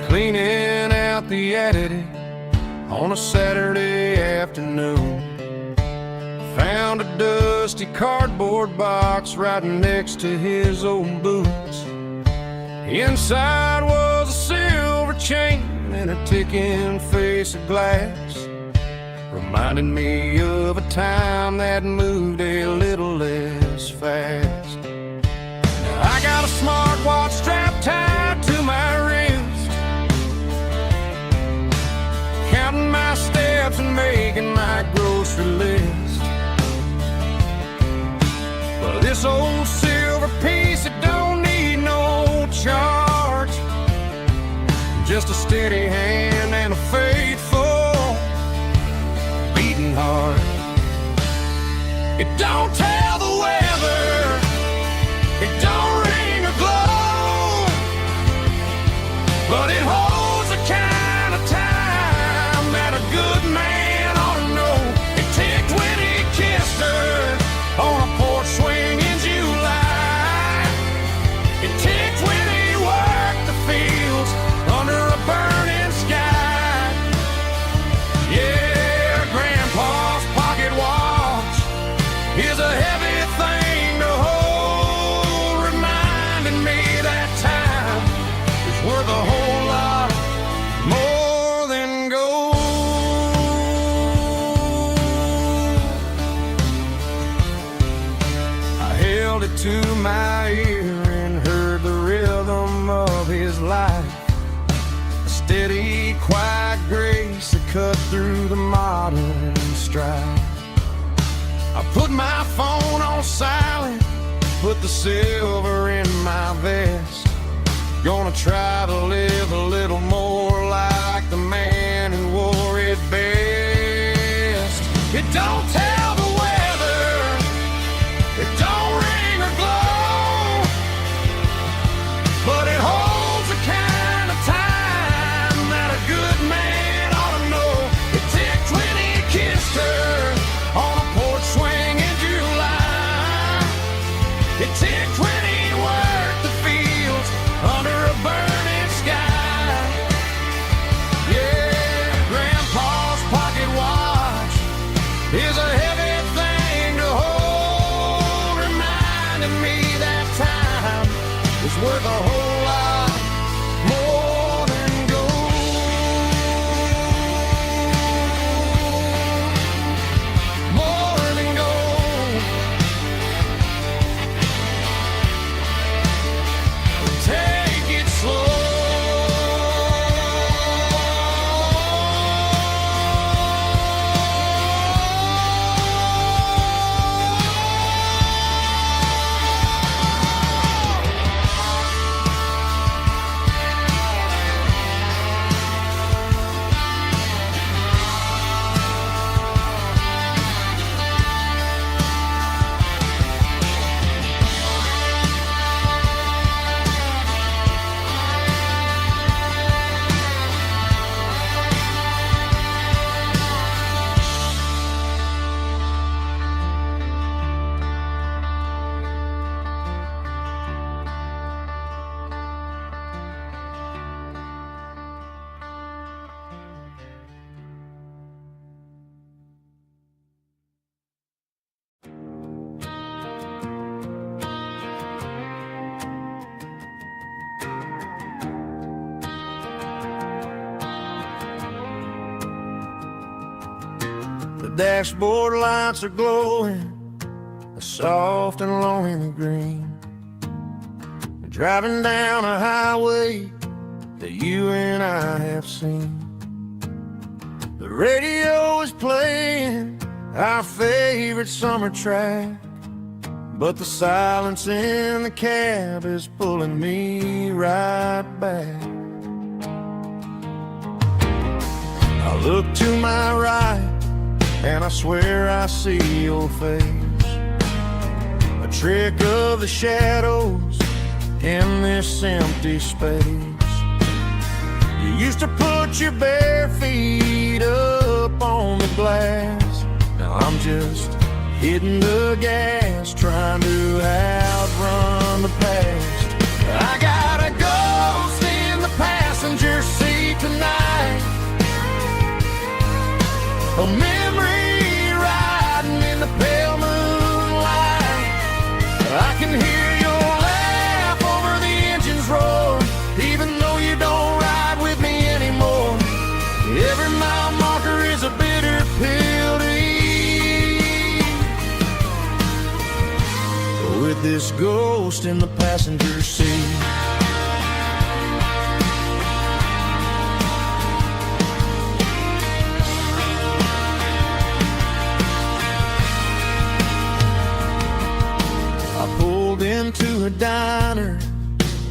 Cleaning out the attic on a Saturday afternoon, found a dusty cardboard box right next to his old boots. Inside was a silver chain and a ticking face of glass, reminding me of a time that moved a little less fast. Now I got a smartwatch strapped tied to my wrist, counting my steps and making my grocery list. Well, this old silver piece, it don't need no charge, just a steady hand and a faithful beating heart. It don't tell the weather, it don't ring or glow, but it holds the kind of time that a good man ought to know. It ticked when he kissed her on a porch swing in July. It ticked when he worked the fields under a burning sky. Yeah, Grandpa's pocket watch is a heavy thing to hold, reminding me that time is worth a whole lot more than gold. I held it to my ear and heard the rhythm of his life, a steady, quiet grace that cut through the modern strife. I put my phone on silent, put the silver in my vest, gonna try to live a little more like the man who wore it best. It don't tell the weather, it don't ring or glow, but it holds the kind of time that a good man ought to know. It ticked when he kissed her on a porch swing in July. It ticked when he worked the fields under a burning sky. Yeah, Grandpa's pocket watch is a heavy dashboard lights are glowing a soft and lonely green. Driving down a highway that you and I have seen. The radio is playing our favorite summer track, but the silence in the cab is pulling me right back. I look to my right and I swear I see your face, a trick of the shadows in this empty space. You used to put your bare feet up on the glass. Now I'm just hitting the gas, trying to outrun the past. I got a ghost in the passenger seat tonight, a memory riding in the pale moonlight. I can hear your laugh over the engine's roar, even though you don't ride with me anymore. Every mile marker is a bitter pill to eat, with this ghost in the passenger seat. I pulled into a diner,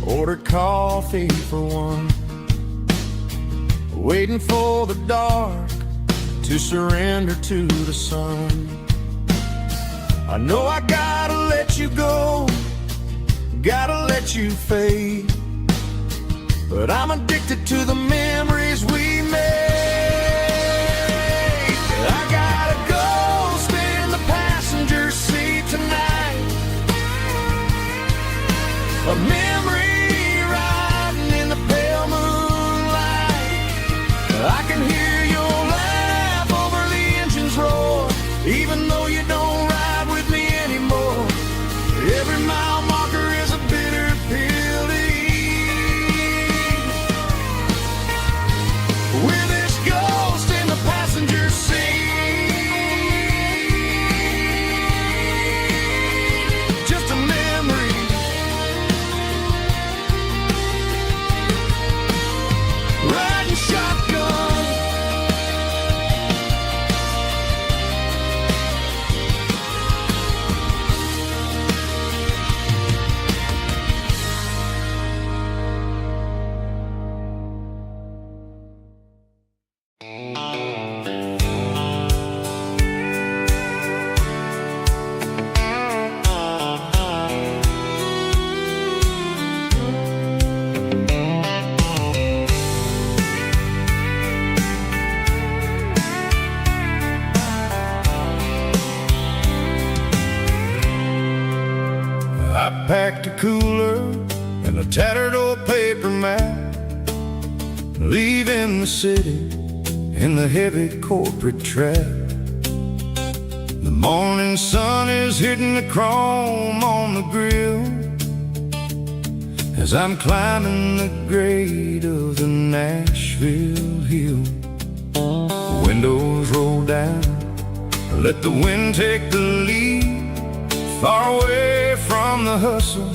ordered coffee for one, waiting for the dark to surrender to the sun. I know I gotta let you go, gotta let you fade, but I'm addicted to the memories we made. I got a ghost in the passenger seat tonight, a memory riding in the pale moonlight. I can hear your laugh over the engine's roar, even though you don't ride with me anymore. Every mile marker is a bitter pill to eat, with this ghost in the passenger seat. Just a memory, riding shotgun. I packed a cooler and a tattered old paper map, leaving the city in the heavy corporate trap. The morning sun is hitting the chrome on the grill as I'm climbing the grade of the Nashville hill. The windows roll down, let the wind take the lead, far away from the hustle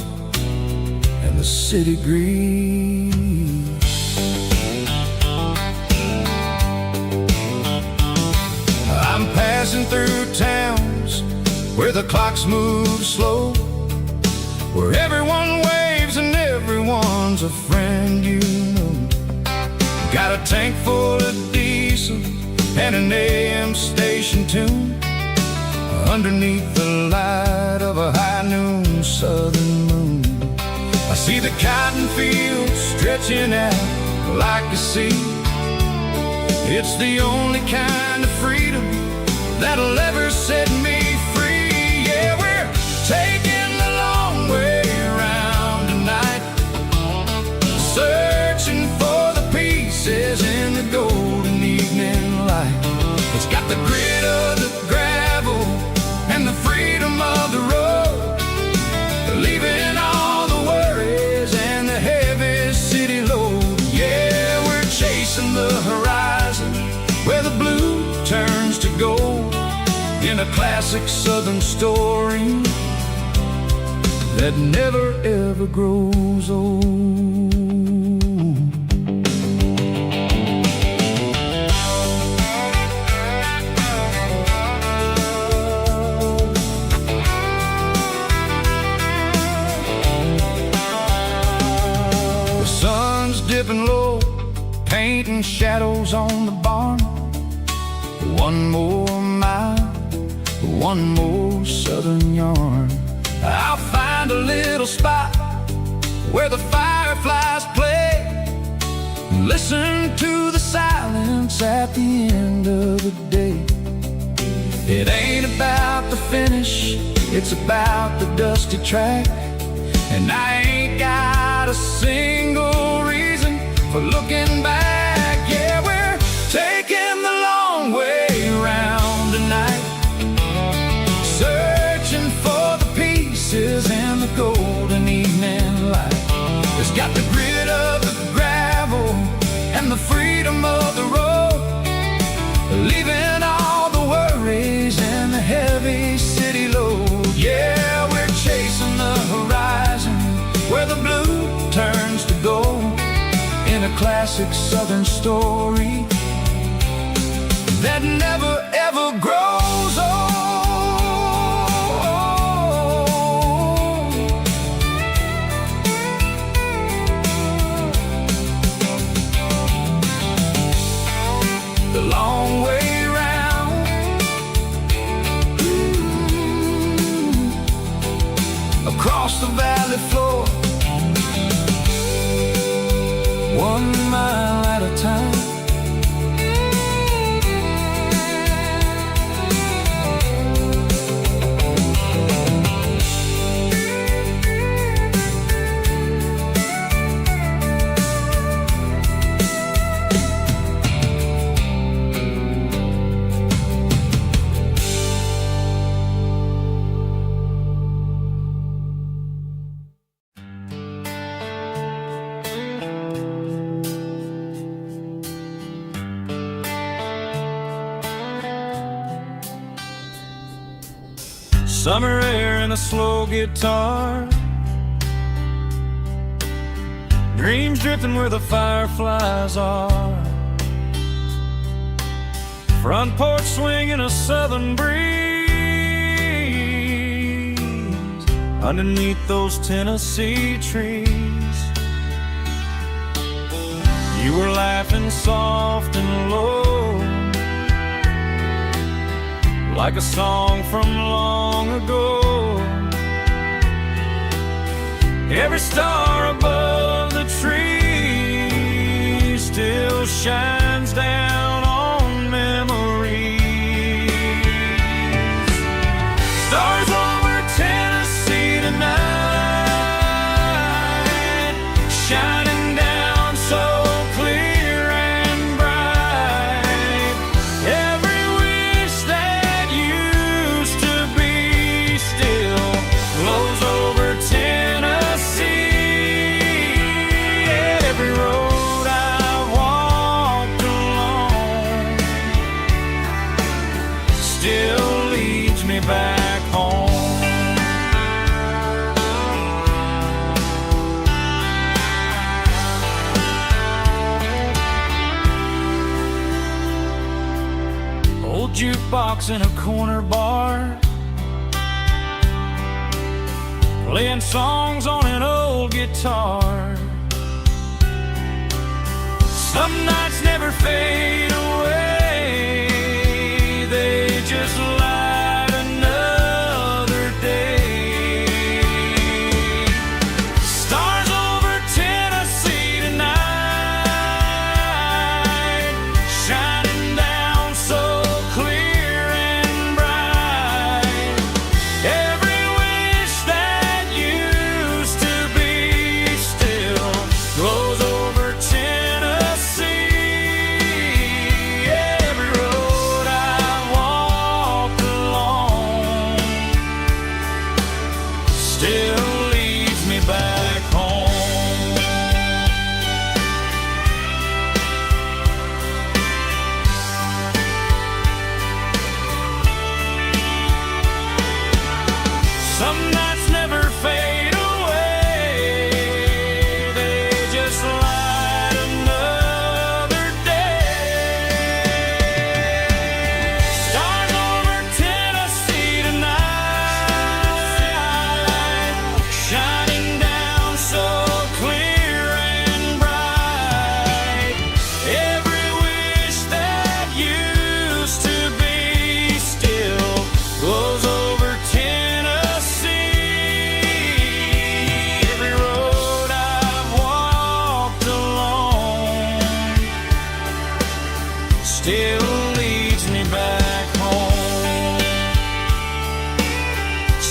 and the city greed. I'm passing through towns where the clocks move slow, where everyone waves and everyone's a friend you know. Got a tank full of diesel and an AM station tune underneath the light of a high noon southern moon. I see the cotton fields stretching out like a sea. It's the only kind of freedom that'll ever set me free. Yeah, we're taking the long way around tonight, searching for the pieces in the golden evening light. It's got the grit of the gravel and the freedom of the road, leaving all the worries and the heavy city load. Yeah, we're chasing the horizon where the blue turns to gold, classic southern story that never ever grows old. The sun's dipping low, painting shadows on the barn. One more mile, one more southern yarn. I'll find a little spot where the fireflies play. Listen to the silence at the end of the day. It ain't about the finish, it's about the dusty track. And I ain't got a single reason for looking back. Yeah, we're taking the long way round tonight, searching for the pieces in the golden evening light. It's got the grit of the gravel and the freedom of the road, leaving all the worries and the heavy city load. Yeah, we're chasing the horizon where the blue turns to gold, in a classic southern story that never ever grows old. The long way round, across the valley floor, 1 mile at a time. Summer air and a slow guitar, dreams drifting where the fireflies are. Front porch swinging a southern breeze underneath those Tennessee trees. You were laughing soft and low, like a song from long ago. Every star above the tree still shines down on memories. Stars over Tennessee tonight, shining down so clear and bright. Every wish that used to be still glows over Tennessee. Every road I've walked along still leads me back home. Old jukebox in a corner bar, playing songs on an old guitar. Some nights never fade away, they just light another day. Stars over Tennessee tonight, shining down so clear and bright. Every wish that used to be still glows over Tennessee. Every road I walked along still leads me back home.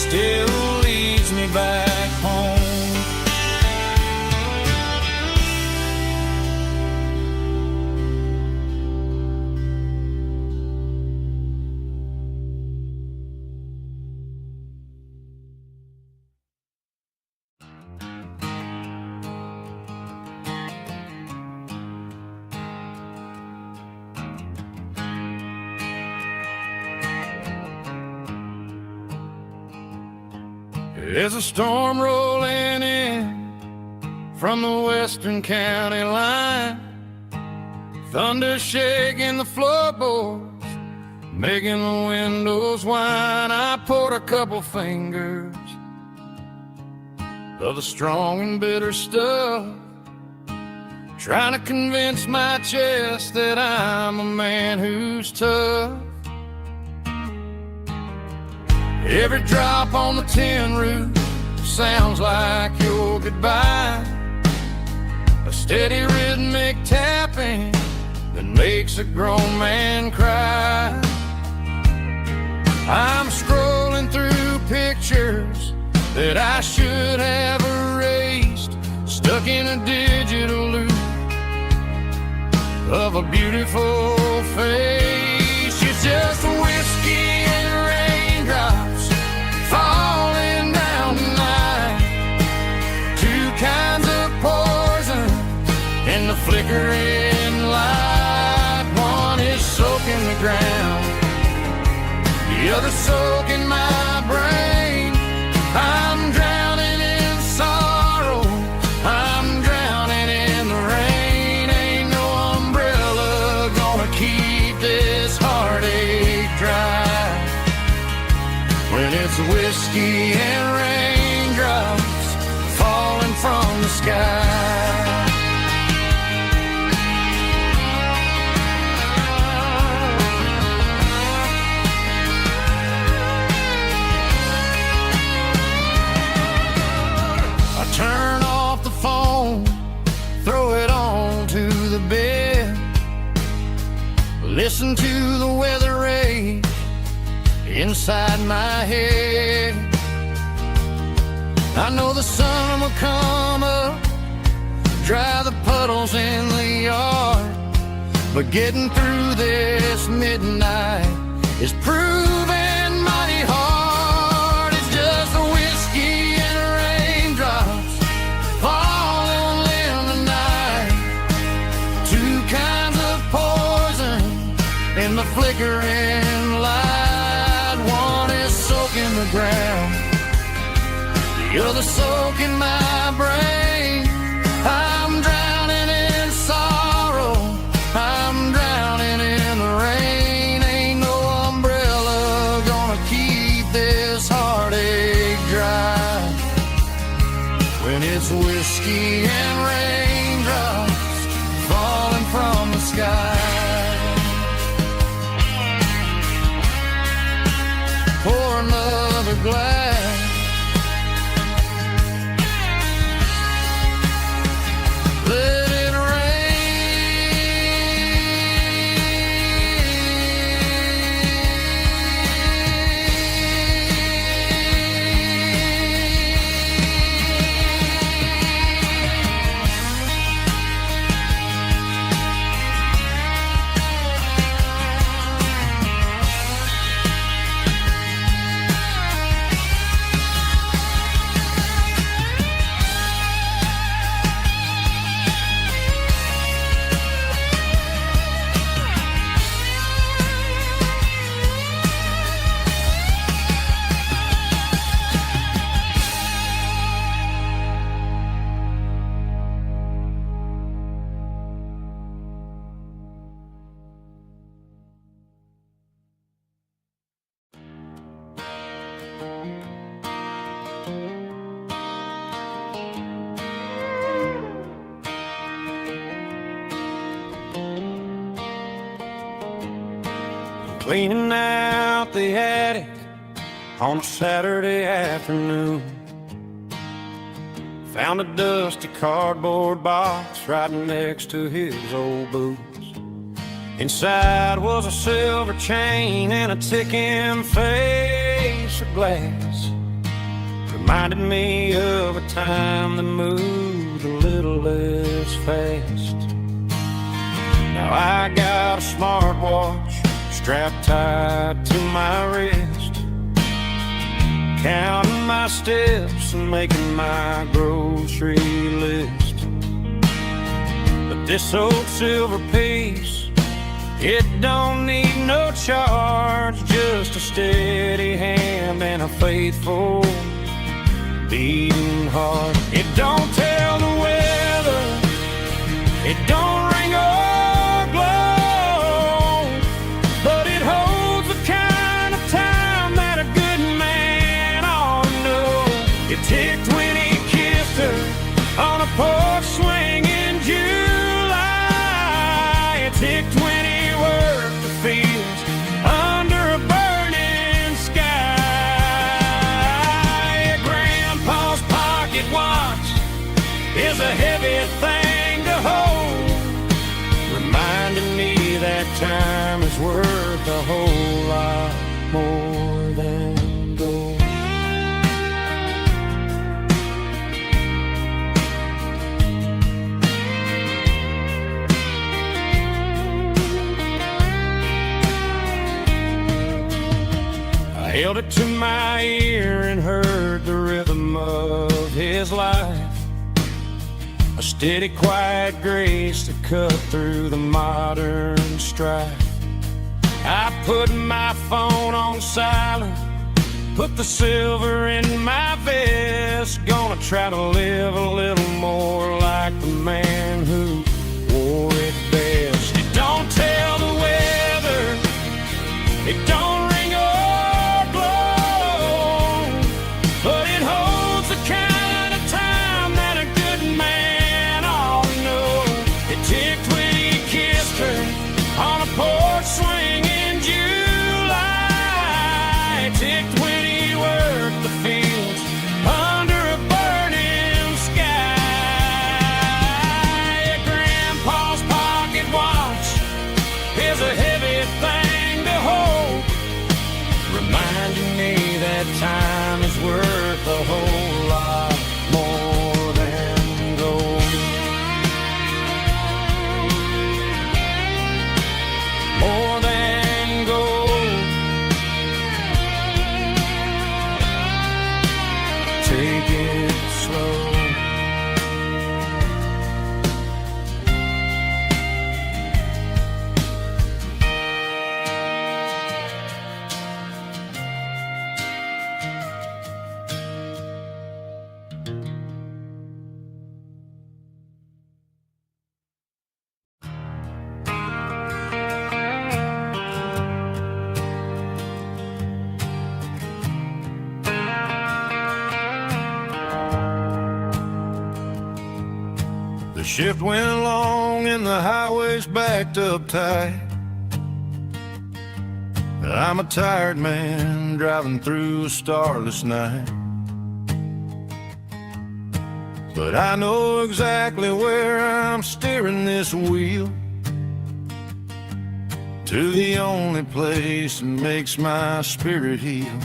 still leads me back home. There's a storm rolling in from the western county line, thunder shaking the floorboards, making the windows whine. I poured a couple fingers of the strong and bitter stuff, trying to convince my chest that I'm a man who's tough. Every drop on the tin roof sounds like your goodbye, a steady rhythmic tapping that makes a grown man cry. I'm scrolling through pictures that I should have erased, stuck in a digital loop of a beautiful face. It's just whiskey and raindrops falling down tonight, two kinds of poison in the flickering light. One is soaking the ground, the other soaking my brain. I'm drowning in sorrow, I'm drowning in the rain. Ain't no umbrella gonna keep this heartache dry when it's whiskey and raindrops falling from the sky. I turn off the phone, throw it on to the bed, listen to the weather rage inside my head. I know the sun will come up, dry the puddles in the yard, but getting through this midnight is proving mighty hard. It's just a whiskey and raindrops falling in the night, two kinds of poison in the flickering light. One is soaking the ground, the other soaking my brain. I'm drowning in sorrow, I'm drowning in the rain. Ain't no umbrella gonna keep this heartache dry when it's whiskey and raindrops falling from the sky. Pour another glass, let it cleaning out the attic on a Saturday afternoon. Found a dusty cardboard box right next to his old boots. Inside was a silver chain and a ticking face of glass. reminded me of a time that moved a little less fast. Now I got a smartwatch strapped tight to my wrist, counting my steps and making my grocery list. But this old silver piece, it don't need no charge, just a steady hand and a faithful beating heart. It don't tell the weather, it don't ring or glow, but it holds the kind of time that a good man ought to know. It ticked when he kissed her on a porch swing in July. It ticked when he worked the fields under a burning sky. Grandpa's pocket watch is a heavy thing to hold, reminding me that time is worth a whole lot more than gold. I held it to my ear and heard the rhythm of his life, a steady, quiet grace that cut through the modern strife. I put my phone on silent, put the silver in my vest, gonna try to live a little more like the man who wore it best. It don't tell the weather, it don't ring or blow, but it holds the kind of time that a good man ought to know. It ticked when he kissed her on a porch swing in July. It ticked when he worked the fields under a burning sky. Grandpa's pocket watch is a heavy thing to hold, reminding me that time is worth a whole lot more than gold. More than gold. Take it slow. The shift went along and the highway's backed up tight. I'm a tired man driving through a starless night, but I know exactly where I'm steering this wheel, to the only place that makes my spirit heal.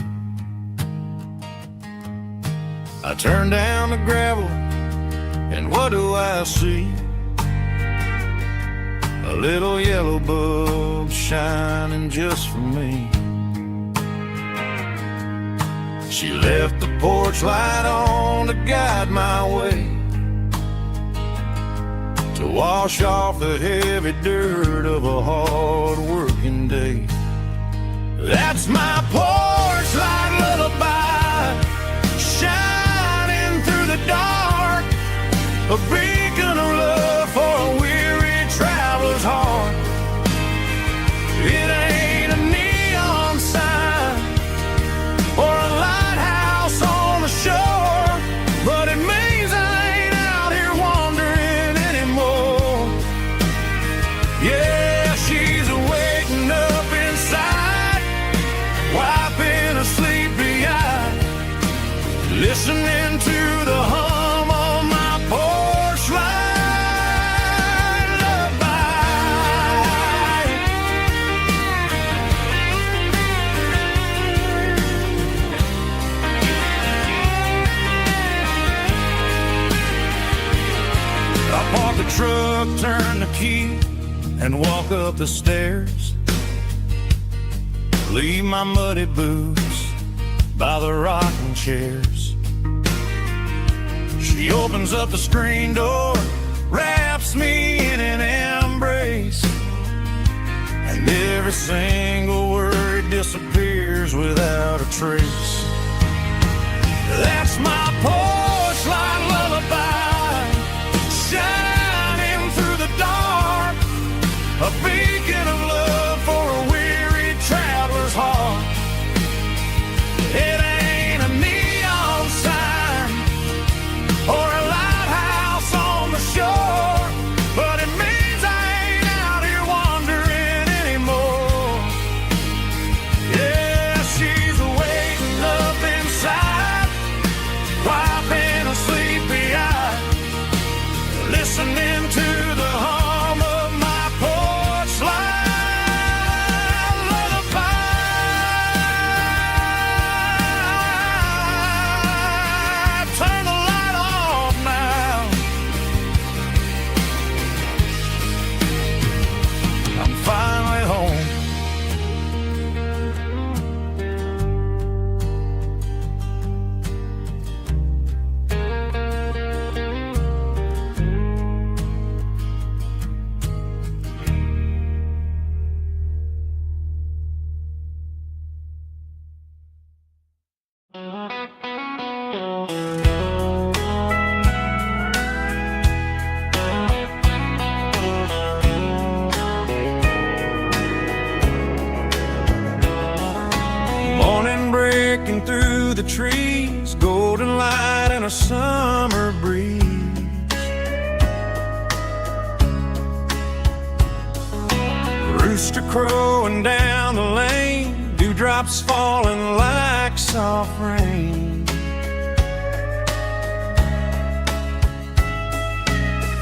I turn down the gravel, and what do I see? A little yellow bulb shining just for me. She left the porch light on to guide my way, to wash off the heavy dirt of a hard working day. That's my porch light lullaby, shining through the dark, a beacon of love for a weary traveler's heart. It ain't a neon sign or a lighthouse on the shore, but it means I ain't out here wandering anymore. Yeah, she's waking up inside, wiping a sleepy eye, listening to the hum of my porch light lullaby. truck, turn the key, and walk up the stairs. Leave my muddy boots by the rocking chairs. She opens up the screen door, wraps me in an embrace, and every single word disappears without a trace. That's my porch light lullaby, shining through the dark, a beacon of love for a weary traveler's heart. It ain't a neon sign or a lighthouse on the shore, but it means I ain't out here wandering anymore. Yeah, she's waiting up inside, wiping a sleepy eye, listening to the hum of my porch light lullaby. Turn the light off now. I'm finally home. Morning breaking through the trees, golden light and a summer breeze. Rooster crowing down the lane, dewdrops falling like soft rain.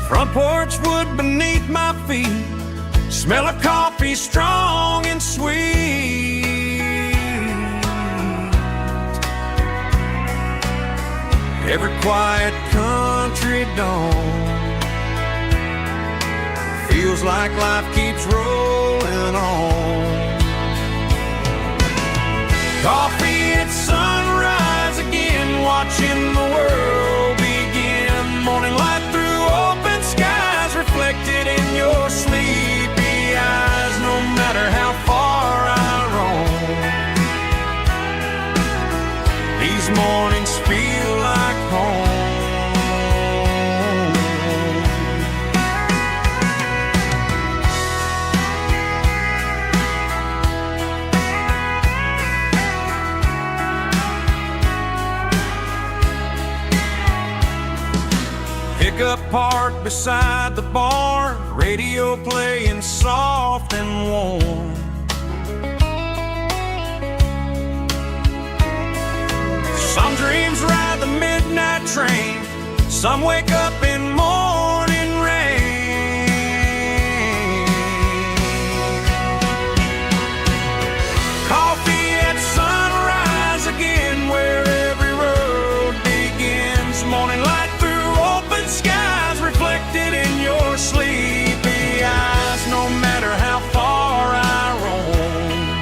Front porch wood beneath my feet, smell of coffee strong and sweet. Every quiet country dawn feels like life keeps rolling on. Coffee at sunrise again, watching the world begin. Morning light through open skies, reflected in your sleepy eyes. No matter how far I roam, these mornings feel like home. Pickup parked beside the barn, radio playing soft and warm. Some dreams ride the midnight train, some wake up in morning rain. Coffee at sunrise again, where every road begins. Morning light through open skies, reflected in your sleepy eyes. No matter how far I roam,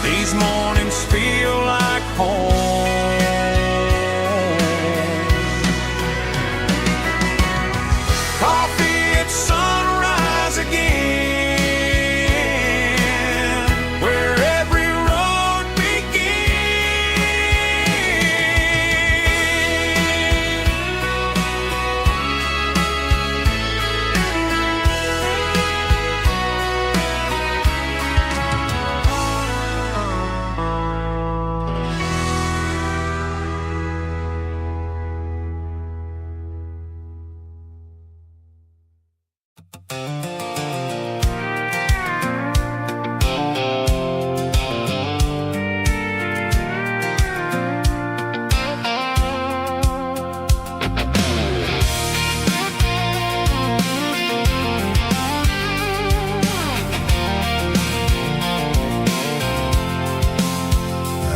these mornings feel like home. Coffee at sunrise again, where every road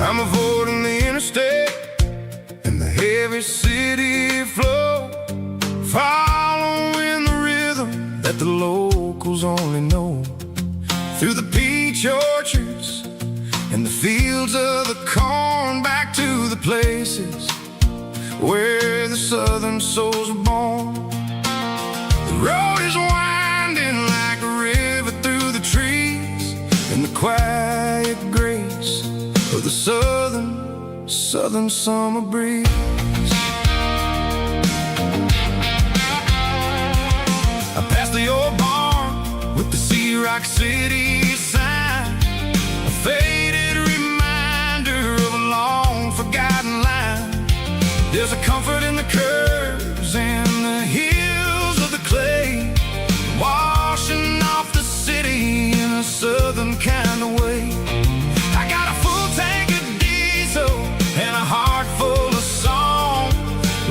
I'm avoiding the interstate and the heavy city flow, following the rhythm that the locals only know, through the peach orchards and the fields of the corn, back to the places where the southern souls were born. The road is winding like a river through the trees, and the quiet grace of the southern summer breeze. I passed the old barn with the Sea Rock City sign, a faded reminder of a long forgotten line. There's a comfort in the curves and the hills of the clay, washing off the city in a southern kind of way. I got a full tank of diesel and a heart full of song,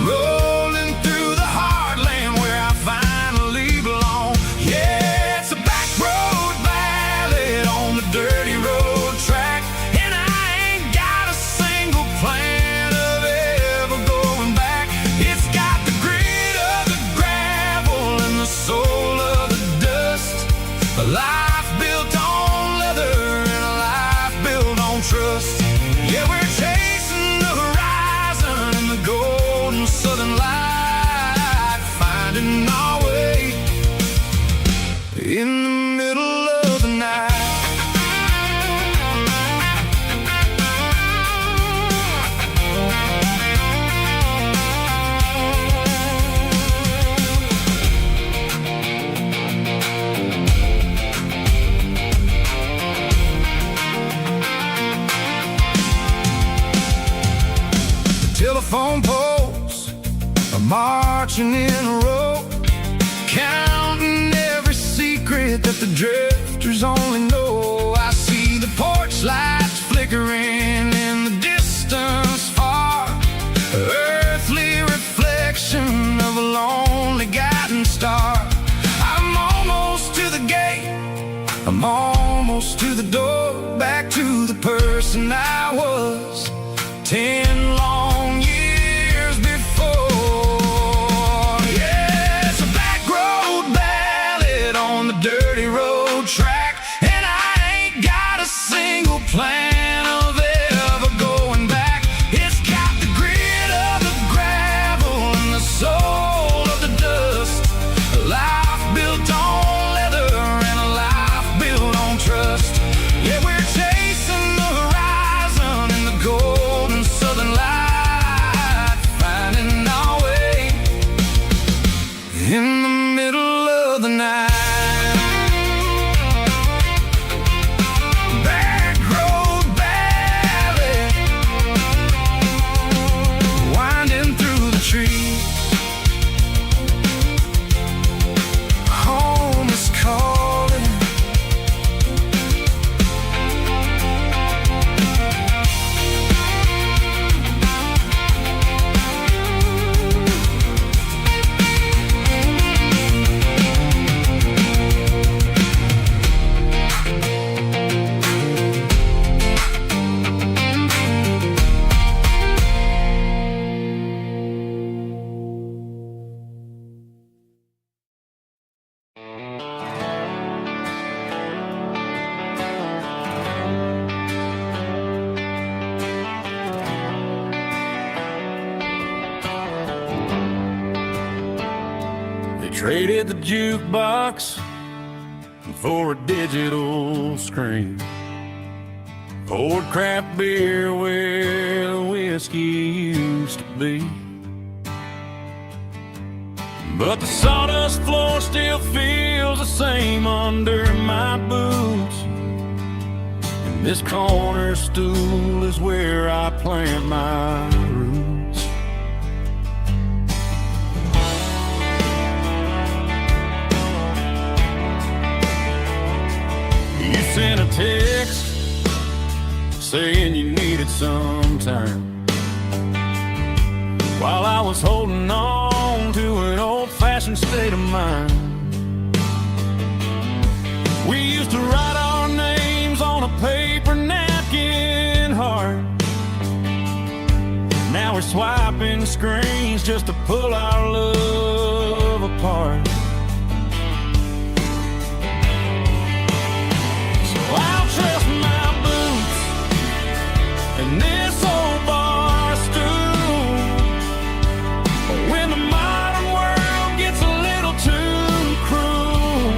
rolling through the heartland where I finally belong. Yeah, it's a back road ballad on the dirty road track, and I ain't got a single plan of ever going back. It's got the grit of the gravel and the soul of the dust, a life built on leather and a life built on trust. Yeah, we're chasing the horizon in the golden southern light, finding our way in the middle of the night. Telephone poles are marching in a row, counting every secret that the drifters only know. I see the porch lights flickering in the distance far, earthly reflection of a lonely guiding star. I'm almost to the gate, I'm almost to the door, back to the person I was 10 long years before. Yeah, it's a back road ballad on the dirty road track, and I ain't got a single plan of ever going back. It's got the grit of the gravel and the soul of the dust, a life built on leather and a life built on trust. Yeah, we're chasing the horizon in the golden southern light, finding our way in the middle of the night. Back road ballad, winding through the trees. Home is calling. They traded the jukebox for a digital screen, poured craft beer where the whiskey used to be. But the sawdust floor still feels the same under my boots, and this corner stool is where I plant my roots. You sent a text saying you needed some time, while I was holding on to an old-fashioned state of mind. We used to write our names on a paper napkin heart. Now we're swiping screens just to pull our love apart. So I'll trust my boots and this old bar stool. When the modern world gets a little too cruel,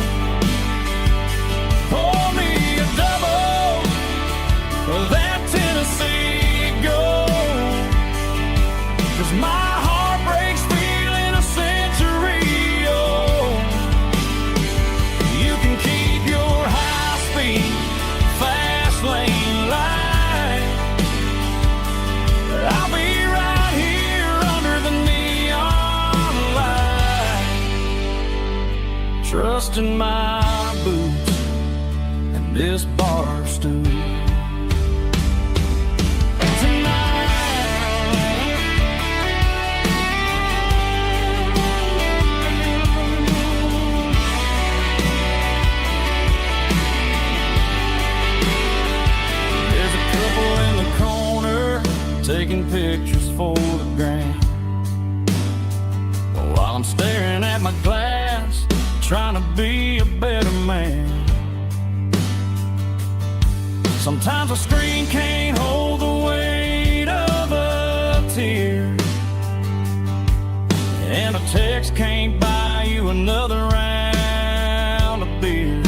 pour me a double of that Tennessee Gold, 'cause my heart breaks feeling a century old. You can keep your high-speed, fast lane light. I'll be right here under the neon light, trusting my boots and this bar stool. Taking pictures for the gram, while I'm staring at my glass, trying to be a better man. Sometimes a screen can't hold the weight of a tear, and a text can't buy you another round of beer.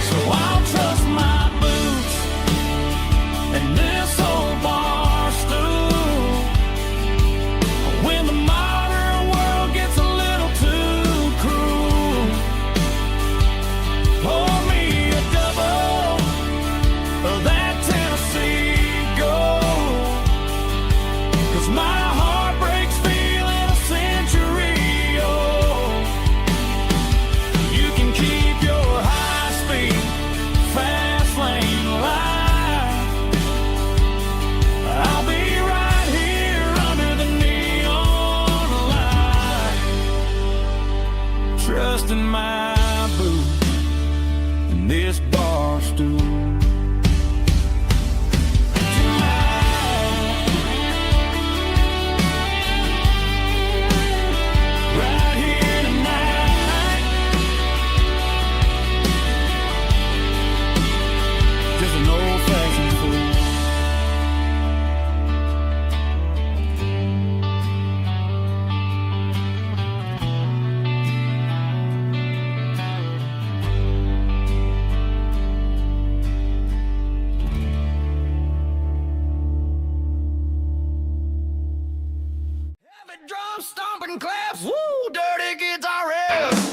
So I'll trust my and this old bar stool. When the modern world gets a little too cruel, pour me a double of that Tennessee Gold, 'cause my heart breaks feeling a century old. You can keep your high-speed, fast lane light. I'll be right here under the neon light, trusting my boots and this bar stool. Right here tonight, just an old-fashioned fool. Drum stomping claps, woo, dirty guitar riffs.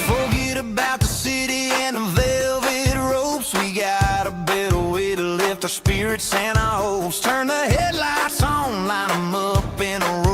Forget about the city and the velvet ropes. We got a better way to lift our spirits and our hopes. Turn the headlights on, line them up in a row.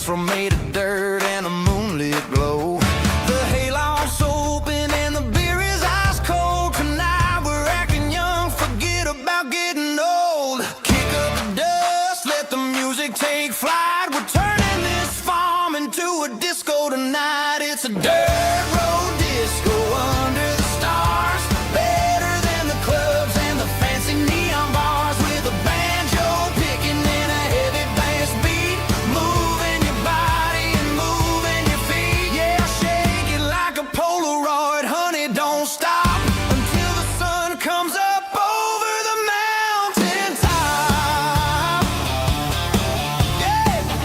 From made of dirt and a moonlit glow. The hayloft's open and the beer is ice cold. Tonight we're acting young, forget about getting old. Kick up the dust, let the music take flight. We're turning this farm into a disco tonight. It's a dirt road disco under the stars, better than the clubs and the fancy neon bars, with a banjo picking in a heavy bass beat, moving your body and moving your feet. Yeah, shake it like a Polaroid, honey, don't stop until the sun comes up over the mountain top. Yeah.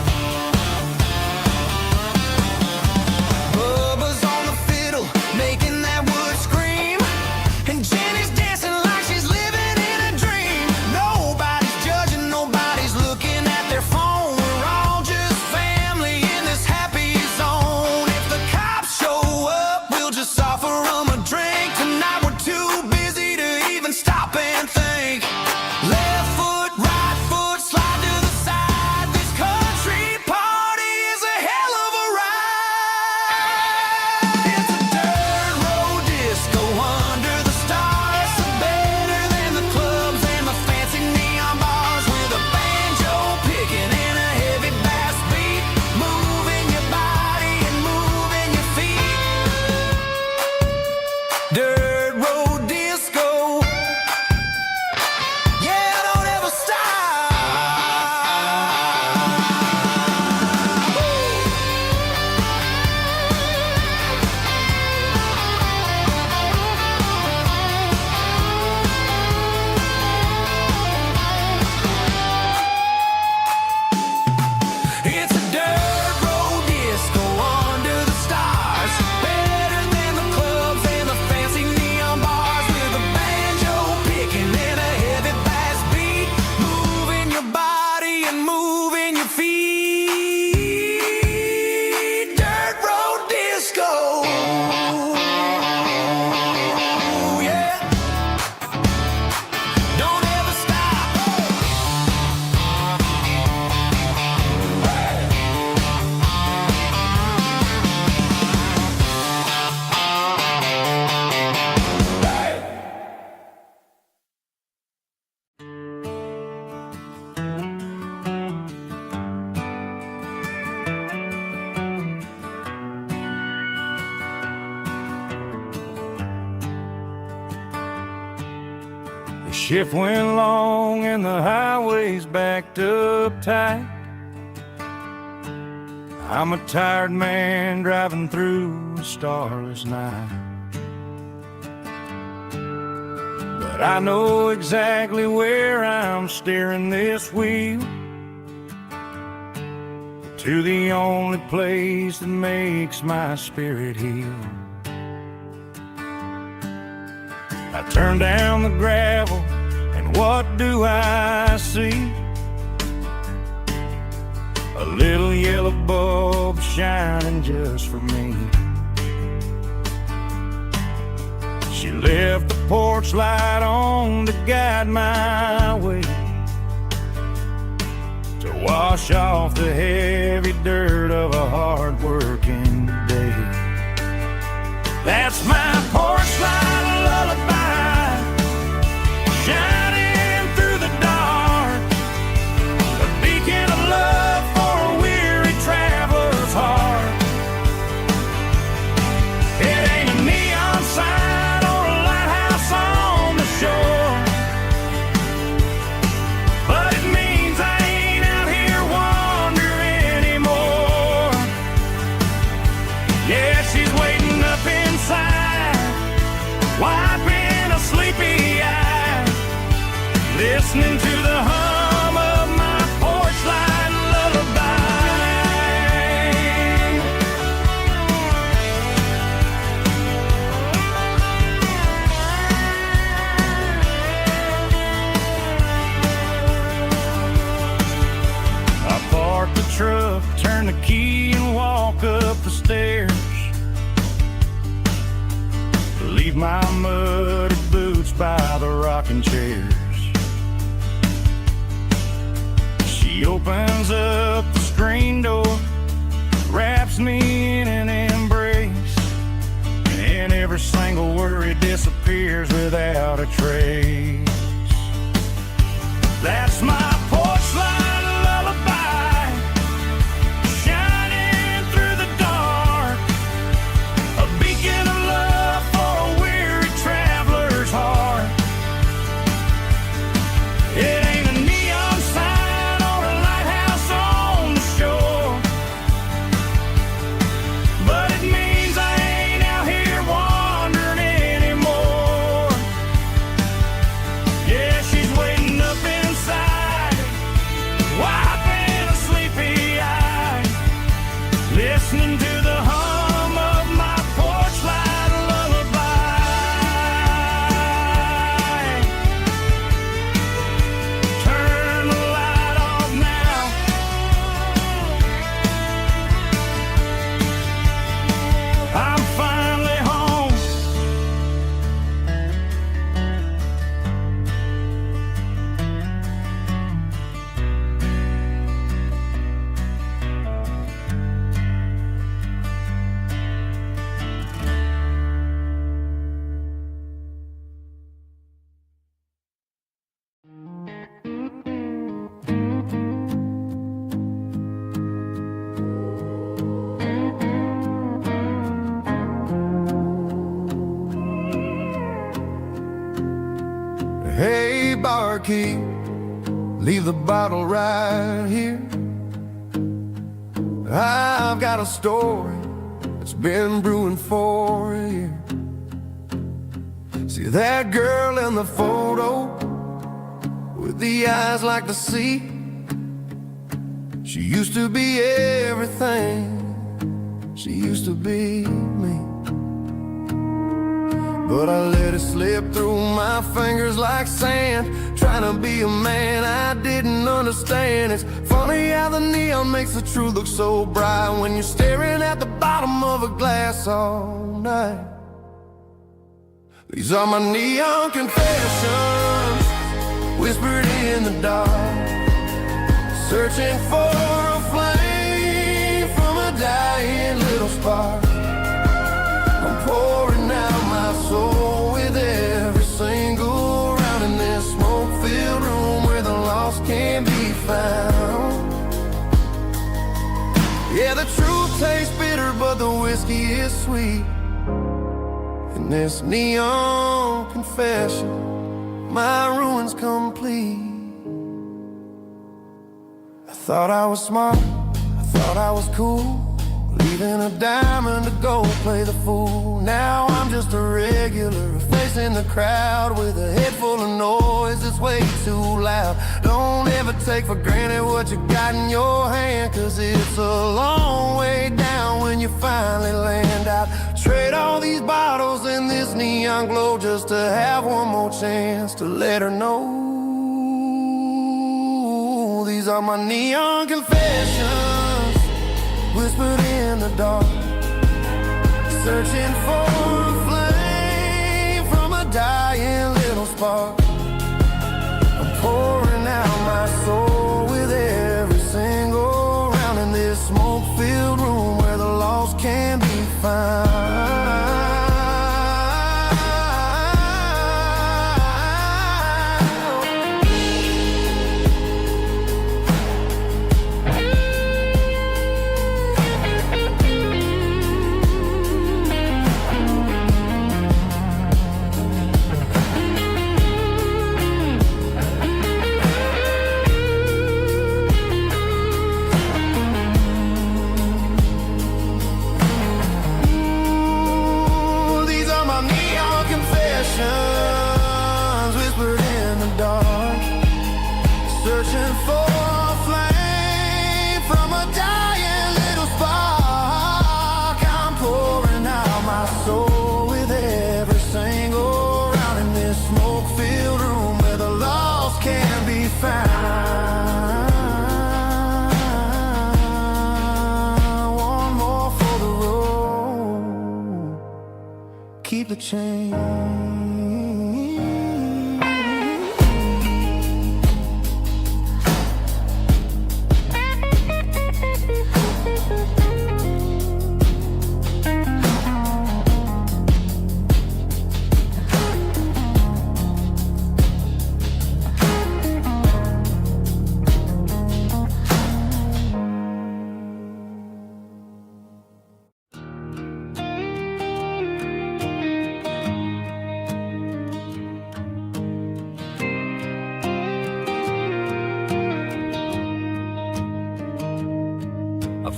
shift went long and the highway's backed up tight. I'm a tired man driving through a starless night. But I know exactly where I'm steering this wheel, to the only place that makes my spirit heal. I turn down the gravel, and what do I see? A little yellow bulb shining just for me. She left the porch light on to guide my way, to wash off the heavy dirt of a hard-working day. That's my porch light lullaby, shining through the dark, a beacon of love for a weary traveler's heart. It ain't a neon sign or a lighthouse on the shore, but it means I ain't out here wandering anymore. Yeah, she's waiting up inside, wiping a sleepy eye, listening to the hum of my porch light lullaby. I park the truck, turn the key and walk up the stairs, leave my muddy boots by the rocking chairs. She opens up the screen door, wraps me in an embrace, and every single worry disappears without a trace. That's my porch light lullaby, shining through the dark, a beacon of love for a weary traveler's heart. It ain't a neon sign or a lighthouse on the shore, but it means I ain't out here wandering anymore. Yeah, she's waiting up inside, wiping a sleepy eye, listening to the hum of my porch light lullaby. Turn the light off now, I'm finally home. Hey, barkeep, leave the bottle right here. I've got a story that's been brewing for a year. See that girl in the photo with the eyes like the sea? She used to be everything, she used to be me. But I let it slip through my fingers like sand, trying to be a man I didn't understand. It's funny how the neon makes the truth look so bright when you're staring at the bottom of a glass all night. These are my neon confessions, whispered in the dark, searching for a flame from a dying little spark. I'm pouring out my soul with every single round in this smoke-filled room where the lost can be found. Yeah, the truth tastes bitter, but the whiskey is sweet. And this neon confession my ruin's complete. I thought I was smart, I thought I was cool, leaving a diamond to go play the fool. Now I'm just a regular, facing the crowd with a head full of noise that's way too loud. Don't ever take for granted what you got in your hand, cause it's a long way down when you finally land out. Trade all these bottles and this neon glow just to have one more chance to let her know. These are my neon confessions, whispered in the dark, searching for a flame from a dying little spark. I'm pouring out my soul with every single round in this smoke-filled room where the lost can be found. Whispered in the dark, searching for a flame from a dying little spark. I'm pouring out my soul with every single round in this smoke-filled room where the lost can be found. One more for the road, keep the change.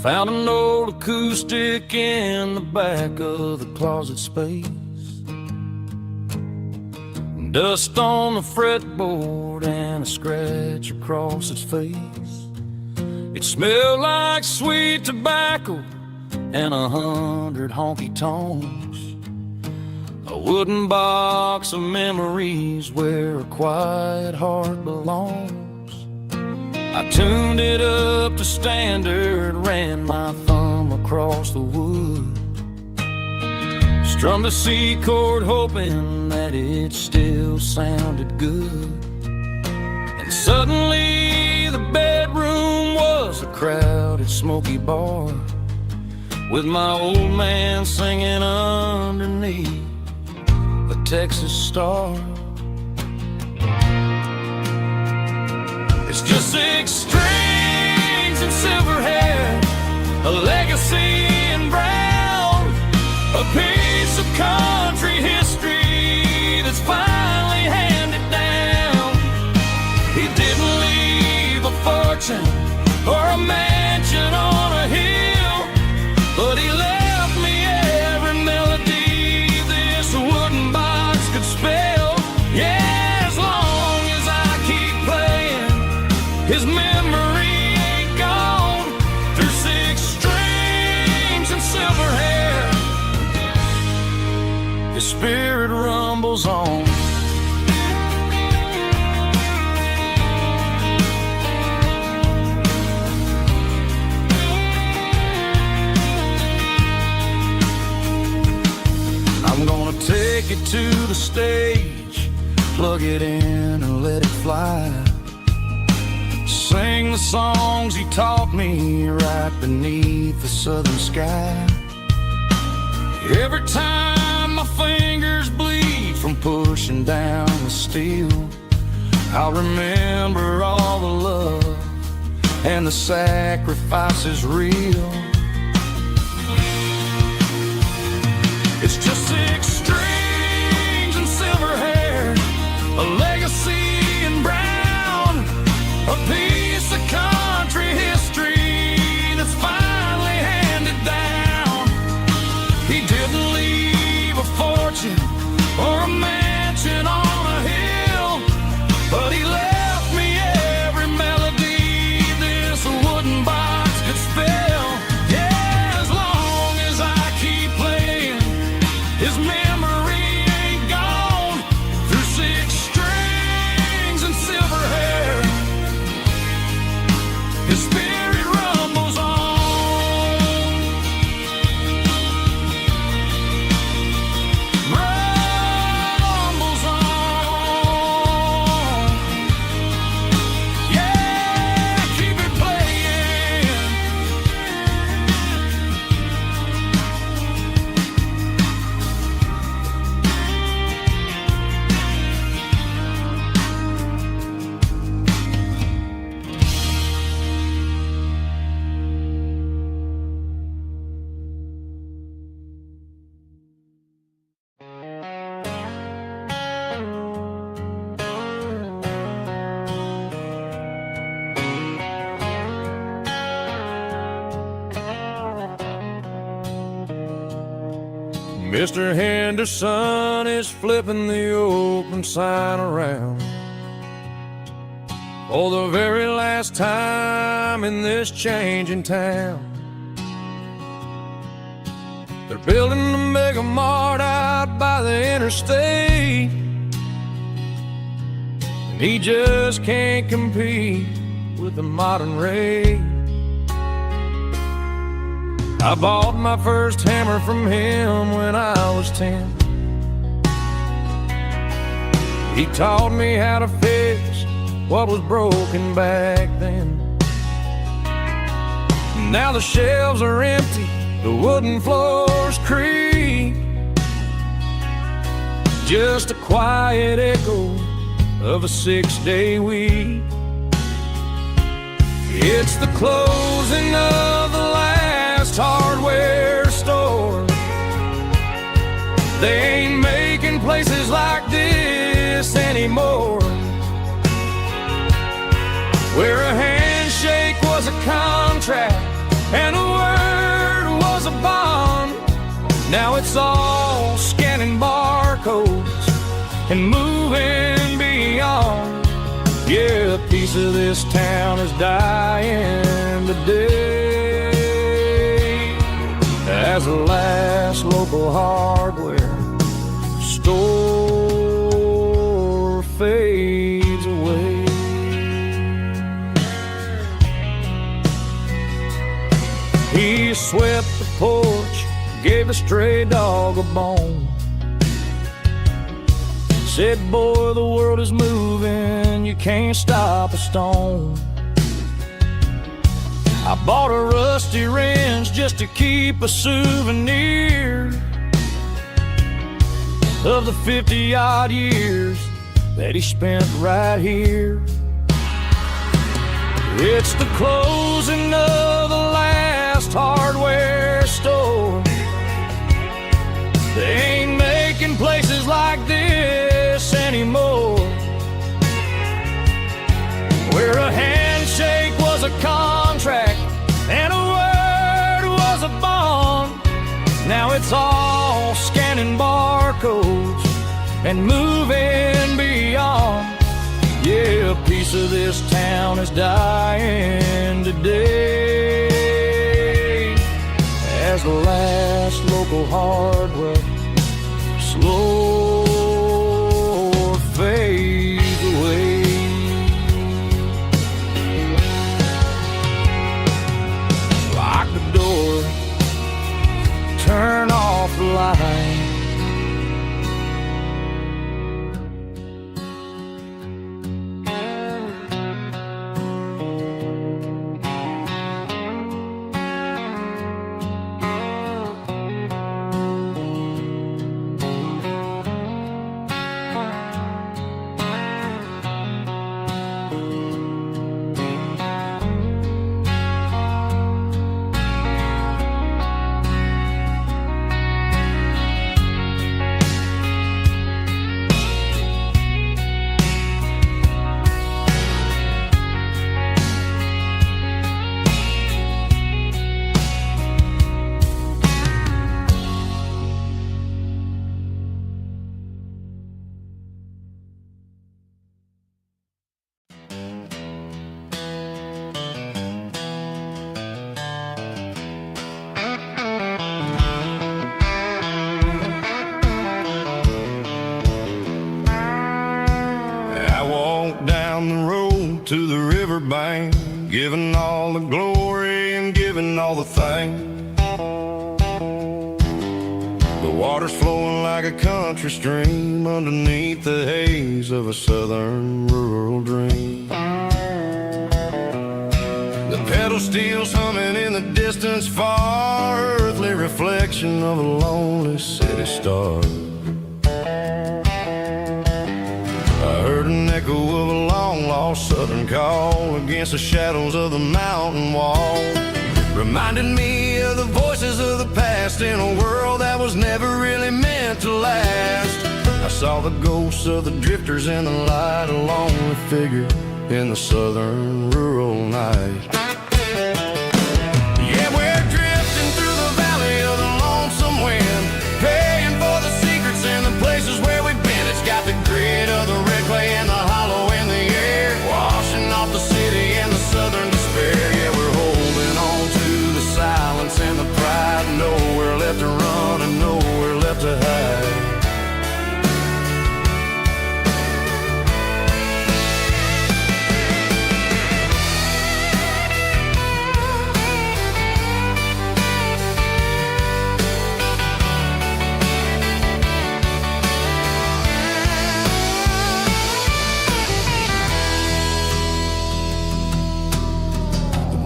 Found an old acoustic in the back of the closet space. Dust on the fretboard and a scratch across its face. It smelled like sweet tobacco and 100 honky-tonks. A wooden box of memories where a quiet heart belongs. I tuned it up to standard, ran my thumb across the wood, strummed a C chord hoping that it still sounded good. And suddenly the bedroom was a crowded smoky bar, with my old man singing underneath the Texas star. It's just 6 strings and silver hair, a legacy in brown, a piece of country history that's finally handed down. He didn't leave a fortune or a mansion on a hill, but he left me every melody this wooden box could spell. Yeah. His memory ain't gone through 6 strings and silver hair. His spirit rumbles on. I'm gonna take it to the stage, plug it in and let it fly. Sing the songs he taught me right beneath the southern sky. Every time my fingers bleed from pushing down the steel, I'll remember all the love and the sacrifices real. It's just 6 strings and silver hair, a legacy Mr. Henderson is flipping the open sign around for the very last time in this changing town. They're building a mega mart out by the interstate, and he just can't compete with the modern rate. I bought my first hammer from him when I was 10. He taught me how to fix what was broken back then. Now the shelves are empty, the wooden floors creak, just a quiet echo of a 6-day week. It's the closing of the last hardware store. They ain't making places like this anymore, where a handshake was a contract and a word was a bond. Now it's all scanning barcodes and moving beyond. Yeah, a piece of this town is dying today as the last local hardware store fades away. He swept the porch, gave a stray dog a bone, said, boy, the world is moving, you can't stop a stone. I bought a rusty wrench just to keep a souvenir of the 50-odd years that he spent right here. It's the closing of the last hardware store. They ain't making places like this anymore, where a handshake was a contract and a word was a bond. Now it's all scanning barcodes and moving beyond. Yeah, a piece of this town is dying today as the last local hardware slow fades away. Lock the door, turn off the light. To the riverbank, giving all the glory and giving all the thanks. The water's flowing like a country stream underneath the haze of a southern rural dream. The pedal steel's humming in the distance far, earthly reflection of a lonely city star. I heard an echo of a long-lost southern call against the shadows of the mountain wall, reminded me of the voices of the past in a world that was never really meant to last. I saw the ghosts of the drifters in the light, a lonely figure in the southern rural night. Yeah, we're drifting through the valley of the lonesome wind, paying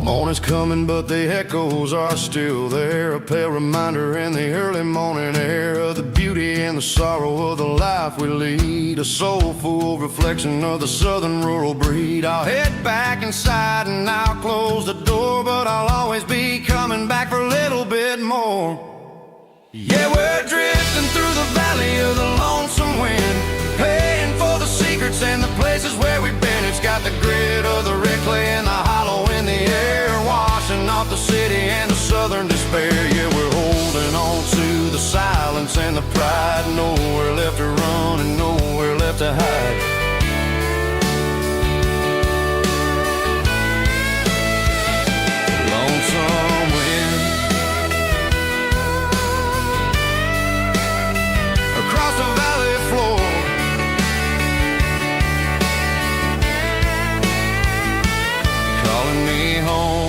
Morning's coming, but the echoes are still there. A pale reminder in the early morning air of the beauty and the sorrow of the life we lead. A soulful reflection of the southern rural breed. I'll head back inside and I'll close the door, but I'll always be coming back for a little bit more. Yeah, we're drifting through the valley of the lonesome wind, paying for the secrets and the places where we've been. It's got the grit of the red clay and the hollow in the air, washing off the city and the southern despair. Yeah, we're holding on to the silence and the pride. Nowhere left to run and nowhere left to hide. Lonesome wind across the valley floor, calling me home.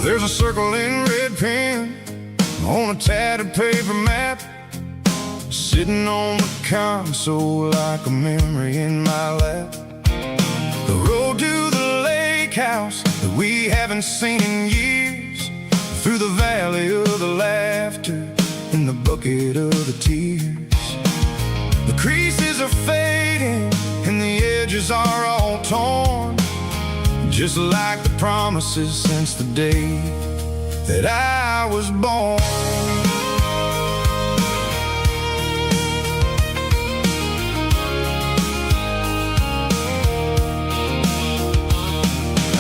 There's a circle in red pen on a tattered paper map, sitting on the console like a memory in my lap. The road to the lake house that we haven't seen in years, through the valley of the laughter in the bucket of the tears. The creases are fading and the edges are all torn, just like the promises since the day that I was born.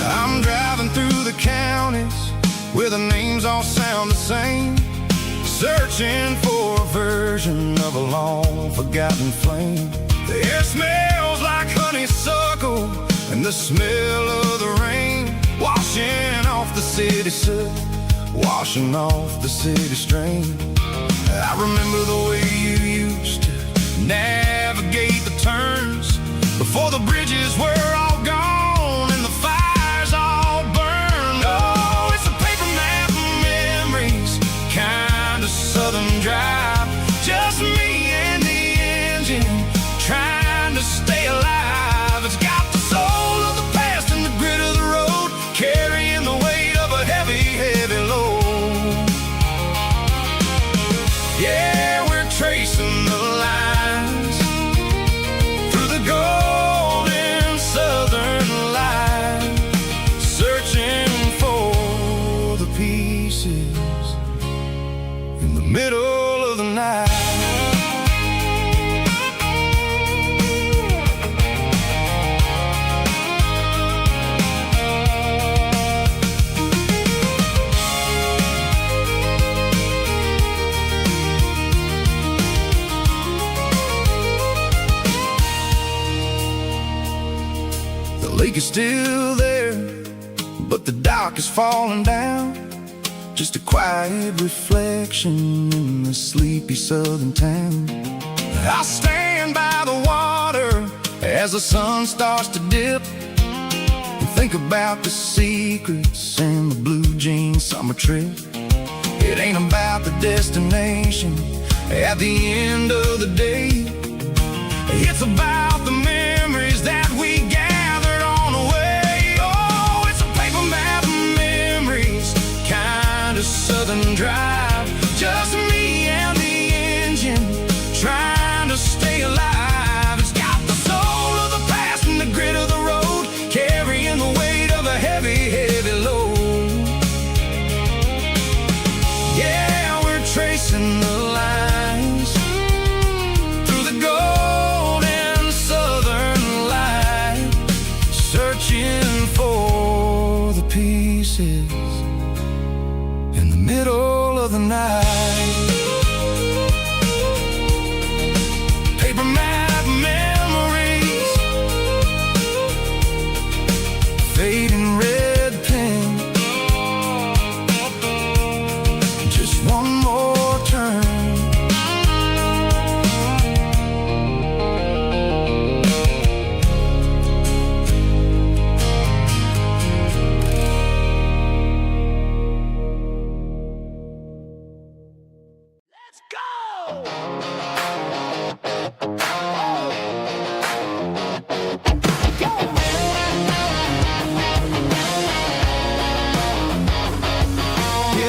I'm driving through the counties where the names all sound the same, searching for a version of a long forgotten flame. The air smells like honeysuckle and the smell of the rain, washing off the city soot, washing off the city strain. I remember the way you used to navigate the turns before the bridges were all gone and the fires all burned. Oh, it's a paper map of memories, kind of southern drive, just me and the engine trying to stay alive. It's got the soul of the past and the grit of the road, carrying the weight of a heavy, heavy load. Yeah, we're tracing the lines through the golden southern light, searching for the pieces in the middle of the night. The lake is still there, but the dock is falling down, just a quiet reflection in the sleepy southern town. I stand by the water as the sun starts to dip, and think about the secrets and the blue jean summer trip. It ain't about the destination at the end of the day, it's about the memories that we gathered on the way. Oh, it's a paper map of memories, kind of southern drive, just me and the engine trying to stay alive. It's got the soul of the past and the grit of the road, carrying the weight of a heavy, heavy load. Yeah, we're tracing the lines through the golden southern Hear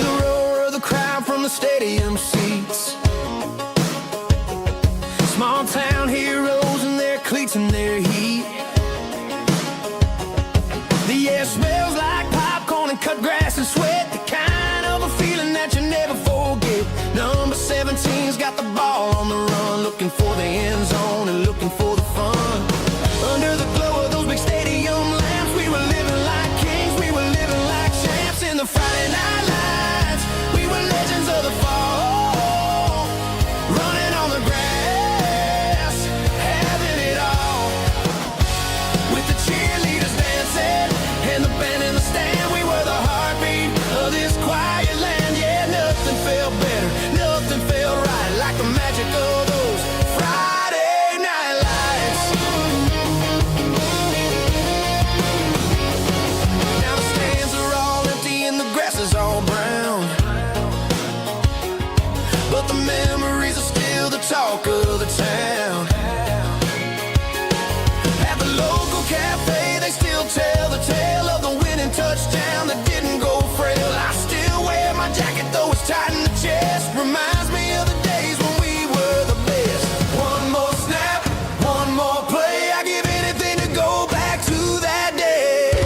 the roar of the crowd from the stadium seats. Small town heroes in their cleats and their heat. The air smells like popcorn and cut grass and sweat. The kind of a feeling that you never forget. Number 17's got the ball on the run, looking for the end zone and looking for the fun. Under the glow of those big stadium lamps, we were living like kings, we were living like champs in the Friday night lights. We were legends of the fall, running on the grass, having it all. With the cheerleaders dancing and the band in the stand, we were the heartbeat of this quiet land. Yeah, nothing felt better, nothing felt right like the magic of those Friday night lights. Now the stands are all empty and the grass is all brown, but the memories are still the talk of the town. At the local cafe, they still tell the tale of the winning touchdown that didn't go frail. I still wear my jacket though it's tight in the chest. Reminds me of the days when we were the best. One more snap, one more play. I give anything to go back to that day.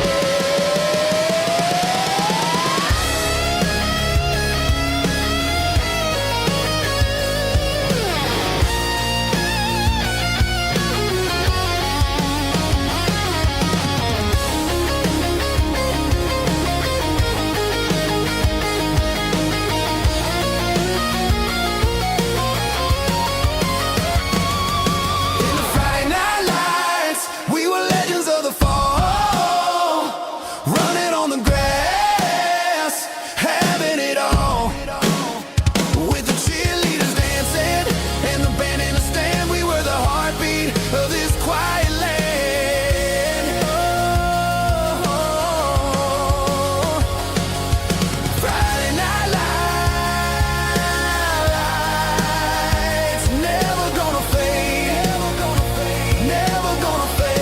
In the Friday night lights, we were legends of the fall, running on the grass, having it all. With the cheerleaders dancing and the band in the stand, we were the heartbeat of this quiet land. Oh, Friday night lights, never gonna fade, never gonna fade, never gonna fade.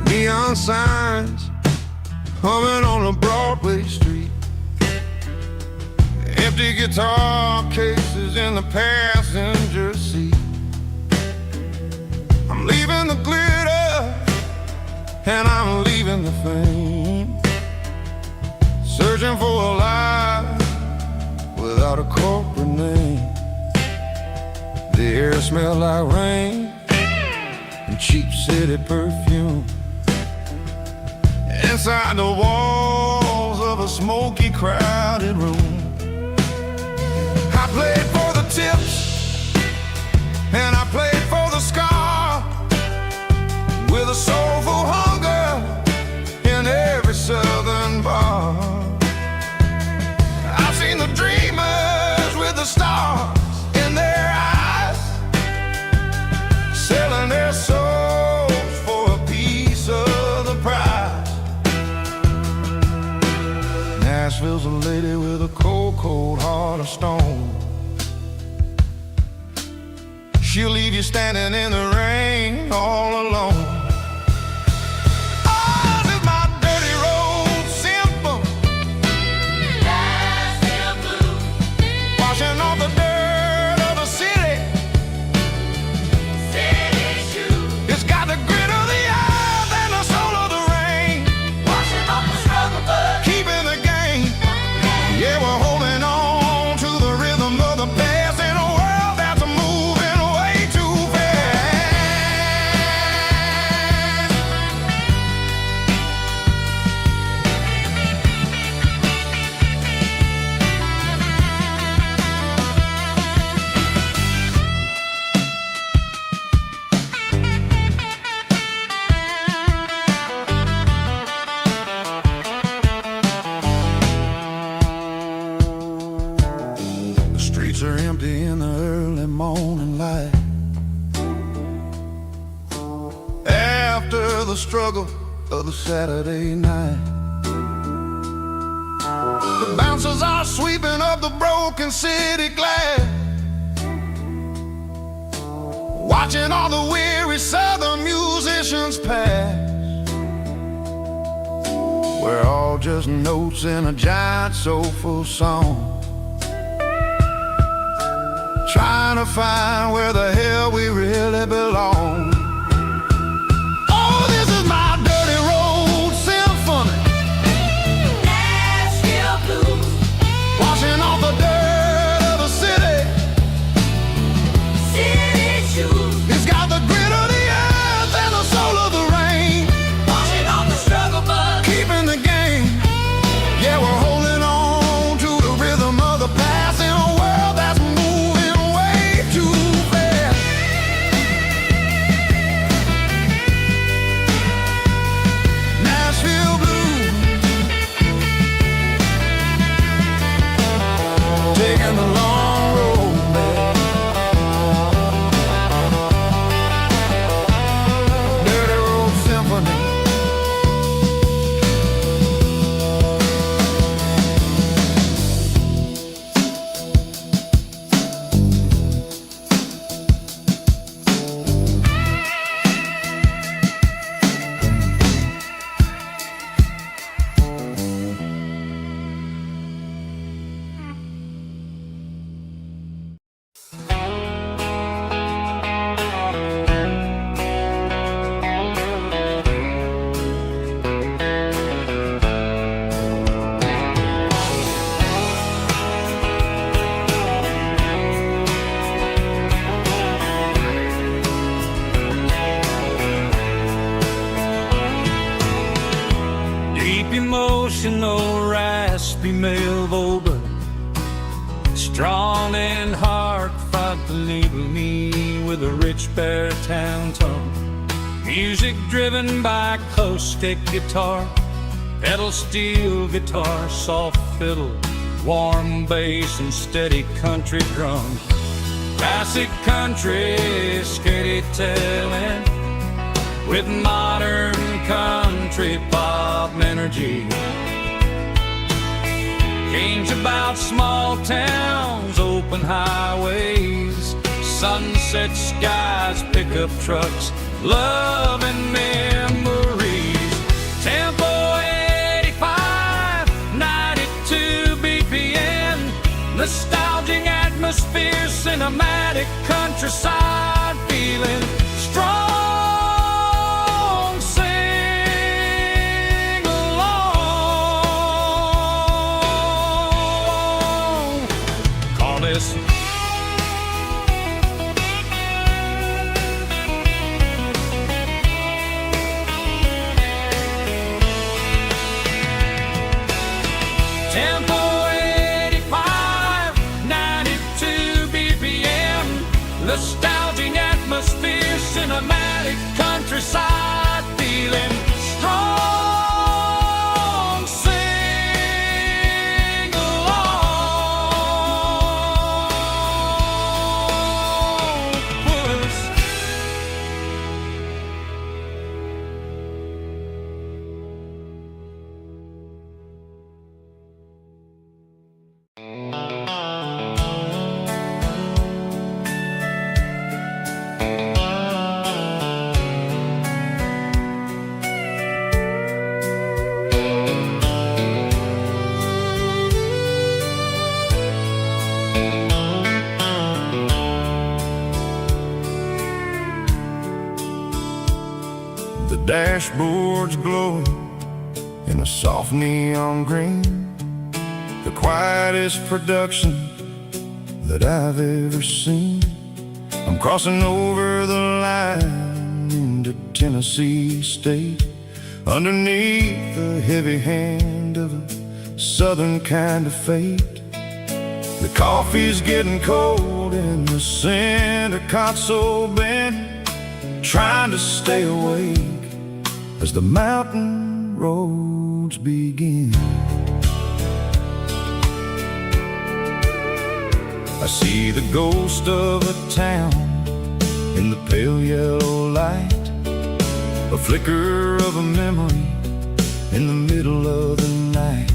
Neon signs humming on a Broadway street. Empty guitar cases in the passenger seat. I'm leaving the glitter and I'm leaving the fame. Searching for a life without a corporate name. The air smelled like rain and cheap city perfume. Inside the walls of a smoky, crowded room, I played for the tips and I played for the scar, with a soulful hunger in every southern bar. I've seen the dreamers with the stars in their eyes, selling their souls for a piece of the prize. Nashville's a lady with a cold, cold heart of stone. She'll leave you standing in the rain all alone. Ours is my dirty road symphony, Nashville blues, washing off the dirt of the city. City shoes. of the struggle of the Saturday night. The bouncers are sweeping up the broken city glass, watching all the weary southern musicians pass. We're all just notes in a giant soulful song, trying to find where the hell we really belong. Oh, this is my dirty road symphony, Nashville blues, washing off the dirt of the city, city shoes. It's got the grit of the earth and the soul of the rain, washing off the struggle but keeping the game. Yeah, we're holding on to the rhythm of the past in a world that's moving way too fast. Nashville blues, taking the long road back. Dirty road symphony. Deep emotional, raspy male vocal, strong and heart fought to label me with a rich baritone tone. Music driven by acoustic guitar, pedal steel guitar, soft fiddle, warm bass and steady country drums. Classic country storytelling with modern country pop energy. Games about small towns, open highways, sunset skies, pickup trucks, love and memories. Tempo 85, 92 BPM, nostalgic atmosphere, cinematic countryside feeling, strong. Tempo 85, 92 BPM, nostalgic atmosphere, cinematic countryside feeling, strong, sing along, puss. The dashboard's glowing in a soft neon green, the quietest production that I've ever seen. I'm crossing over the line into Tennessee State, underneath the heavy hand of a southern kind of fate. The coffee's getting cold in the center console bin, trying to stay awake as the mountain roads begin. I see the ghost of a town in the pale yellow light, a flicker of a memory in the middle of the night.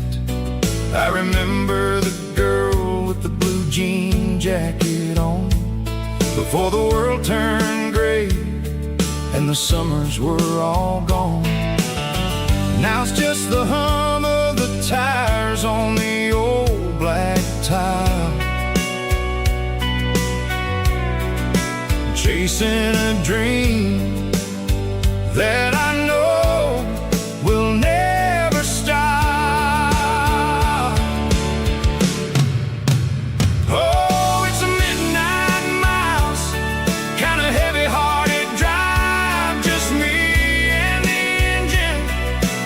I remember the girl with the blue jean jacket on, before the world turned gray and the summers were all gone. Now it's just the hum of the tires on the old black tile, chasing a dream that I know will never stop. Oh, it's a midnight miles, kind of heavy-hearted drive, just me and the engine,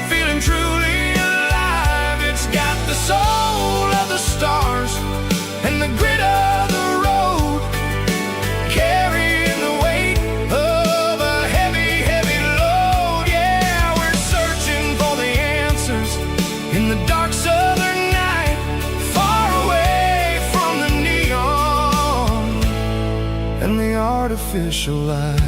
feeling truly alive. It's got the soul of the stars and the grit of the road, carrying the weight of a heavy, heavy load. Yeah, we're searching for the answers in the dark southern night, far away from the neon and the artificial light.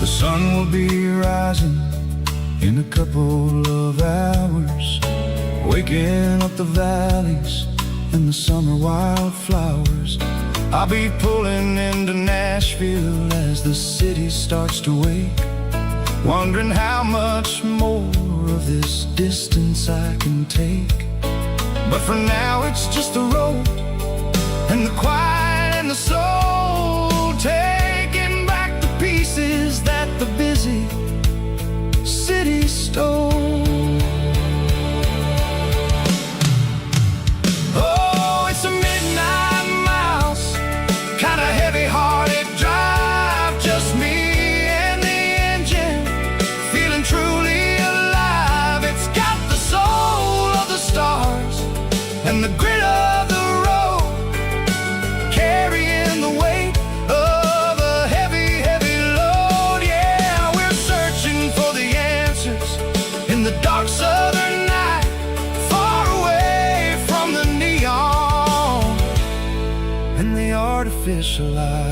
The sun will be rising in a couple of hours, waking up the valleys and the summer wildflowers. I'll be pulling into Nashville as the city starts to wake, wondering how much more of this distance I can take. But for now it's just the road and the quiet and the soul, taking back the pieces that the busy city stole. Oh, it's a midnight miles, kind of heavy-hearted drive, just me and the engine, feeling truly alive. It's got the soul of the stars and the grit of the road, carrying the weight of a heavy, heavy load. Yeah, we're searching for the answers in the dark southern night, far away from the neon and the artificial light.